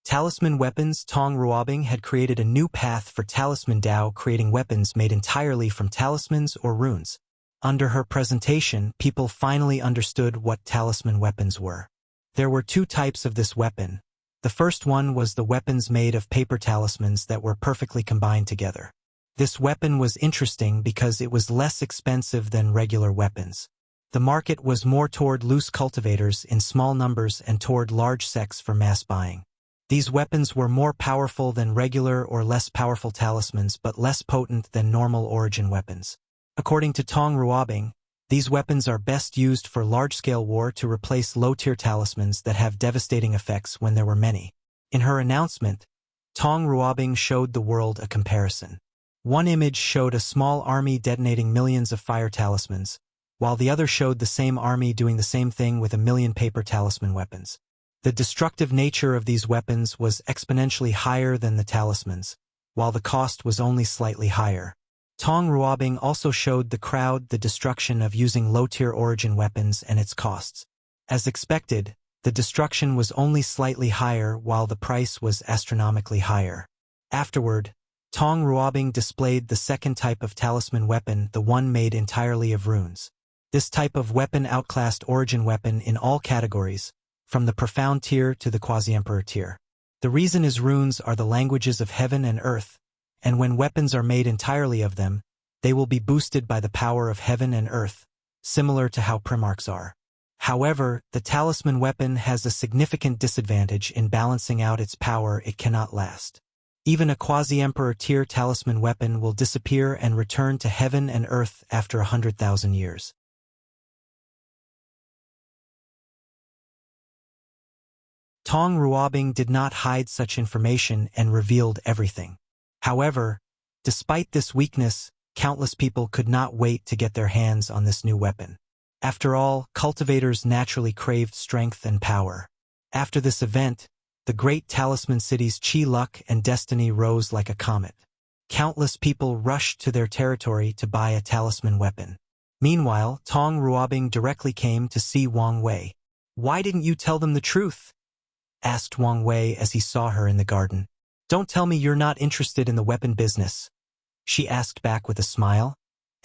Talisman weapons. Tong Ruobing had created a new path for Talisman Dao, creating weapons made entirely from talismans or runes. Under her presentation, people finally understood what talisman weapons were. There were two types of this weapon. The first one was the weapons made of paper talismans that were perfectly combined together. This weapon was interesting because it was less expensive than regular weapons. The market was more toward loose cultivators in small numbers and toward large sects for mass buying. These weapons were more powerful than regular or less powerful talismans, but less potent than normal origin weapons. According to Tong Ruobing, these weapons are best used for large-scale war to replace low-tier talismans that have devastating effects when there were many. In her announcement, Tong Ruobing showed the world a comparison. One image showed a small army detonating millions of fire talismans, while the other showed the same army doing the same thing with 1,000,000 paper talisman weapons. The destructive nature of these weapons was exponentially higher than the talismans, while the cost was only slightly higher. Tong Ruobing also showed the crowd the destruction of using low-tier origin weapons and its costs. As expected, the destruction was only slightly higher while the price was astronomically higher. Afterward, Tong Ruobing displayed the second type of talisman weapon, the one made entirely of runes. This type of weapon outclassed origin weapon in all categories, from the profound tier to the quasi-emperor tier. The reason is runes are the languages of heaven and earth, and when weapons are made entirely of them, they will be boosted by the power of heaven and earth, similar to how Primarchs are. However, the talisman weapon has a significant disadvantage in balancing out its power. It cannot last. Even a quasi-emperor tier talisman weapon will disappear and return to heaven and earth after 100,000 years. Tong Ruobing did not hide such information and revealed everything. However, despite this weakness, countless people could not wait to get their hands on this new weapon. After all, cultivators naturally craved strength and power. After this event, the great talisman city's chi, luck, and destiny rose like a comet. Countless people rushed to their territory to buy a talisman weapon. Meanwhile, Tong Ruobing directly came to see Wang Wei. "Why didn't you tell them the truth?" asked Wang Wei as he saw her in the garden. "Don't tell me you're not interested in the weapon business," she asked back with a smile,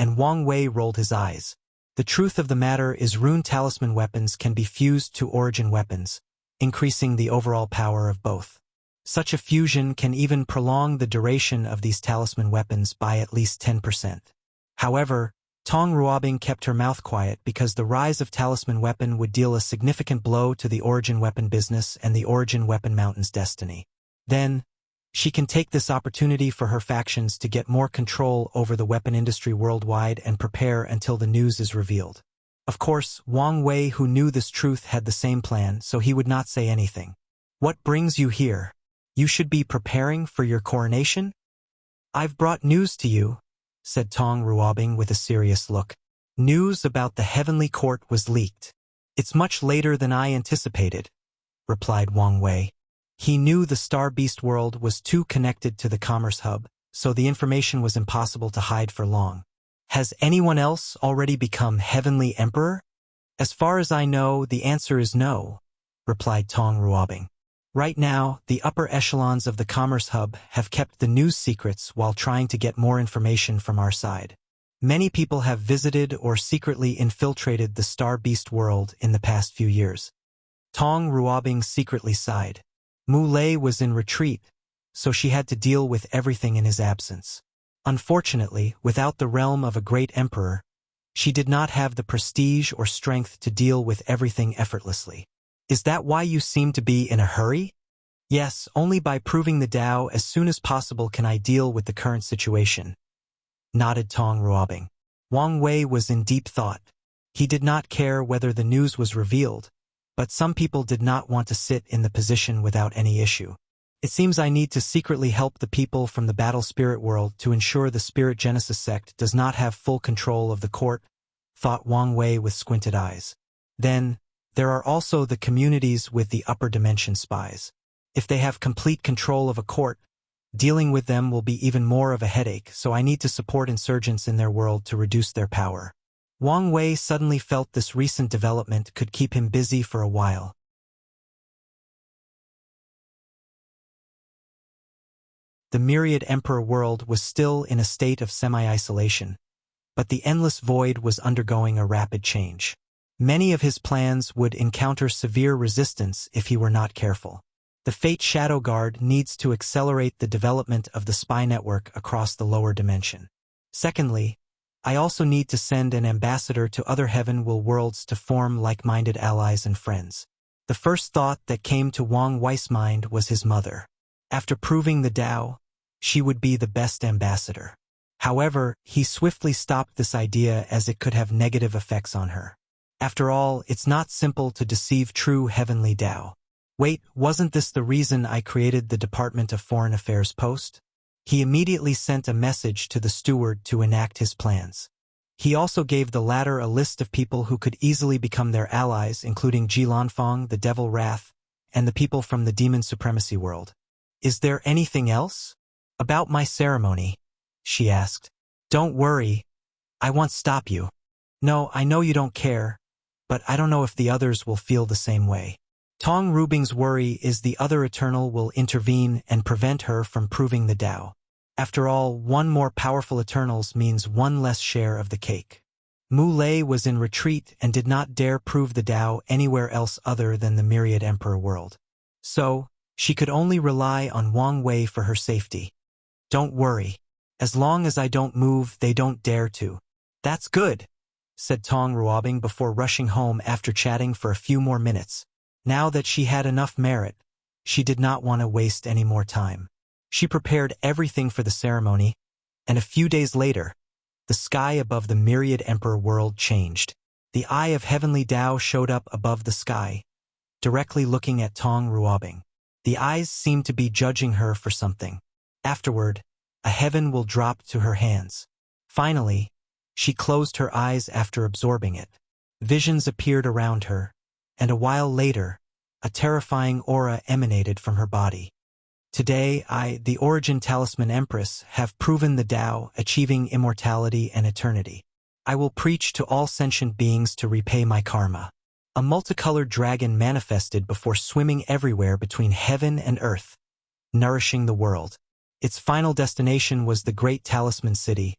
and Wang Wei rolled his eyes. The truth of the matter is rune talisman weapons can be fused to origin weapons, increasing the overall power of both. Such a fusion can even prolong the duration of these talisman weapons by at least 10%. However, Tong Ruobing kept her mouth quiet because the rise of talisman weapon would deal a significant blow to the origin weapon business and the origin weapon mountain's destiny. Then, she can take this opportunity for her factions to get more control over the weapon industry worldwide and prepare until the news is revealed. Of course, Wang Wei, who knew this truth, had the same plan, so he would not say anything. "What brings you here? You should be preparing for your coronation?" "I've brought news to you," said Tong Ruobing with a serious look. News about the heavenly court was leaked. It's much later than I anticipated, replied Wang Wei. He knew the Star Beast world was too connected to the commerce hub, so the information was impossible to hide for long. Has anyone else already become Heavenly Emperor? As far as I know, the answer is no, replied Tong Ruobing. Right now, the upper echelons of the commerce hub have kept the news secrets while trying to get more information from our side. Many people have visited or secretly infiltrated the Star Beast world in the past few years. Tong Ruobing secretly sighed. Mu Lei was in retreat, so she had to deal with everything in his absence. Unfortunately, without the realm of a great emperor, she did not have the prestige or strength to deal with everything effortlessly. Is that why you seem to be in a hurry? Yes, only by proving the Tao as soon as possible can I deal with the current situation, nodded Tong Ruobing. Wang Wei was in deep thought. He did not care whether the news was revealed, but some people did not want to sit in the position without any issue. It seems I need to secretly help the people from the Battle Spirit world to ensure the Spirit Genesis sect does not have full control of the court, thought Wang Wei with squinted eyes. Then, there are also the communities with the upper dimension spies. If they have complete control of a court, dealing with them will be even more of a headache, so I need to support insurgents in their world to reduce their power. Wang Wei suddenly felt this recent development could keep him busy for a while. The Myriad Emperor world was still in a state of semi-isolation, but the Endless Void was undergoing a rapid change. Many of his plans would encounter severe resistance if he were not careful. The Fate Shadow Guard needs to accelerate the development of the spy network across the lower dimension. Secondly, I also need to send an ambassador to other Heaven-Will worlds to form like-minded allies and friends. The first thought that came to Wang Wei's mind was his mother. After proving the Tao, she would be the best ambassador. However, he swiftly stopped this idea as it could have negative effects on her. After all, it's not simple to deceive true heavenly Tao. Wait, wasn't this the reason I created the Department of Foreign Affairs post? He immediately sent a message to the steward to enact his plans. He also gave the latter a list of people who could easily become their allies, including Jilanfeng, the Devil Wrath, and the people from the Demon Supremacy world. Is there anything else? About my ceremony, she asked. Don't worry, I won't stop you. No, I know you don't care, but I don't know if the others will feel the same way. Tong Ruobing's worry is the other Eternal will intervene and prevent her from proving the Tao. After all, one more powerful Eternals means one less share of the cake. Mu Lei was in retreat and did not dare prove the Tao anywhere else other than the Myriad Emperor world. So, she could only rely on Wang Wei for her safety. Don't worry. As long as I don't move, they don't dare to. That's good, said Tong Ruobing before rushing home after chatting for a few more minutes. Now that she had enough merit, she did not want to waste any more time. She prepared everything for the ceremony, and a few days later, the sky above the Myriad Emperor world changed. The eye of heavenly Tao showed up above the sky, directly looking at Tong Ruobing. The eyes seemed to be judging her for something. Afterward, a heaven will drop to her hands. Finally, she closed her eyes after absorbing it. Visions appeared around her, and a while later, a terrifying aura emanated from her body. Today, I, the Origin Talisman Empress, have proven the Tao, achieving immortality and eternity. I will preach to all sentient beings to repay my karma. A multicolored dragon manifested before swimming everywhere between heaven and earth, nourishing the world. Its final destination was the Great Talisman City,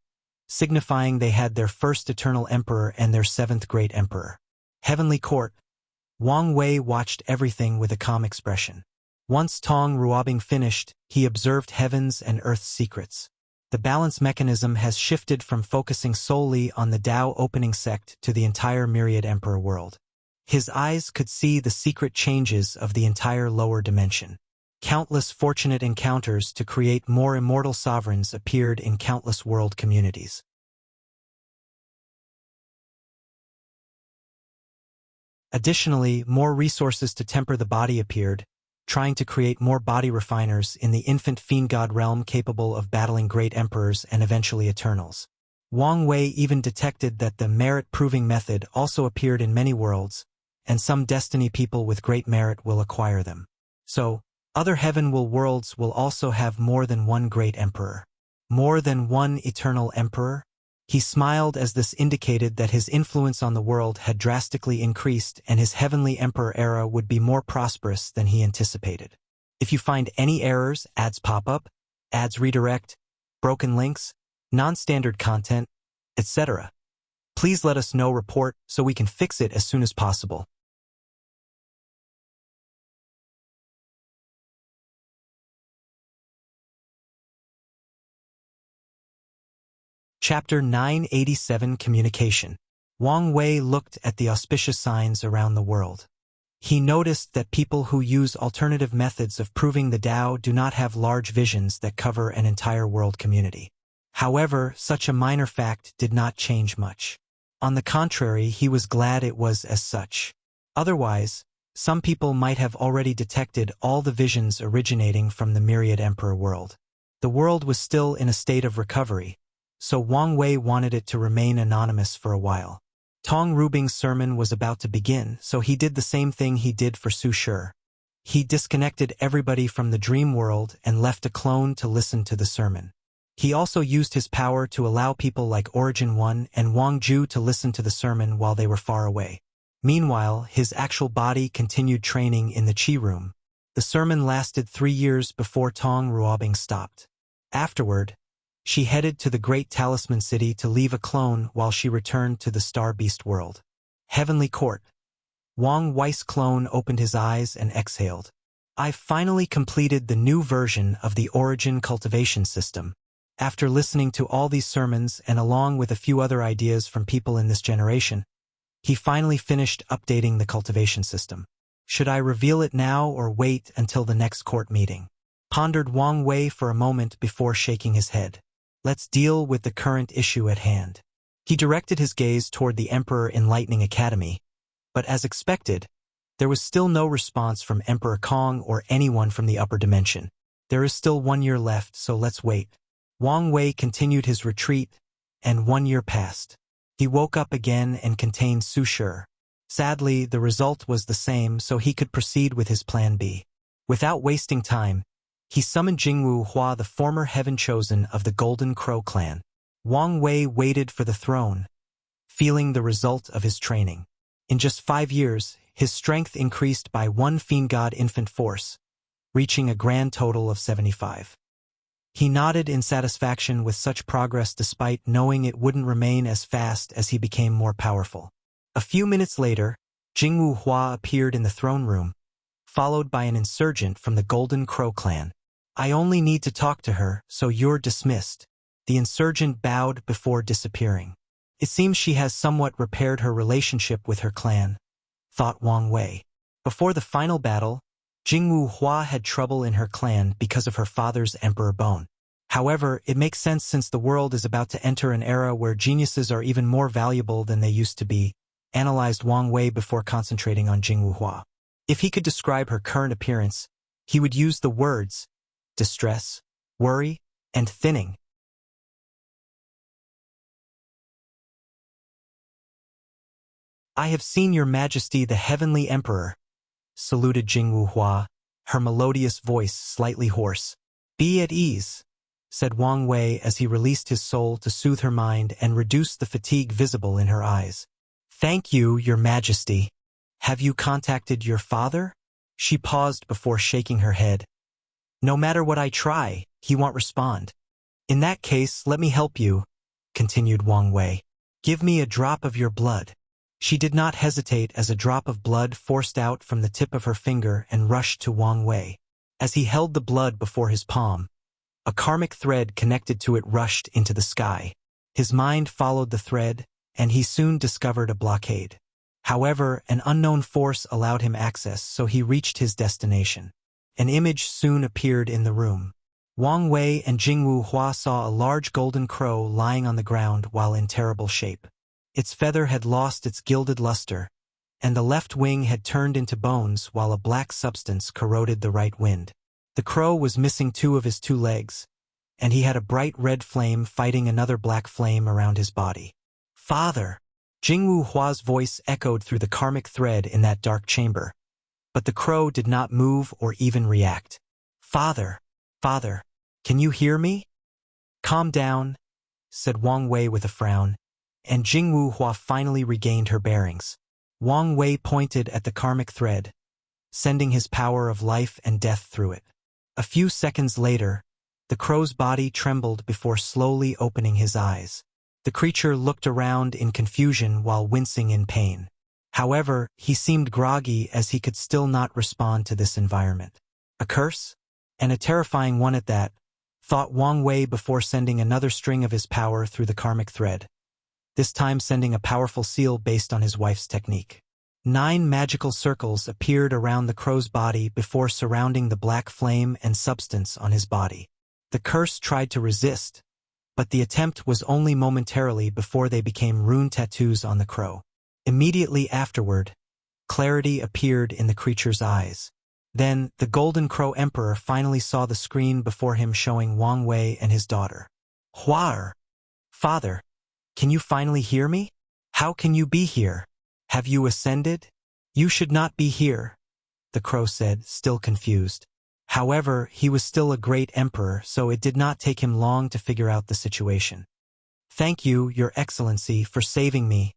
signifying they had their first eternal emperor and their seventh great emperor. Heavenly Court. Wang Wei watched everything with a calm expression. Once Tong Ruobing finished, he observed heaven's and earth's secrets. The balance mechanism has shifted from focusing solely on the Tao opening sect to the entire Myriad Emperor world. His eyes could see the secret changes of the entire lower dimension. Countless fortunate encounters to create more immortal sovereigns appeared in countless world communities. Additionally, more resources to temper the body appeared, trying to create more body refiners in the infant fiend god realm capable of battling great emperors and eventually Eternals. Wang Wei even detected that the merit-proving method also appeared in many worlds, and some destiny people with great merit will acquire them. So, other heaven worlds will also have more than one great emperor. More than one eternal emperor? He smiled as this indicated that his influence on the world had drastically increased and his heavenly emperor era would be more prosperous than he anticipated. If you find any errors, ads pop up, ads redirect, broken links, non-standard content, etc., please let us know report so we can fix it as soon as possible. Chapter 987 Communication. Wang Wei looked at the auspicious signs around the world. He noticed that people who use alternative methods of proving the Tao do not have large visions that cover an entire world community. However, such a minor fact did not change much. On the contrary, he was glad it was as such. Otherwise, some people might have already detected all the visions originating from the myriad emperor world. The world was still in a state of recovery, so Wang Wei wanted it to remain anonymous for a while. Tong Rubing's sermon was about to begin, so he did the same thing he did for Su Shi. He disconnected everybody from the dream world and left a clone to listen to the sermon. He also used his power to allow people like Origin 1 and Wang Ju to listen to the sermon while they were far away. Meanwhile, his actual body continued training in the Qi room. The sermon lasted 3 years before Tong Ruobing stopped. Afterward, she headed to the Great Talisman City to leave a clone while she returned to the Star Beast world. Heavenly Court. Wang Wei's clone opened his eyes and exhaled. I've finally completed the new version of the Origin cultivation system. After listening to all these sermons and along with a few other ideas from people in this generation, he finally finished updating the cultivation system. Should I reveal it now or wait until the next court meeting? Pondered Wang Wei for a moment before shaking his head. Let's deal with the current issue at hand. He directed his gaze toward the Emperor Enlightening Academy, but as expected, there was still no response from Emperor Kong or anyone from the upper dimension. There is still 1 year left, so let's wait. Wang Wei continued his retreat, and 1 year passed. He woke up again and contained Su Shi. Sadly, the result was the same, so he could proceed with his plan B. Without wasting time, he summoned Jingwu Hua, the former heaven chosen of the Golden Crow clan. Wang Wei waited for the throne, feeling the result of his training. In just 5 years, his strength increased by 1 fiend god infant force, reaching a grand total of 75. He nodded in satisfaction with such progress despite knowing it wouldn't remain as fast as he became more powerful. A few minutes later, Jingwu Hua appeared in the throne room, followed by an insurgent from the Golden Crow clan. I only need to talk to her, so you're dismissed. The insurgent bowed before disappearing. It seems she has somewhat repaired her relationship with her clan, thought Wang Wei. Before the final battle, Jingwu Hua had trouble in her clan because of her father's emperor bone. However, it makes sense since the world is about to enter an era where geniuses are even more valuable than they used to be, analyzed Wang Wei before concentrating on Jingwu Hua. If he could describe her current appearance, he would use the words distress, worry, and thinning. I have seen your majesty the heavenly emperor, saluted Jingwu Hua, her melodious voice slightly hoarse. Be at ease, said Wang Wei as he released his soul to soothe her mind and reduce the fatigue visible in her eyes. Thank you, your majesty. Have you contacted your father? She paused before shaking her head. No matter what I try, he won't respond. In that case, let me help you, continued Wang Wei. Give me a drop of your blood. She did not hesitate as a drop of blood forced out from the tip of her finger and rushed to Wang Wei. As he held the blood before his palm, a karmic thread connected to it rushed into the sky. His mind followed the thread, and he soon discovered a blockade. However, an unknown force allowed him access, so he reached his destination. An image soon appeared in the room. Wang Wei and Jingwu Hua saw a large golden crow lying on the ground while in terrible shape. Its feather had lost its gilded luster, and the left wing had turned into bones while a black substance corroded the right wind. The crow was missing 2 of his 2 legs, and he had a bright red flame fighting another black flame around his body. "Father!" Jingwu Hua's voice echoed through the karmic thread in that dark chamber, but the crow did not move or even react. "Father! Father! Can you hear me?" "Calm down," said Wang Wei with a frown, and Jingwu Hua finally regained her bearings. Wang Wei pointed at the karmic thread, sending his power of life and death through it. A few seconds later, the crow's body trembled before slowly opening his eyes. The creature looked around in confusion while wincing in pain. However, he seemed groggy as he could still not respond to this environment. A curse? And a terrifying one at that, thought Wang Wei before sending another string of his power through the karmic thread, this time sending a powerful seal based on his wife's technique. 9 magical circles appeared around the crow's body before surrounding the black flame and substance on his body. The curse tried to resist, but the attempt was only momentarily before they became rune tattoos on the crow. Immediately afterward, clarity appeared in the creature's eyes. Then, the Golden Crow Emperor finally saw the screen before him showing Wang Wei and his daughter. "Hua-er! Father, can you finally hear me? How can you be here? Have you ascended? You should not be here," the crow said, still confused. However, he was still a great emperor, so it did not take him long to figure out the situation. "Thank you, Your Excellency, for saving me,"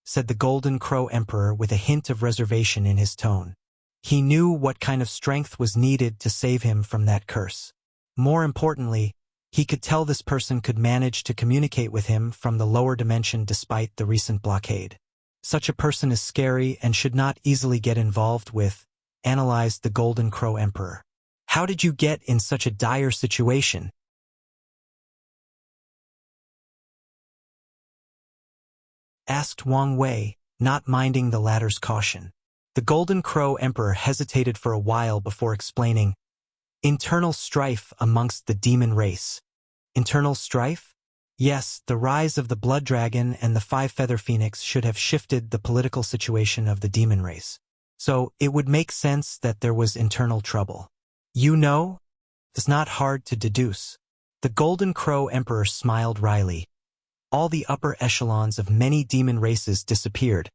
said the Golden Crow Emperor with a hint of reservation in his tone. He knew what kind of strength was needed to save him from that curse. More importantly, he could tell this person could manage to communicate with him from the lower dimension despite the recent blockade. Such a person is scary and should not easily get involved with, analyzed the Golden Crow Emperor. "How did you get in such a dire situation?" asked Wang Wei, not minding the latter's caution. The Golden Crow Emperor hesitated for a while before explaining, "Internal strife amongst the demon race." "Internal strife?" Yes, the rise of the Blood Dragon and the 5-Feather Phoenix should have shifted the political situation of the demon race. So, it would make sense that there was internal trouble. "You know? It's not hard to deduce." The Golden Crow Emperor smiled wryly. All the upper echelons of many demon races disappeared,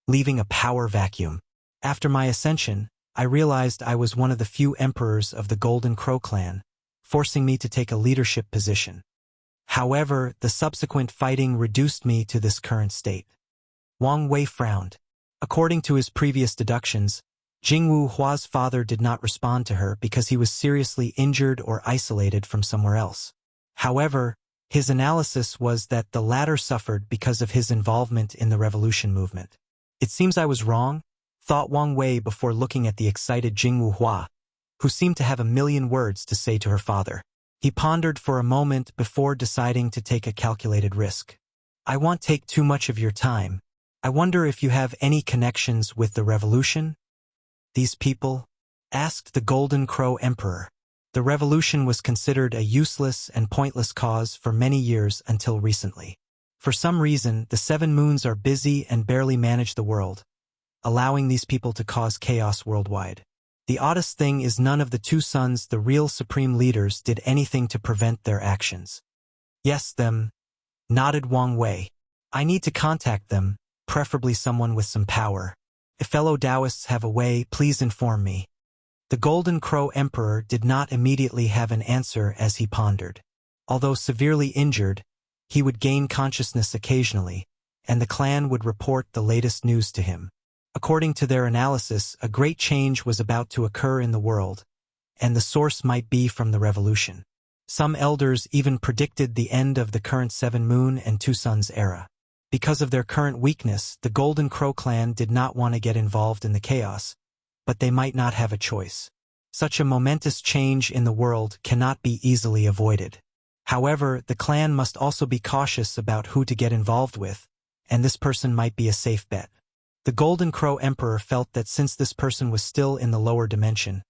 leaving a power vacuum. After my ascension, I realized I was one of the few emperors of the Golden Crow clan, forcing me to take a leadership position. However, the subsequent fighting reduced me to this current state. Wang Wei frowned. According to his previous deductions, Jingwu Hua's father did not respond to her because he was seriously injured or isolated from somewhere else. However, his analysis was that the latter suffered because of his involvement in the revolution movement. "It seems I was wrong," thought Wang Wei before looking at the excited Jingwu Hua, who seemed to have a million words to say to her father. He pondered for a moment before deciding to take a calculated risk. "I won't take too much of your time. I wonder if you have any connections with the revolution?" "These people?" asked the Golden Crow Emperor. The revolution was considered a useless and pointless cause for many years until recently. For some reason, the 7 moons are busy and barely manage the world, allowing these people to cause chaos worldwide. The oddest thing is none of the 2 sons, the real supreme leaders, did anything to prevent their actions. "Yes, them," nodded Wang Wei. "I need to contact them, preferably someone with some power. If fellow Taoists have a way, please inform me." The Golden Crow Emperor did not immediately have an answer as he pondered. Although severely injured, he would gain consciousness occasionally, and the clan would report the latest news to him. According to their analysis, a great change was about to occur in the world, and the source might be from the revolution. Some elders even predicted the end of the current 7 moon and 2 suns era. Because of their current weakness, the Golden Crow clan did not want to get involved in the chaos, but they might not have a choice. Such a momentous change in the world cannot be easily avoided. However, the clan must also be cautious about who to get involved with, and this person might be a safe bet. The Golden Crow Emperor felt that since this person was still in the lower dimension,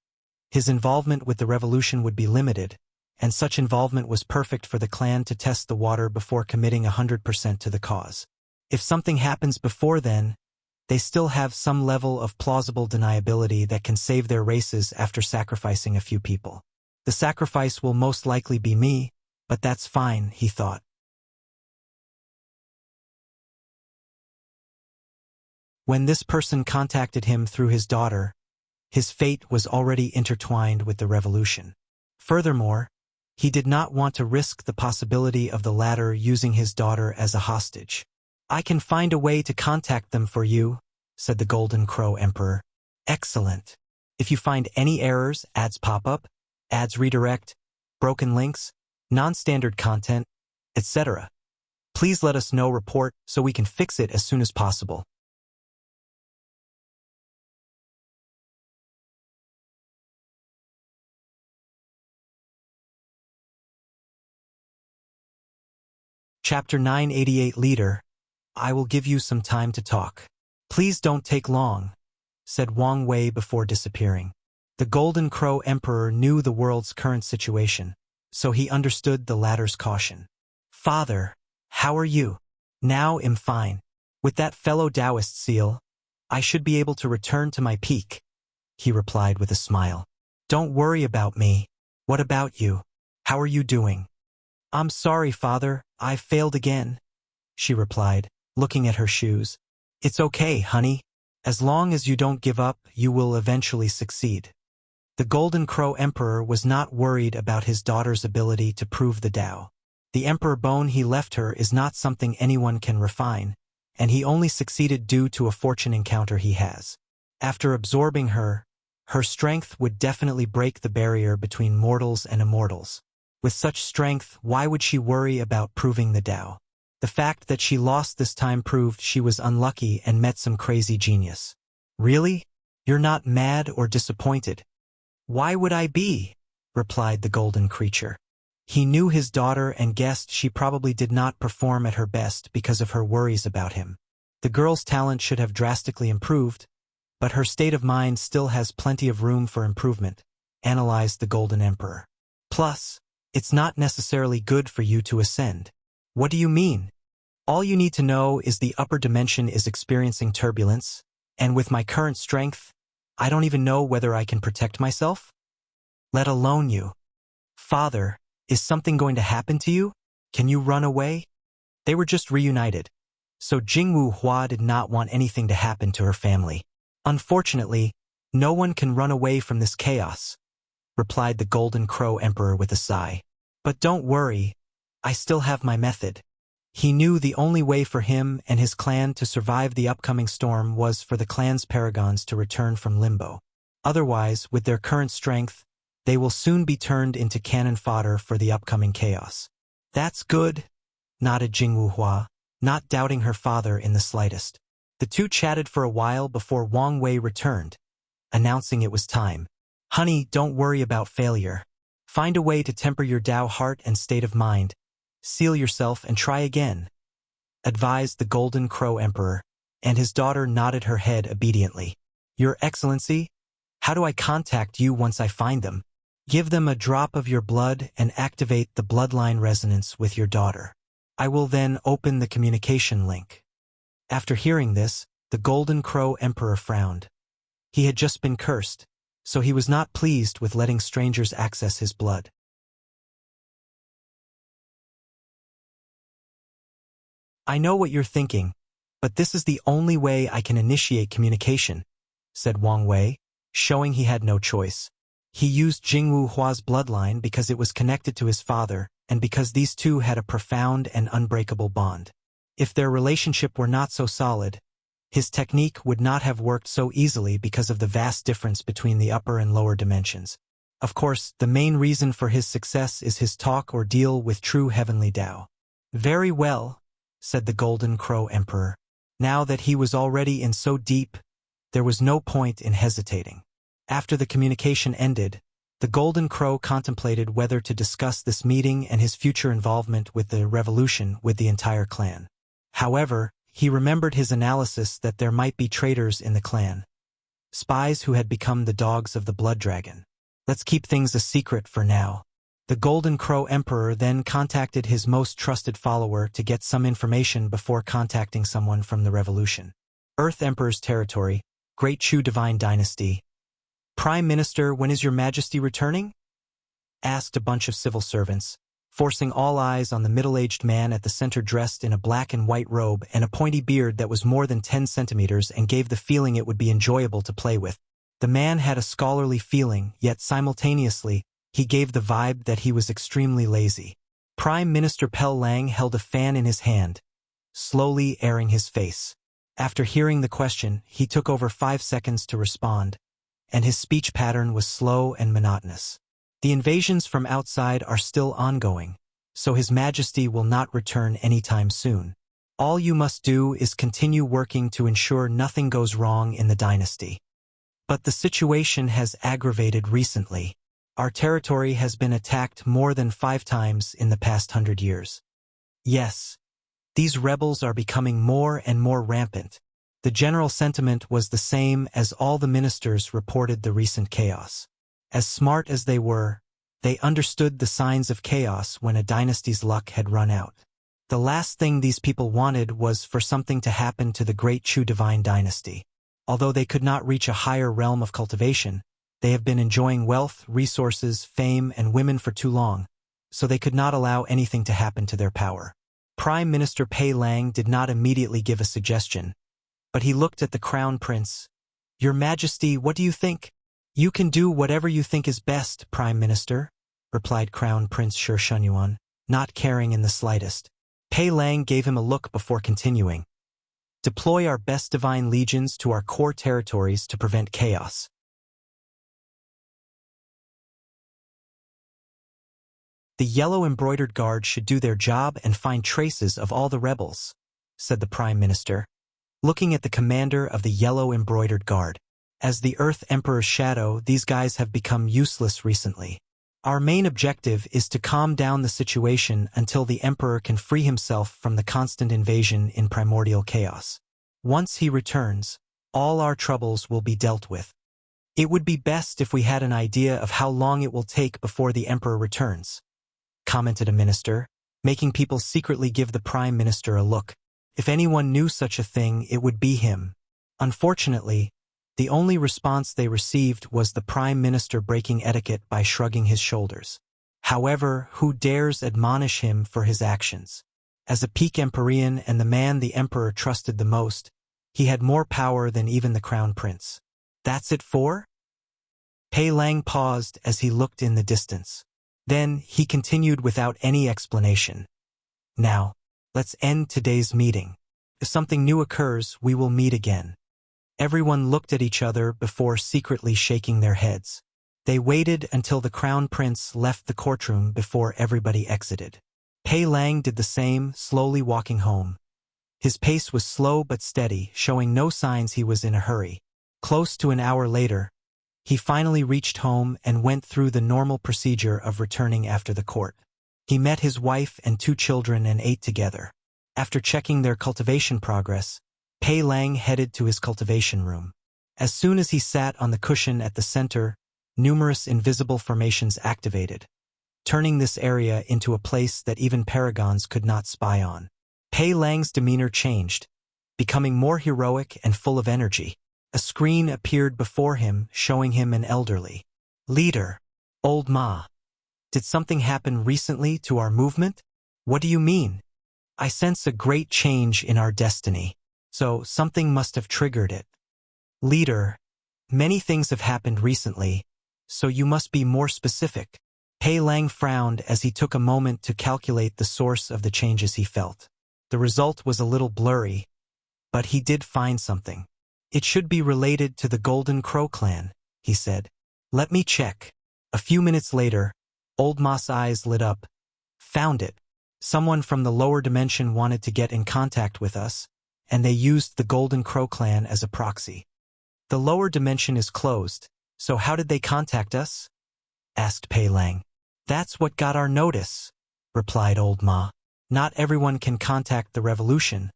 his involvement with the revolution would be limited, and such involvement was perfect for the clan to test the water before committing 100% to the cause. If something happens before then, they still have some level of plausible deniability that can save their races after sacrificing a few people. "The sacrifice will most likely be me," But that's fine, he thought. When this person contacted him through his daughter, his fate was already intertwined with the revolution. Furthermore, he did not want to risk the possibility of the latter using his daughter as a hostage. "I can find a way to contact them for you," said the Golden Crow Emperor. "Excellent. If you find any errors, ads pop up, ads redirect, broken links, non-standard content, etc., please let us know report so we can fix it as soon as possible." Chapter 988 Leader, I will give you some time to talk. "Please don't take long," said Wang Wei before disappearing. The Golden Crow Emperor knew the world's current situation, so he understood the latter's caution. "Father, how are you?" "Now I'm fine. With that fellow Taoist seal, I should be able to return to my peak," he replied with a smile. "Don't worry about me. What about you? How are you doing?" "I'm sorry, Father, I failed again," she replied, looking at her shoes. "It's okay, honey. As long as you don't give up, you will eventually succeed." The Golden Crow Emperor was not worried about his daughter's ability to prove the Tao. The emperor bone he left her is not something anyone can refine, and he only succeeded due to a fortune encounter he has. After absorbing her, her strength would definitely break the barrier between mortals and immortals. With such strength, why would she worry about proving the Tao? The fact that she lost this time proved she was unlucky and met some crazy genius. "Really? You're not mad or disappointed?" "Why would I be?" replied the golden creature. He knew his daughter and guessed she probably did not perform at her best because of her worries about him. The girl's talent should have drastically improved, but her state of mind still has plenty of room for improvement, analyzed the Golden Emperor. "Plus, it's not necessarily good for you to ascend." "What do you mean?" "All you need to know is the upper dimension is experiencing turbulence, and with my current strength, I don't even know whether I can protect myself, let alone you." "Father, is something going to happen to you? Can you run away?" They were just reunited, so Jingwu Hua did not want anything to happen to her family. "Unfortunately, no one can run away from this chaos," replied the Golden Crow Emperor with a sigh. "But don't worry, I still have my method." He knew the only way for him and his clan to survive the upcoming storm was for the clan's paragons to return from limbo. Otherwise, with their current strength, they will soon be turned into cannon fodder for the upcoming chaos. "That's good," nodded Jingwu Hua, not doubting her father in the slightest. The two chatted for a while before Wang Wei returned, announcing it was time. "Honey, don't worry about failure. Find a way to temper your Tao heart and state of mind. Seal yourself and try again," advised the Golden Crow Emperor, and his daughter nodded her head obediently. "Your Excellency, how do I contact you once I find them?" "Give them a drop of your blood and activate the bloodline resonance with your daughter. I will then open the communication link." After hearing this, the Golden Crow Emperor frowned. He had just been cursed, so he was not pleased with letting strangers access his blood. "I know what you're thinking, but this is the only way I can initiate communication," said Wang Wei, showing he had no choice. He used Jingwu Hua's bloodline because it was connected to his father and because these two had a profound and unbreakable bond. If their relationship were not so solid, his technique would not have worked so easily because of the vast difference between the upper and lower dimensions. Of course, the main reason for his success is his talk or deal with true heavenly Tao. "Very well," said the Golden Crow Emperor. Now that he was already in so deep, there was no point in hesitating. After the communication ended, the Golden Crow contemplated whether to discuss this meeting and his future involvement with the revolution with the entire clan. However, he remembered his analysis that there might be traitors in the clan, spies who had become the dogs of the Blood Dragon. "Let's keep things a secret for now." The Golden Crow Emperor then contacted his most trusted follower to get some information before contacting someone from the revolution. "Earth Emperor's territory, Great Chu Divine Dynasty. Prime Minister, when is your Majesty returning?" asked a bunch of civil servants, forcing all eyes on the middle-aged man at the center dressed in a black and white robe and a pointy beard that was more than 10 centimeters and gave the feeling it would be enjoyable to play with. The man had a scholarly feeling, yet simultaneously, he gave the vibe that he was extremely lazy. Prime Minister Pell Lang held a fan in his hand, slowly airing his face. After hearing the question, he took over 5 seconds to respond, and his speech pattern was slow and monotonous. The invasions from outside are still ongoing, so His Majesty will not return anytime soon. All you must do is continue working to ensure nothing goes wrong in the dynasty. But the situation has aggravated recently. Our territory has been attacked more than 5 times in the past 100 years. Yes, these rebels are becoming more and more rampant. The general sentiment was the same as all the ministers reported the recent chaos. As smart as they were, they understood the signs of chaos when a dynasty's luck had run out. The last thing these people wanted was for something to happen to the great Chu divine dynasty. Although they could not reach a higher realm of cultivation, they have been enjoying wealth, resources, fame, and women for too long, so they could not allow anything to happen to their power. Prime Minister Pei Lang did not immediately give a suggestion, but he looked at the Crown Prince. "Your Majesty, what do you think?" "You can do whatever you think is best, Prime Minister," replied Crown Prince Shi Shenyuan, not caring in the slightest. Pei Lang gave him a look before continuing. "Deploy our best divine legions to our core territories to prevent chaos." "The yellow embroidered guard should do their job and find traces of all the rebels," said the Prime Minister, looking at the commander of the yellow embroidered guard. "As the Earth Emperor's shadow, these guys have become useless recently. Our main objective is to calm down the situation until the Emperor can free himself from the constant invasion in primordial chaos. Once he returns, all our troubles will be dealt with. It would be best if we had an idea of how long it will take before the Emperor returns," commented a minister, making people secretly give the Prime Minister a look. If anyone knew such a thing, it would be him. Unfortunately, the only response they received was the Prime Minister breaking etiquette by shrugging his shoulders. However, who dares admonish him for his actions? As a peak Empyrean and the man the Emperor trusted the most, he had more power than even the Crown Prince. "That's it for?" Pei Lang paused as he looked in the distance. Then he continued without any explanation. "Now, let's end today's meeting. If something new occurs, we will meet again." Everyone looked at each other before secretly shaking their heads. They waited until the Crown Prince left the courtroom before everybody exited. Pei Lang did the same, slowly walking home. His pace was slow but steady, showing no signs he was in a hurry. Close to an hour later, he finally reached home and went through the normal procedure of returning after the court. He met his wife and 2 children and ate together. After checking their cultivation progress, Pei Lang headed to his cultivation room. As soon as he sat on the cushion at the center, numerous invisible formations activated, turning this area into a place that even paragons could not spy on. Pei Lang's demeanor changed, becoming more heroic and full of energy. A screen appeared before him, showing him an elderly leader. "Old Ma, did something happen recently to our movement?" "What do you mean?" "I sense a great change in our destiny. So something must have triggered it." "Leader, many things have happened recently, so you must be more specific." Pei Lang frowned as he took a moment to calculate the source of the changes he felt. The result was a little blurry, but he did find something. "It should be related to the Golden Crow clan," he said. "Let me check." A few minutes later, Old Ma's eyes lit up. "Found it. Someone from the lower dimension wanted to get in contact with us, and they used the Golden Crow clan as a proxy. The lower dimension is closed, so how did they contact us?" asked Pei Lang. "That's what got our notice," replied Old Ma. "Not everyone can contact the revolution,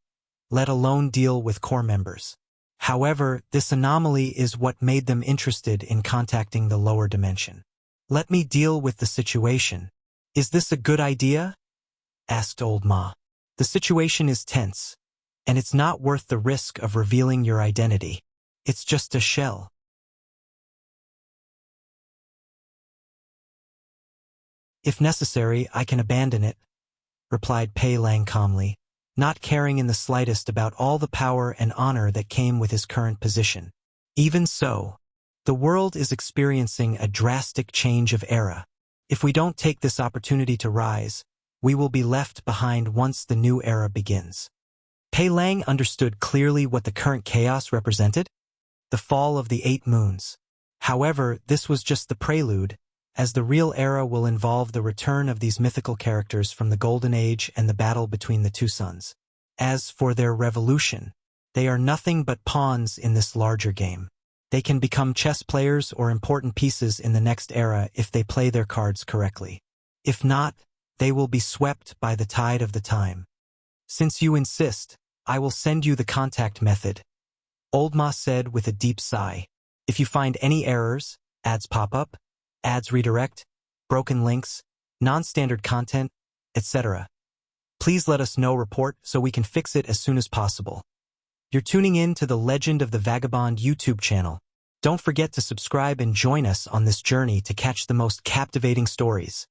let alone deal with core members. However, this anomaly is what made them interested in contacting the lower dimension. Let me deal with the situation." "Is this a good idea?" asked Old Ma. "The situation is tense, and it's not worth the risk of revealing your identity. It's just a shell." If necessary, I can abandon it, replied Pei Lang calmly, not caring in the slightest about all the power and honor that came with his current position. Even so, the world is experiencing a drastic change of era. If we don't take this opportunity to rise, we will be left behind once the new era begins. Pei Lang understood clearly what the current chaos represented: the fall of the 8 moons. However, this was just the prelude, as the real era will involve the return of these mythical characters from the Golden Age and the battle between the 2 suns. As for their revolution, they are nothing but pawns in this larger game. They can become chess players or important pieces in the next era if they play their cards correctly. If not, they will be swept by the tide of the time. Since you insist, I will send you the contact method, Old Ma said with a deep sigh. If you find any errors, ads pop up, ads redirect, broken links, non-standard content, etc., please let us know. Report so we can fix it as soon as possible. You're tuning in to the Legend of the Vagabond YouTube channel. Don't forget to subscribe and join us on this journey to catch the most captivating stories.